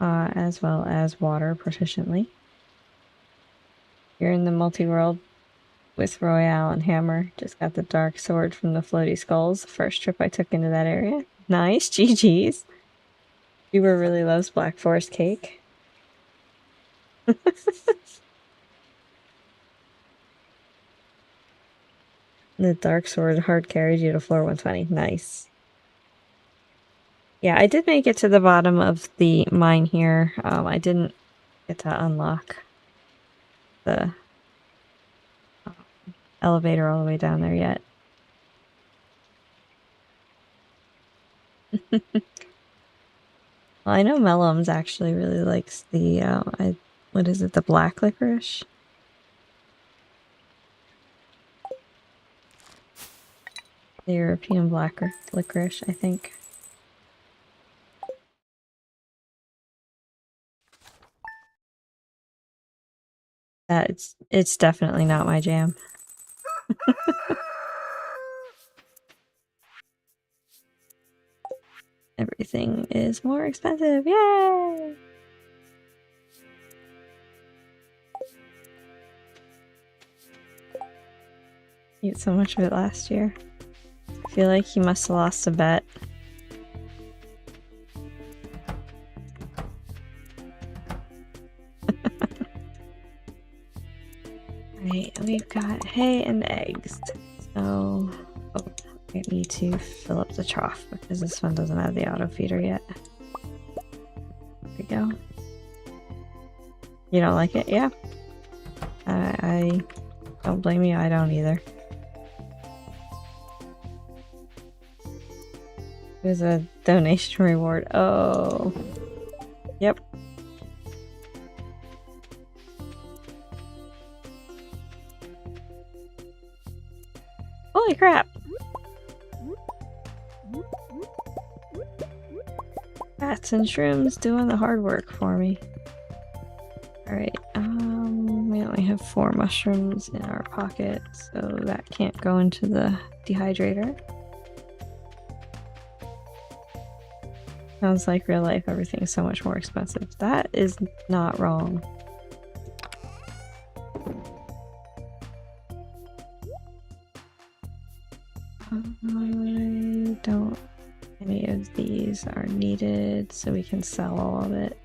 As well as water proficiently. You're in the multi-world with Royale and Hammer. Just got the dark sword from the floaty skulls. The first trip I took into that area. Nice, GG's. Uber really loves Black Forest cake. The dark sword hard carried you to floor 120. Nice. Yeah, I did make it to the bottom of the mine here. I didn't get to unlock the elevator all the way down there yet. Well, I know Mellums actually really likes the, what is it, the black licorice? The European black licorice, I think. It's definitely not my jam. Everything is more expensive. Yay! You ate so much of it last year. I feel like he must have lost a bet. Right, we've got hay and eggs. So, I need to fill up the trough because this one doesn't have the auto feeder yet. There we go. You don't like it? Yeah. I don't blame you. I don't either. There's a donation reward. Oh. Yep. Holy crap! Bats and shrooms doing the hard work for me. Alright, we only have 4 mushrooms in our pocket, so that can't go into the dehydrator. Sounds like real life, everything's so much more expensive. That is not wrong. I don't... Any of these are needed, so we can sell all of it.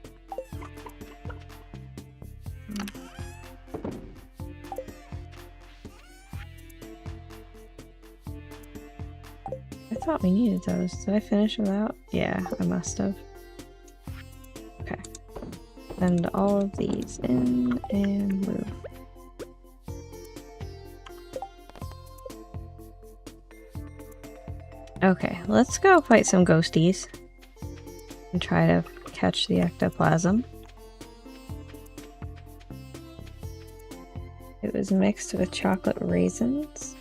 I thought we needed those. Did I finish without? Yeah, I must have. Okay. Send all of these in and move. Okay, let's go fight some ghosties and try to catch the ectoplasm. It was mixed with chocolate raisins.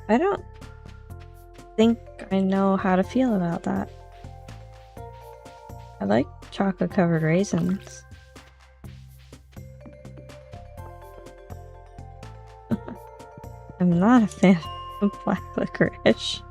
I don't think I know how to feel about that. I like chocolate covered raisins. I'm not a fan of black licorice.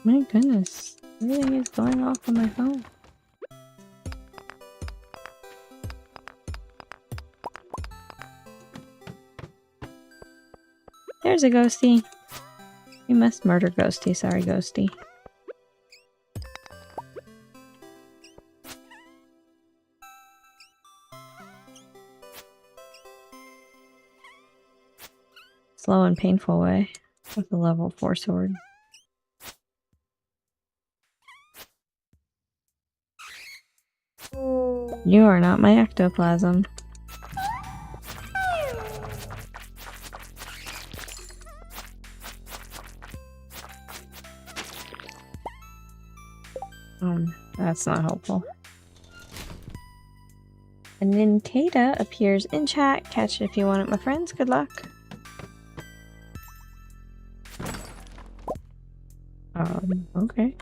My goodness, everything is going off on my phone. There's a ghosty. We must murder Ghosty. Sorry, Ghosty. Slow and painful way with a level 4 sword. You are not my ectoplasm. That's not helpful. And Ninkata appears in chat. Catch it if you want it, my friends. Good luck. Okay.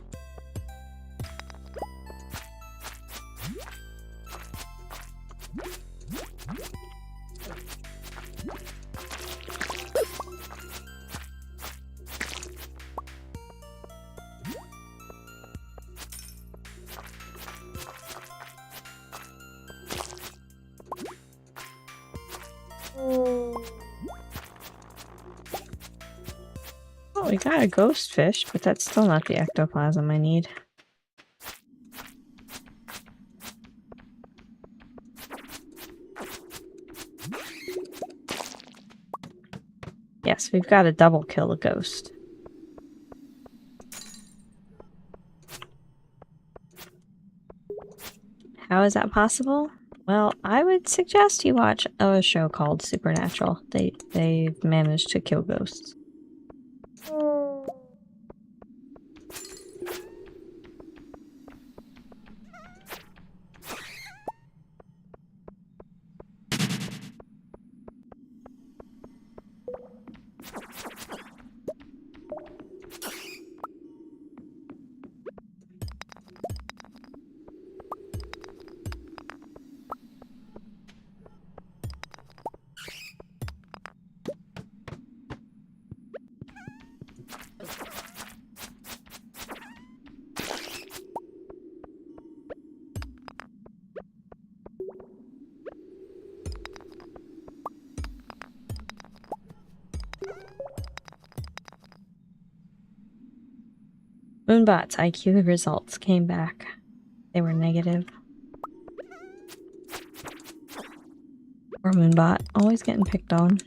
Oh, we got a ghost fish, but that's still not the ectoplasm I need. Yes, we've got to double kill the ghost. How is that possible? Well, I would suggest you watch a show called Supernatural. They managed to kill ghosts. Moonbot's IQ results came back. They were negative. Poor Moonbot, always getting picked on.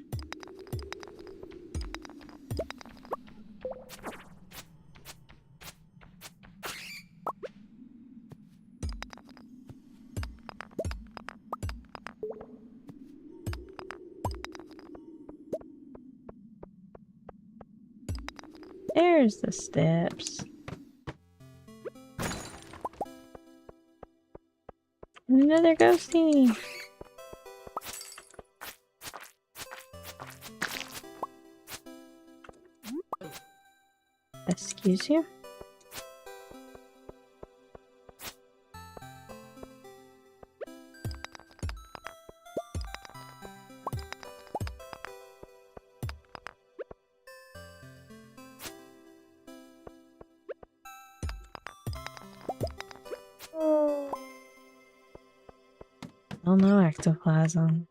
There's the steps. Another ghosty. Excuse you? Oh no, ectoplasm.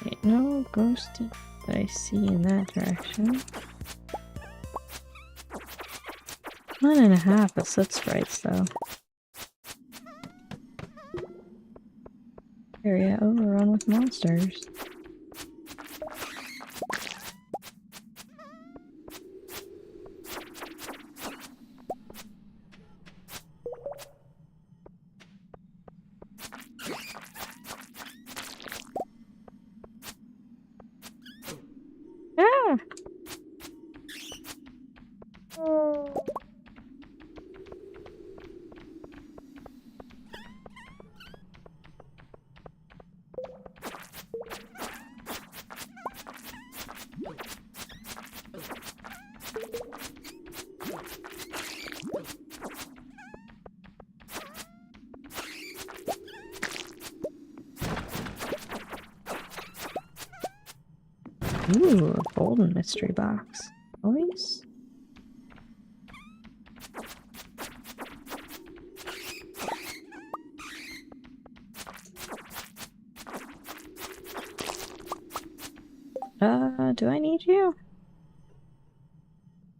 Wait, no ghosty that I see in that direction. 1.5 of soot sprites though. Area overrun with monsters. Ooh, a golden mystery box. Always. Do I need you?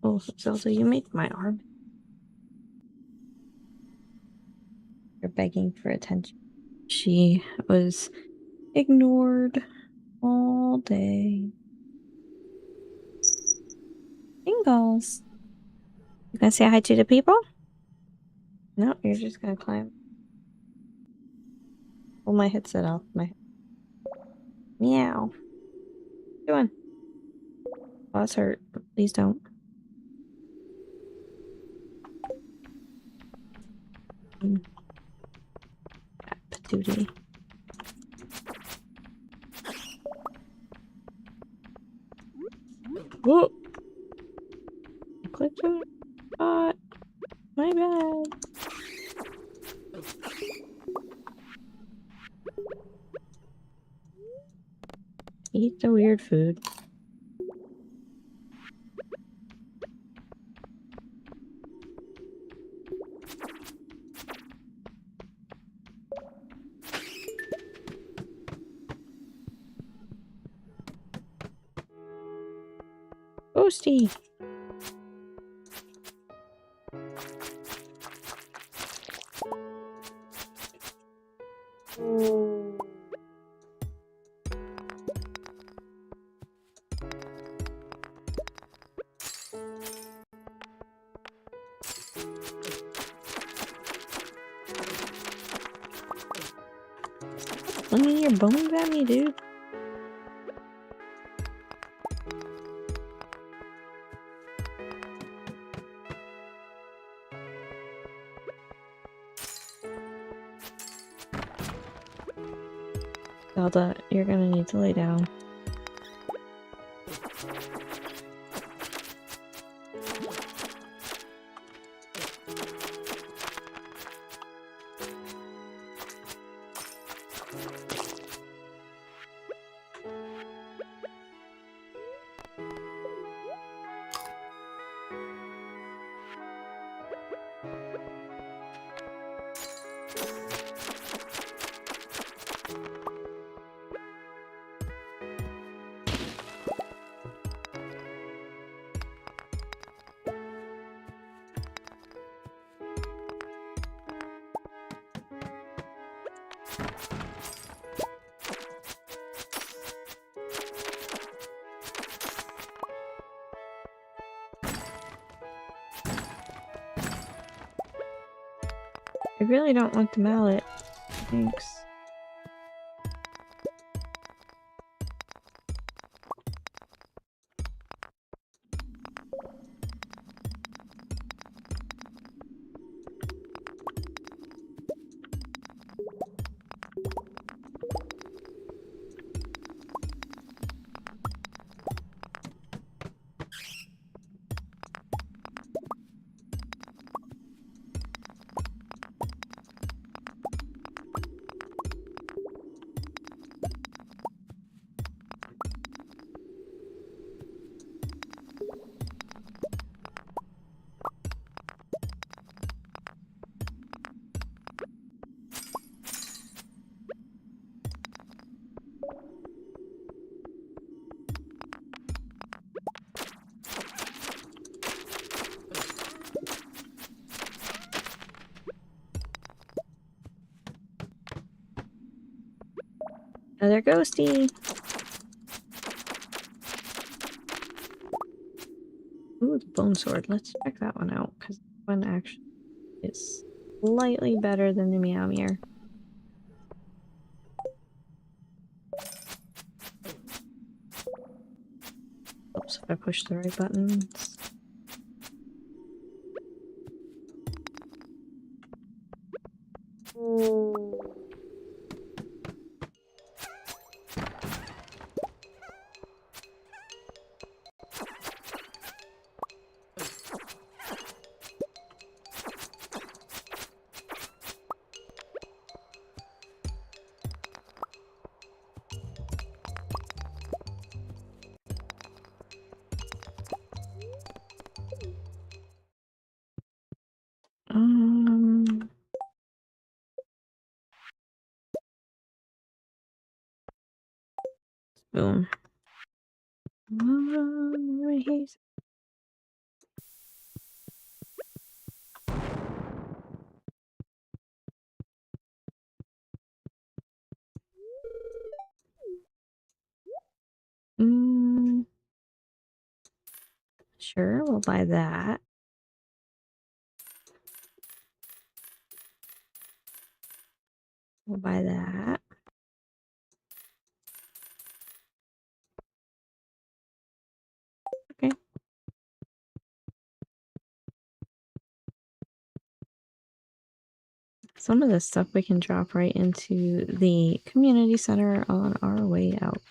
Oh, Zelda, you make my arm. You're begging for attention. She was ignored all day. Jingles. You gonna say hi to the people? No, you're just gonna climb. Pull my headset off. Meow. What you doing? Paws hurt. Please don't. Patootie. Whoa! I clicked on the spot. My bad. Eat the weird food. Ghosty! Flinging your bones at me, dude. Zelda, you're gonna need to lay down. I really don't want the mallet. Thanks. Another ghosty. Ooh, the bone sword. Let's check that one out, because that one actually is slightly better than the Meow Mirror. Oops, if I push the right buttons. spoon. Sure, we'll buy that. We'll buy that. Okay. Some of this stuff we can drop right into the community center on our way out.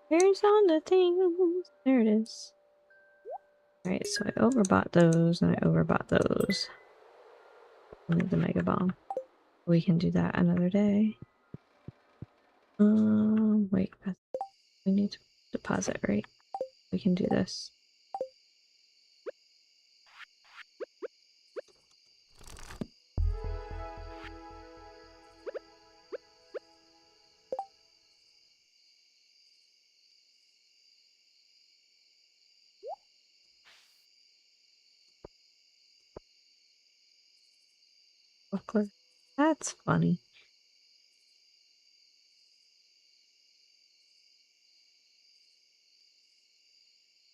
Here's on the things. There it is. Alright, so I overbought those and I overbought those. I need the Mega Bomb. We can do that another day. Wait, we need to deposit, right? We can do this. Buckler. That's funny.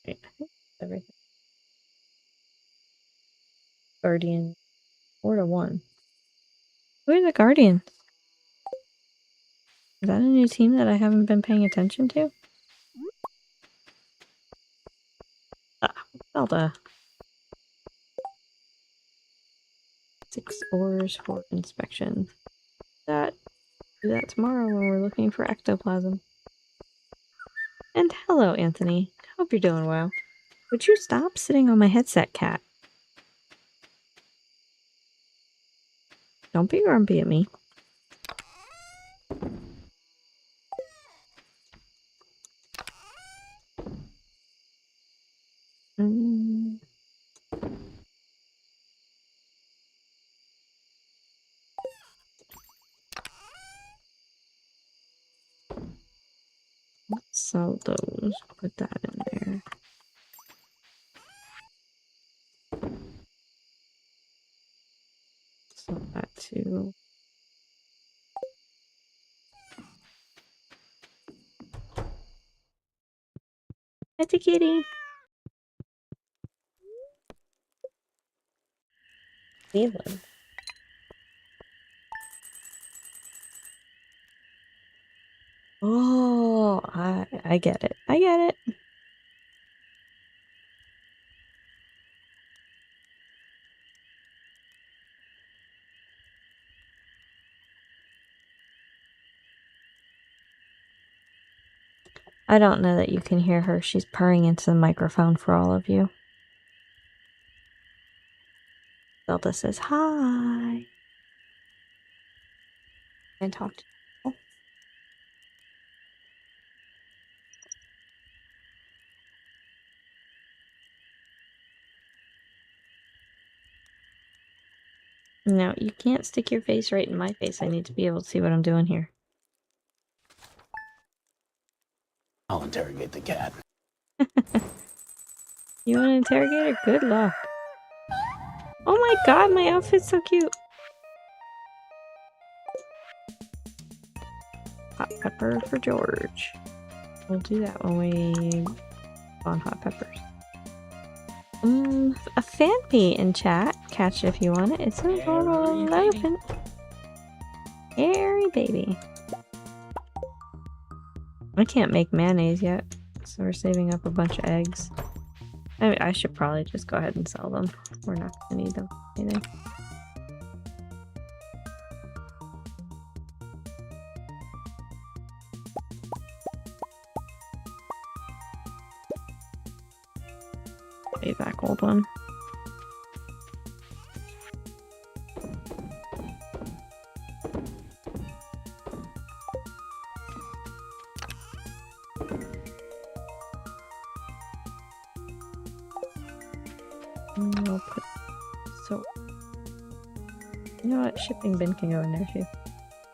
Right, I think everything. Guardian 4-1. Who are the Guardians? Is that a new team that I haven't been paying attention to? Ah, Zelda. 6 ores for inspection. Do that tomorrow when we're looking for ectoplasm. And hello, Anthony. Hope you're doing well. Would you stop sitting on my headset, cat? Don't be grumpy at me. Let's sell those. Put that in there. Sell that too. It's a kitty. Cleveland. Oh, I get it. I get it. I don't know that you can hear her. She's purring into the microphone for all of you. Zelda says hi. And talk to you. No, you can't stick your face right in my face. I need to be able to see what I'm doing here. I'll interrogate the cat. You want to interrogate her? Good luck. Oh my god, my outfit's so cute. Hot pepper for George. We'll do that when we on hot peppers. A fan pea in chat. Catch it if you want it. It's a little elephant. Hairy baby. I can't make mayonnaise yet, so we're saving up a bunch of eggs. I should probably just go ahead and sell them. We're not gonna need them for anything. Way back old one. And we'll put so. You know what? Shipping bin can go in there too.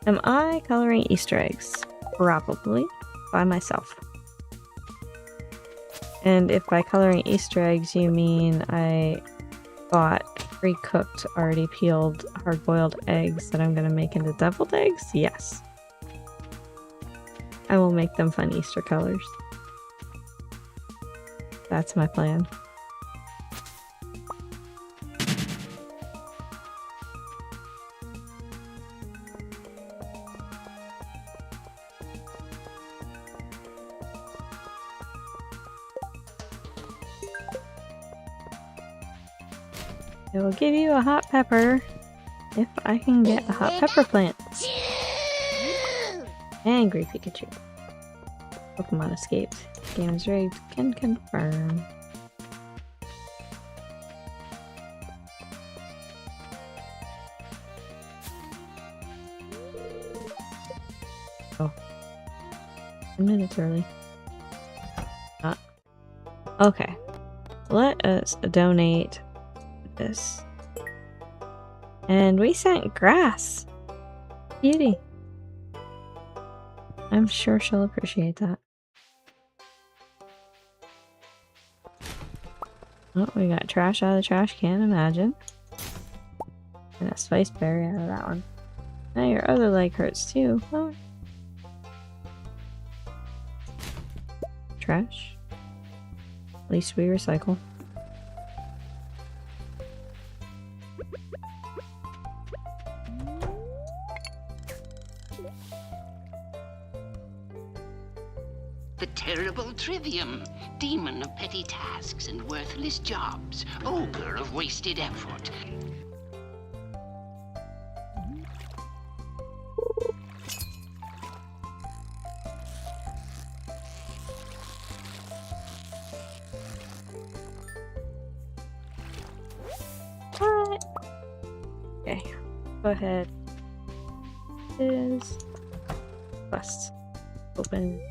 Am I coloring Easter eggs? Probably by myself. And if by coloring Easter eggs you mean I bought pre-cooked, already peeled, hard-boiled eggs that I'm gonna make into deviled eggs, yes. I will make them fun Easter colors. That's my plan. I will give you a hot pepper if I can get a hot pepper plant. Angry Pikachu. Pokemon escaped. Game is rigged. Can confirm. Oh. 10 minutes early. Not. Okay. Let us donate this. And we sent grass. Beauty. I'm sure she'll appreciate that. Oh, we got trash out of the trash can, imagine. And a spice berry out of that one. Now your other leg hurts too. Oh. Trash. At least we recycle. The terrible Trivium, demon of petty tasks and worthless jobs, ogre of wasted effort. What? Okay, go ahead. Is bust open.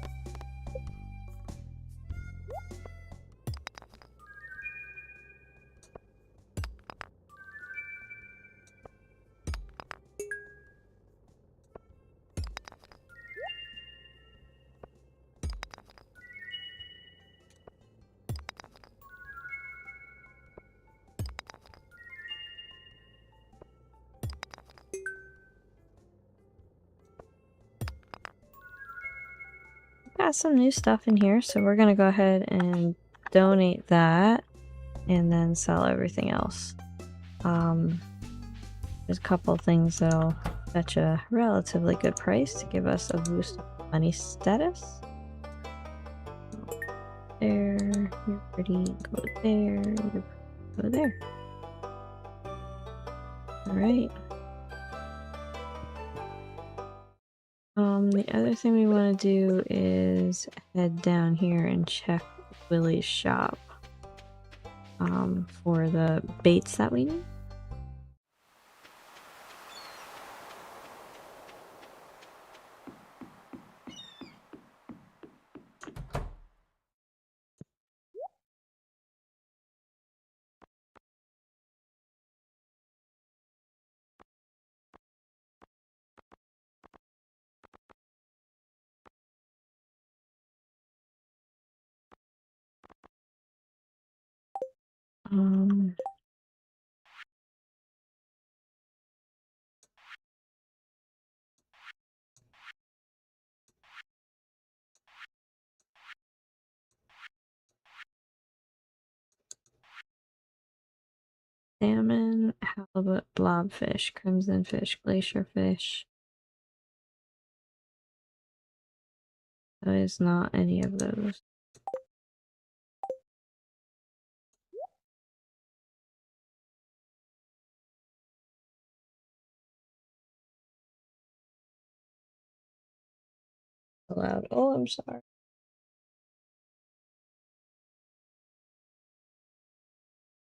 Got some new stuff in here, so we're gonna go ahead and donate that and then sell everything else. There's a couple of things that'll fetch a relatively good price to give us a boost of money status. There, you're pretty, go there, you go there. Alright. The other thing we want to do is head down here and check Willie's shop for the baits that we need. Salmon, halibut, blobfish, crimson fish, glacier fish. is not any of those. Loud. Oh, I'm sorry.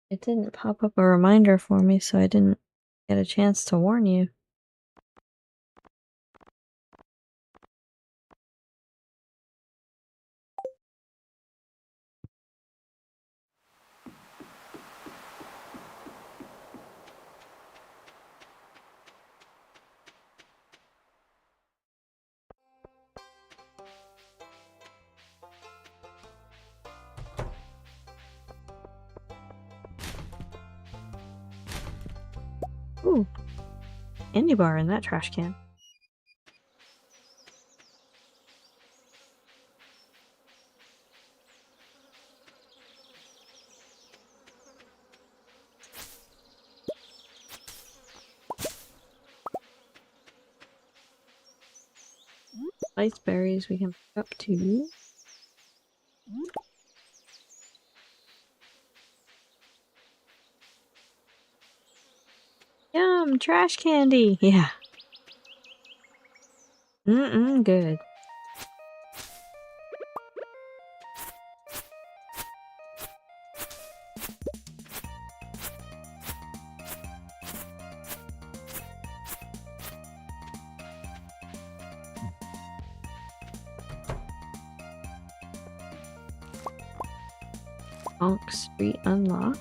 It didn't pop up a reminder for me, so I didn't get a chance to warn you. Ooh, candy bar in that trash can. Spice berries we can pick up too. Yum, trash candy. Yeah. Good. Honk Street unlock.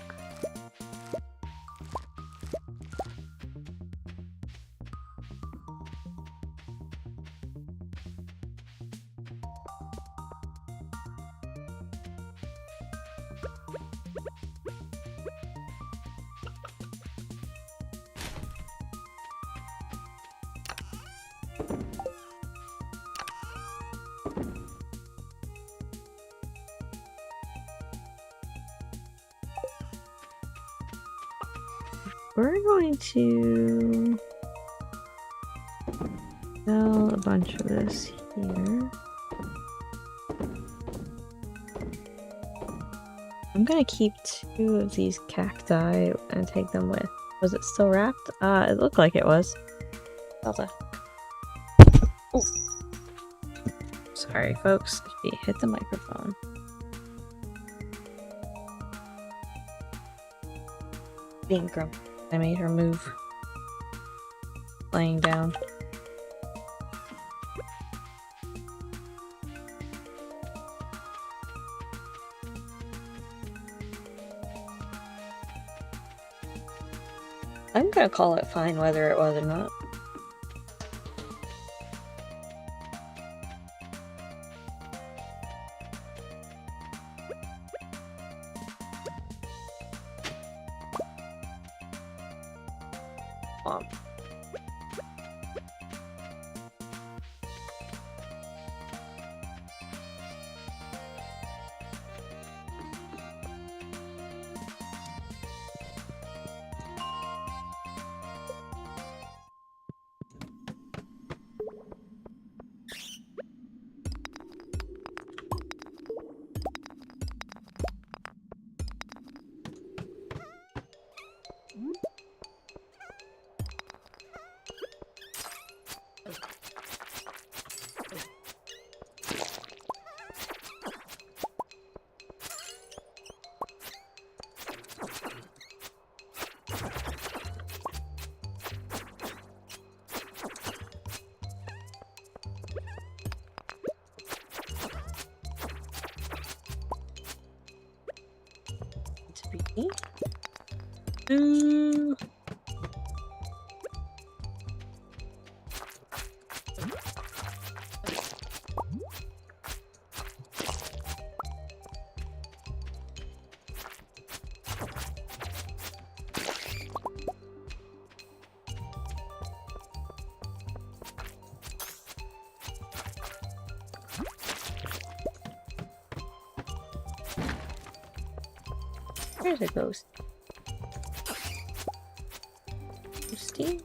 We're going to sell a bunch of this here. I'm gonna keep 2 of these cacti and take them with. Was it still wrapped? It looked like it was. Zelda. Oh. Sorry, folks. She hit the microphone. Being grumpy. I made her move. Laying down. I'm gonna call it fine whether it was or not. There's a ghost. Ghosty?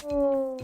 Oh.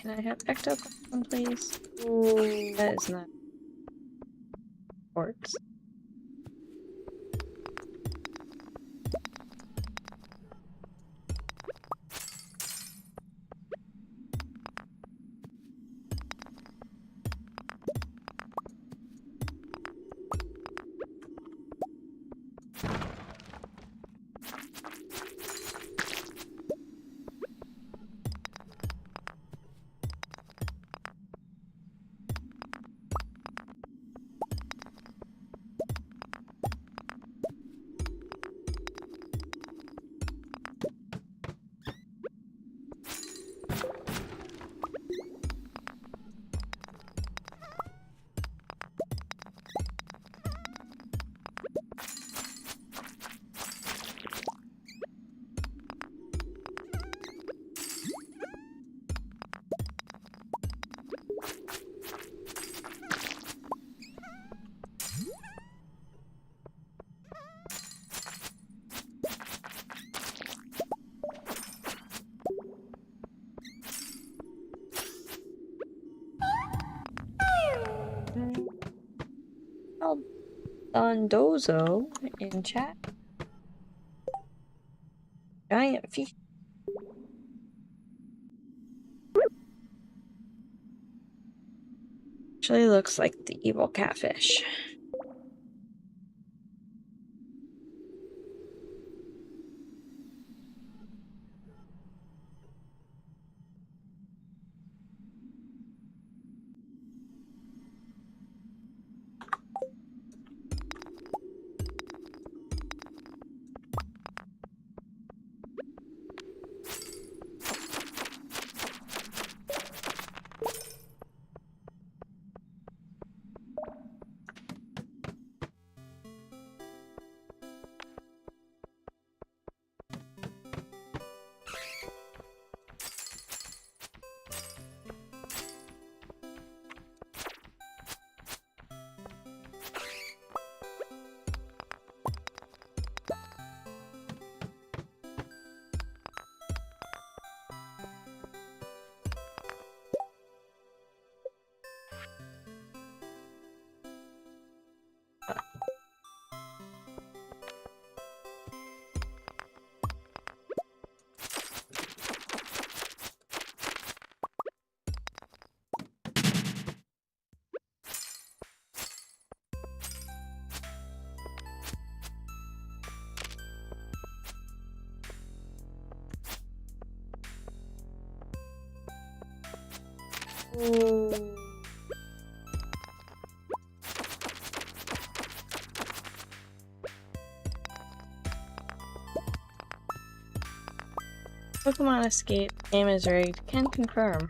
Can I have ectoplasm, please? Ooh, that is not quartz. Dondozo in chat. Giant fish. Actually looks like the evil catfish. Pokemon Escape. Game is rigged. Can confirm.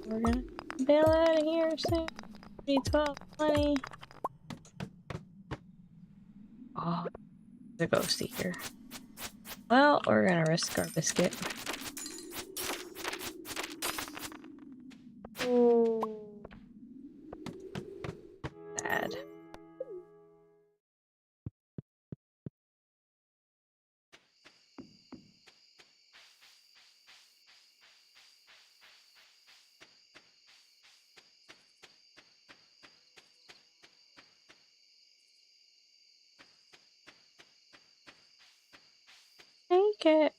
We're gonna bail out of here soon. 12, 20. Oh, there's a ghosty here. Well, we're gonna risk our biscuit. Bad. Take it.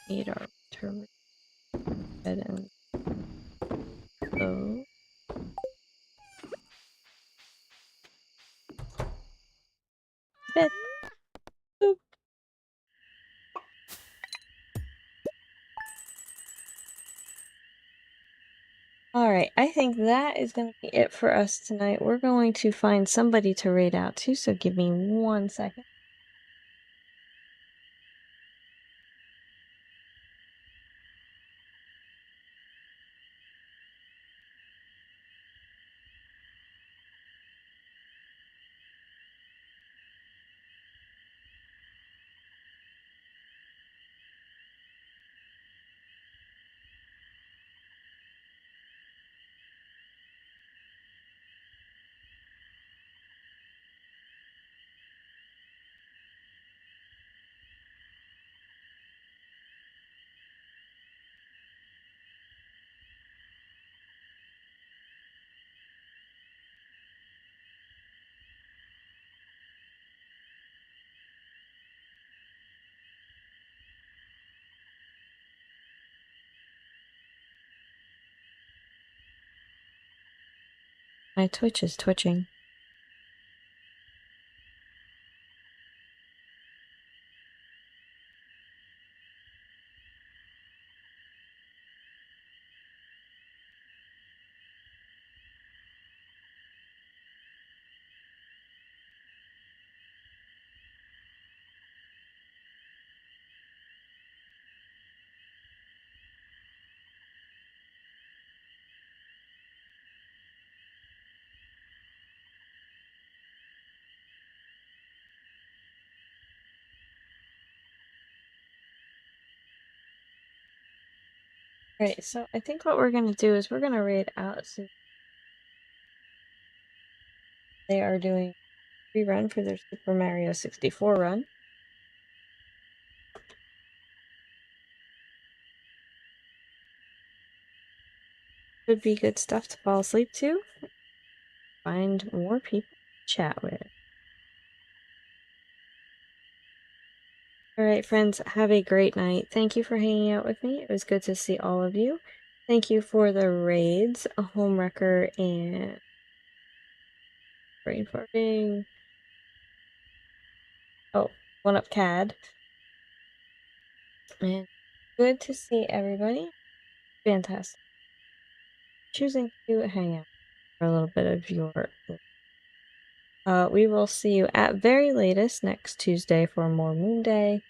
Need our turn head and go. Bed. Boop. Alright, I think that is going to be it for us tonight. We're going to find somebody to raid out to, so give me 1 second. My Twitch is twitching. Alright, so I think what we're going to do is we're going to raid out since they are doing a rerun for their Super Mario 64 run. should be good stuff to fall asleep to. Find more people to chat with. Alright, friends, have a great night. Thank you for hanging out with me. It was good to see all of you. Thank you for the raids, Homewrecker and brain farting. Oh, one up CAD. And good to see everybody. Fantastic. Choosing to hang out for a little bit of your. We will see you at very latest next Tuesday for more Moonday.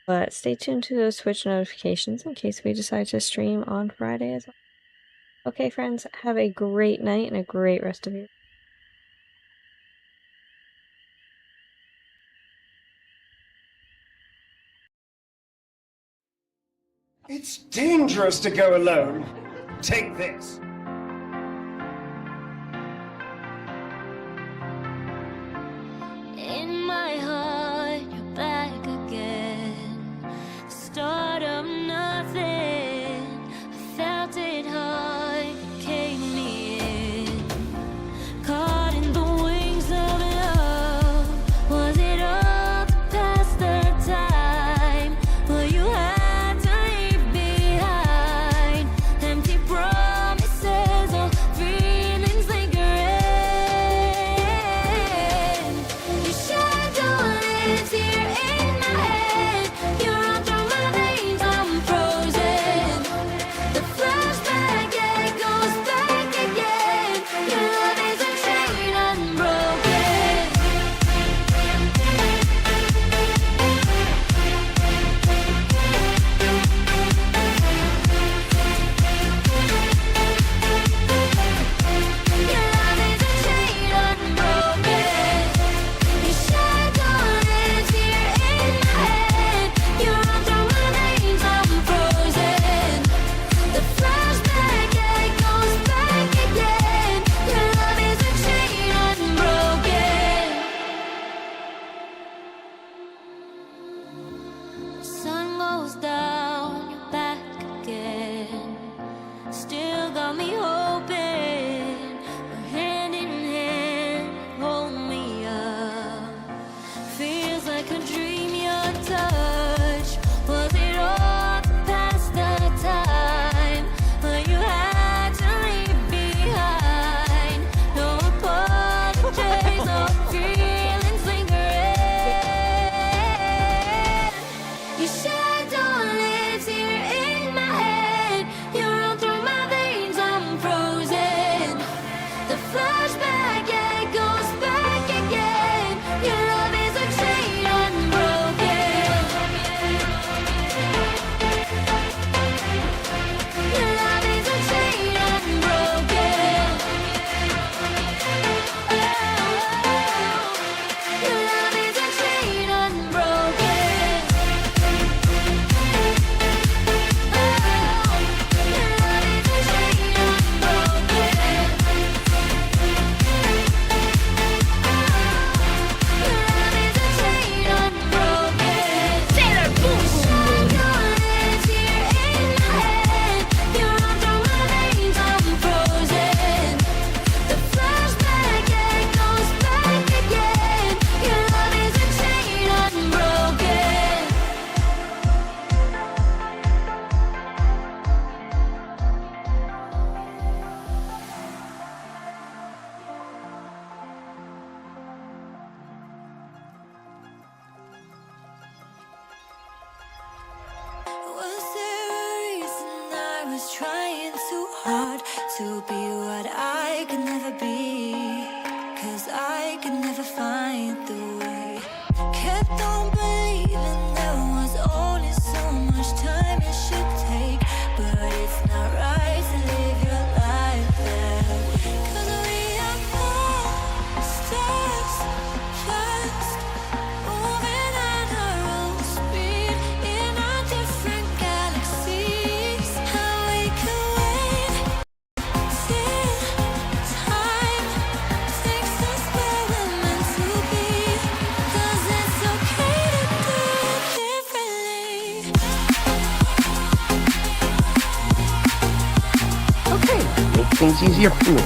But stay tuned to those Twitch notifications in case we decide to stream on Friday as well. Okay, friends, have a great night and a great rest of your day. It's dangerous to go alone. Take this. In my heart, you're back again. The start of nothing. I felt it hard, you came me in. Caught in the wings of love. Was it all past the time? Will you have to leave behind empty promises or feelings lingering? Your shadow lives here in my head. You're all through my veins, I'm frozen. The flashback echoes back again. Your love is a chain unbroken. Your love is a chain unbroken. Your shadow lives here in my head. You're all through my veins, I'm frozen. The flashback echoes back again. Your love is a chain unbroken. Sun goes down, you're back again. Still got me hoping. We're hand in hand, hold me up. Feels like a dream, your touch. Was it all past the time? But you had to leave behind. No apologies, no feelings lingering. Your shadow lives here in my head. You're all through my veins, I'm frozen. The flashback echoes back again. Your love is a chain unbroken. Your love is a chain unbroken. Your love is a chain unbroken. Your love is a chain unbroken. Your love is a chain unbroken. Sailor Boom Boom. Shadow lives here in my head. You're all through my veins, I'm frozen. The flashback echoes back again. Your love is a chain unbroken. Was there a reason I was trying too hard to be what I could never be? 'Cause I could never find the way. Kept on believing there was only so much time it should take. But it's not right to live your life there. 'Cause we are monsters fast, moving at our own speed in our different galaxies. How we can wait till time takes us where we're meant to be. 'Cause it's okay to do seems easier for me.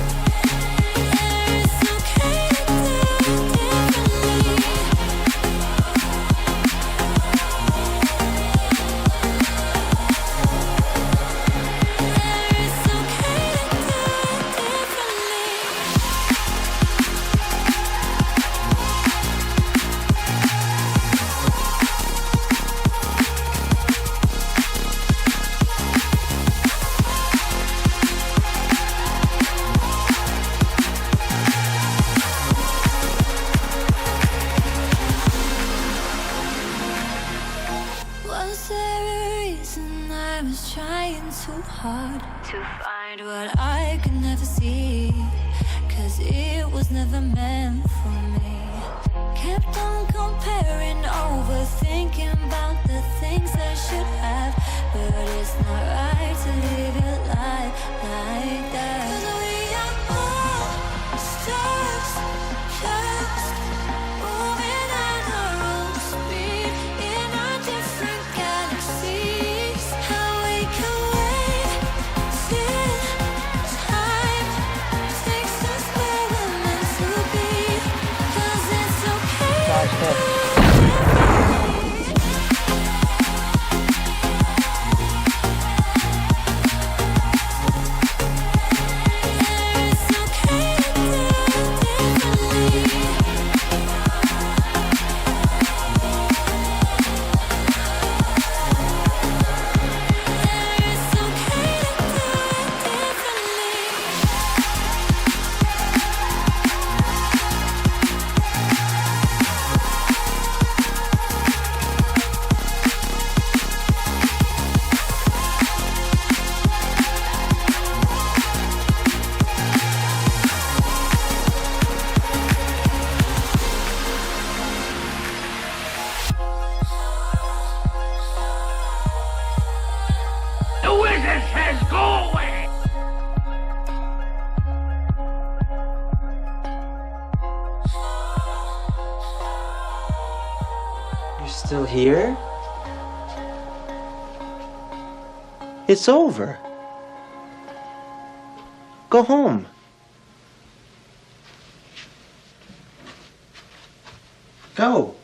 Was there a reason I was trying too hard to find what I could never see? 'Cause it was never meant for me. Kept on comparing, overthinking about the things I should have. But it's not right to live your life like that. 'Cause we are all stars, just moving at our own speed in our different galaxies. How we can wait till time takes us where we're meant to be. 'Cause it's okay. The wizard says go away! You're still here? It's over. Go home. Go.